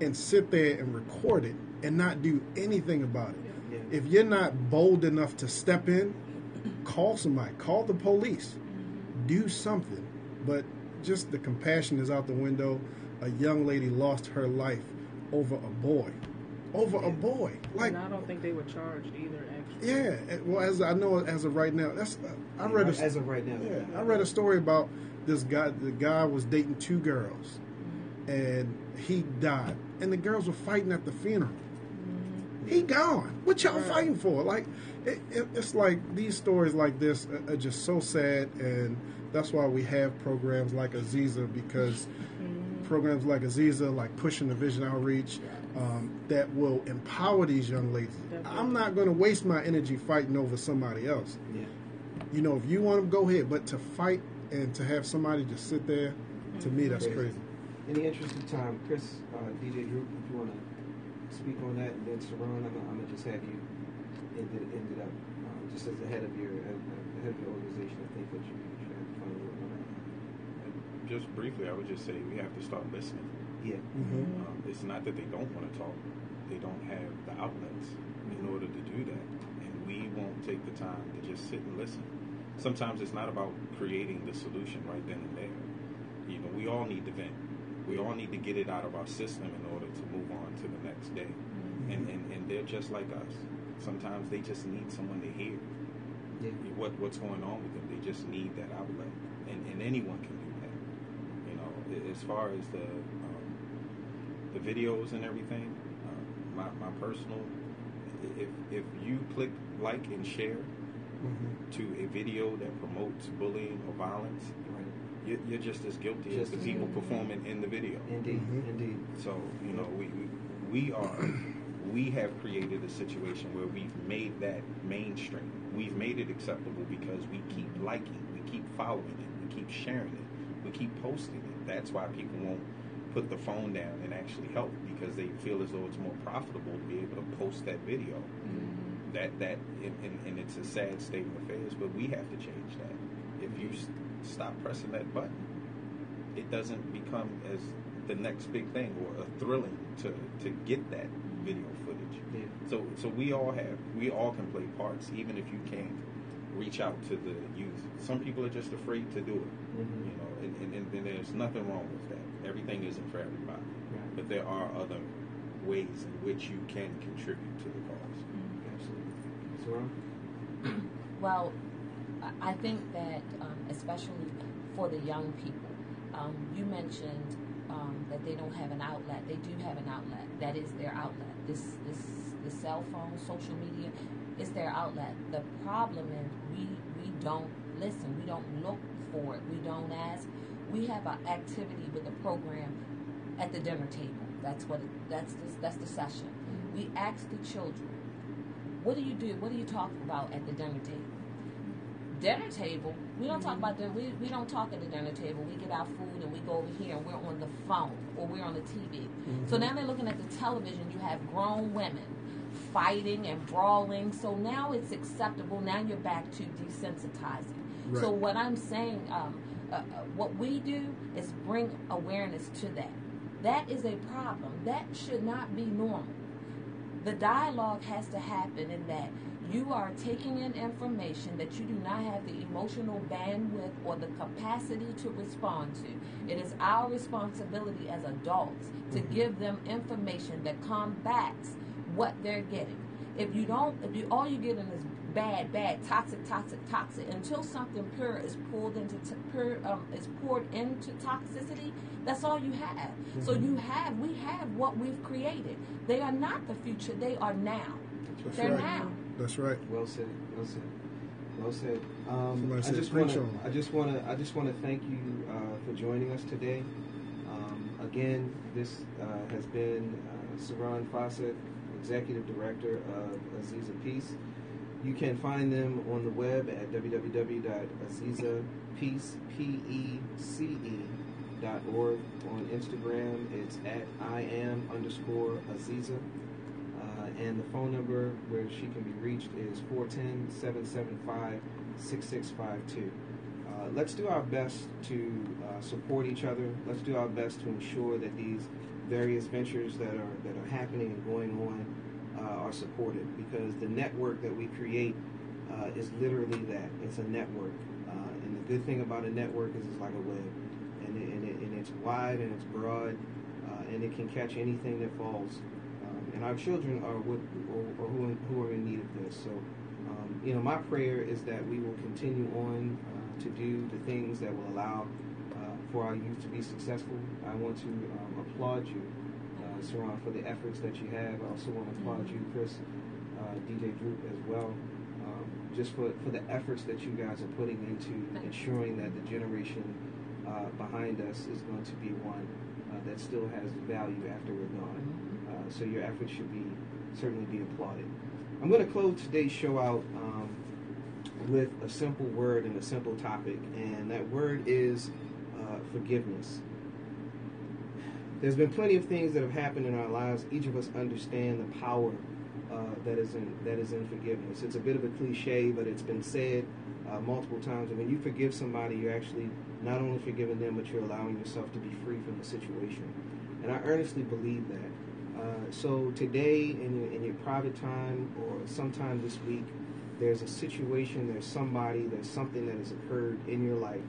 and sit there and record it and not do anything about it. Yeah. If you're not bold enough to step in, call somebody, call the police, do something. But just the compassion is out the window. A young lady lost her life over a boy. A boy. Like, and I don't think they were charged either, actually. Yeah. Well, as I know, as of right now, as of right now. Yeah, I read a story about this guy. The guy was dating two girls, and he died. And the girls were fighting at the funeral. He gone. What y'all fighting for? Like, it's like these stories like this are just so sad, and that's why we have programs like Aziza, because programs like Aziza, like Pushing the Vision Outreach, that will empower these young ladies. I'm not going to waste my energy fighting over somebody else. Yeah. If you want to, go ahead. But to fight and to have somebody just sit there, to me, that's crazy. In the interest of time, Chris, DJ Drew, if you want to speak on that, and then Saran, I'm going to just have you end it up. Just as the head of your organization, I think that you should have fun with it. Just briefly, I would just say we have to start listening. Yeah. It's not that they don't want to talk; they don't have the outlets in order to do that, and we won't take the time to just sit and listen. Sometimes it's not about creating the solution right then and there. We all need to vent. We all need to get it out of our system in order to move on to the next day. And they're just like us. Sometimes they just need someone to hear what's going on with them. They just need that outlet, and anyone can do that. As far as the videos and everything, my personal, if you click like and share to a video that promotes bullying or violence, you're just as guilty as the people performing in the video. Indeed. So we have created a situation where we've made that mainstream. We've made it acceptable because we keep liking, we keep following it, we keep sharing it, we keep posting it. That's why people won't put the phone down and actually help, because they feel as though it's more profitable to be able to post that video. And it's a sad state of affairs, but we have to change that. If you stop pressing that button, it doesn't become as the next big thing or thrilling to get that video footage. Yeah. So we all can play parts, even if you can't reach out to the youth. Some people are just afraid to do it, and there's nothing wrong with that. Everything isn't for everybody, but there are other ways in which you can contribute to the cause. Absolutely. Sarah? Well, I think that especially for the young people, you mentioned that they don't have an outlet. They do have an outlet. That is their outlet. The cell phone, social media, is their outlet. The problem is we don't listen. We don't look for it. We don't ask. We have an activity with the program at the dinner table. That's the session. We ask the children, what do you do? What do you talk about at the dinner table? Dinner table, we don't talk about we don't talk at the dinner table. We get our food and we go over here and we're on the phone or we're on the TV. So now they're looking at the television. You have grown women fighting and brawling. So now it's acceptable. Now you're back to desensitizing. Right. So what I'm saying, what we do is bring awareness to that. That is a problem. That should not be normal. The dialogue has to happen in that You are taking in information that you do not have the emotional bandwidth or the capacity to respond to. It is our responsibility as adults to give them information that combats what they're getting. If you all you're getting is bad, toxic, until something pure is poured into toxicity, that's all you have. So we have what we've created. They are not the future, they are now. They're now. That's right. Well said. Somebody I said, just want to thank you for joining us today. Again, this has been Saran Fawcett, Executive Director of Aziza Peace. You can find them on the web at www.azizapeace.org. On Instagram, it's at @Iam_Aziza. And the phone number where she can be reached is 410-775-6652. Let's do our best to support each other. Let's do our best to ensure that these various ventures that are happening and going on are supported, because the network that we create is literally that. It's a network. And the good thing about a network is it's like a web. And it's wide and it's broad, and it can catch anything that falls. And our children are who are in need of this. So, my prayer is that we will continue on to do the things that will allow for our youth to be successful. I want to applaud you, Saran, for the efforts that you have. I also want to applaud you, Chris, DJ Droop, as well, just for the efforts that you guys are putting into ensuring that the generation behind us is going to be one that still has value after we're gone. So your efforts should certainly be applauded. I'm going to close today's show out with a simple word and a simple topic, and that word is forgiveness. There's been plenty of things that have happened in our lives. Each of us understand the power that is in forgiveness. It's a bit of a cliche, but it's been said multiple times. And when you forgive somebody, you're actually not only forgiving them, but you're allowing yourself to be free from the situation. And I earnestly believe that. So today, in your private time or sometime this week, there's a situation, there's something that has occurred in your life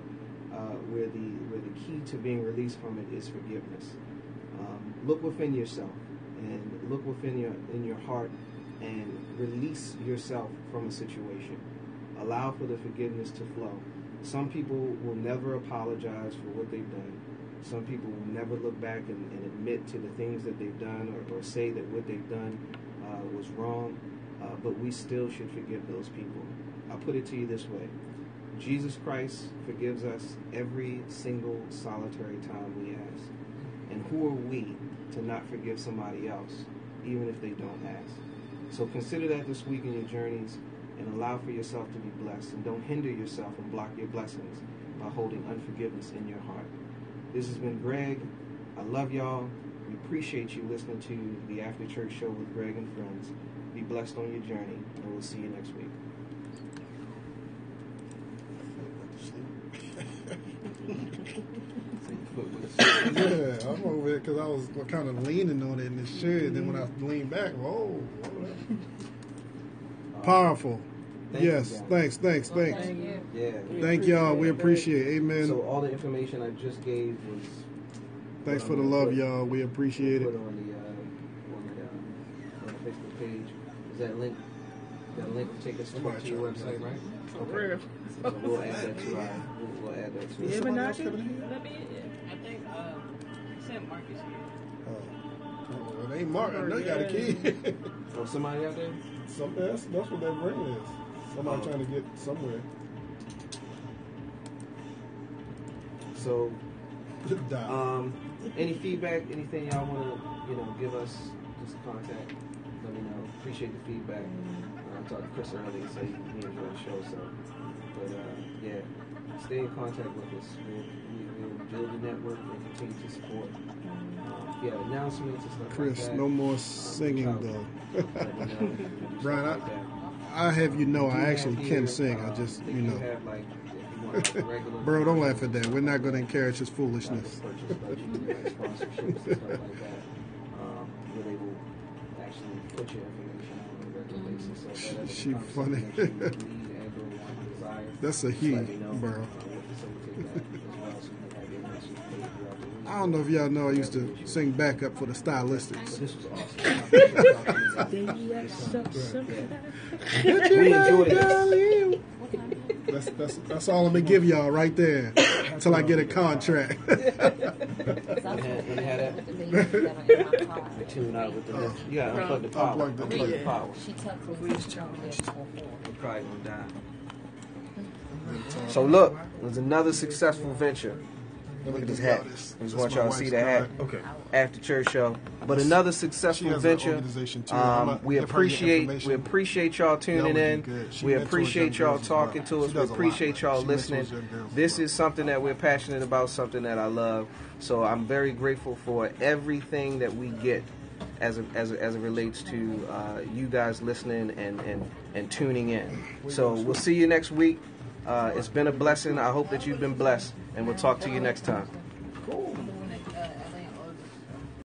where the key to being released from it is forgiveness. Look within yourself and look within your heart and release yourself from a situation. Allow for the forgiveness to flow. Some people will never apologize for what they've done. Some people will never look back and admit to the things that they've done or say that what they've done was wrong, but we still should forgive those people. I'll put it to you this way. Jesus Christ forgives us every single solitary time we ask. And who are we to not forgive somebody else, even if they don't ask? So consider that this week in your journeys and allow for yourself to be blessed. And don't hinder yourself and block your blessings by holding unforgiveness in your heart. This has been Greg. I love y'all. We appreciate you listening to the After Church Show with Greg and friends. Be blessed on your journey, and we'll see you next week. Yeah, I'm over here because I was kind of leaning on it in the chair. Then when I leaned back, whoa. Powerful. Yes, thanks. Thank you. Yeah. Thank y'all. We appreciate it. Amen. So all the information I just gave was. Thanks for the love, y'all. We appreciate it. Put on the Facebook page. Is that link? That link will take us to your website, right? For real. So we'll add that to We'll add that to. Yeah, but not you. Let me. I think Sam Marcus here. Well, it ain't Mark. I know you got a key. Oh, somebody out there? That's what that ring is. Somebody trying to get somewhere. So, Dial. any feedback, anything y'all want to, give us, just contact. Let me know. Appreciate the feedback. I talked to Chris earlier, so he enjoyed the show. So, but yeah, stay in contact with us. We'll build a network and continue to support. If you have announcements and stuff Chris, like that. no more singing though. Let me know. Brian, Like that. I have you know I actually can sing. I just, Bro, don't laugh at that. We're not going to encourage his foolishness. Sponsorships and stuff like that. Where they will actually put your information out on the basis. So that She is a funny. conversation that you need and/or want and desire. That's a Just he, let me know. bro. We'll facilitate that as well, so you can have your message played throughout the week. I don't know if y'all know I used to sing backup for the Stylistics. This was awesome. We enjoyed it. That's all I'm gonna give y'all right there until I get a contract. Tune out with the you gotta unplug the power. Unplug the power. She tucked me. We're probably gonna die. So look, there's another successful venture. Look at this hat. I just want y'all to see the hat. Okay. After church show, but another She successful has an venture. organization too. We appreciate y'all tuning in. We appreciate y'all talking to us. We appreciate y'all listening. This is something that we're passionate about, something that I love. So I'm very grateful for everything that we get as it relates to you guys listening and tuning in. So we'll see you next week. It's been a blessing. I hope that you've been blessed, and we'll talk to you next time.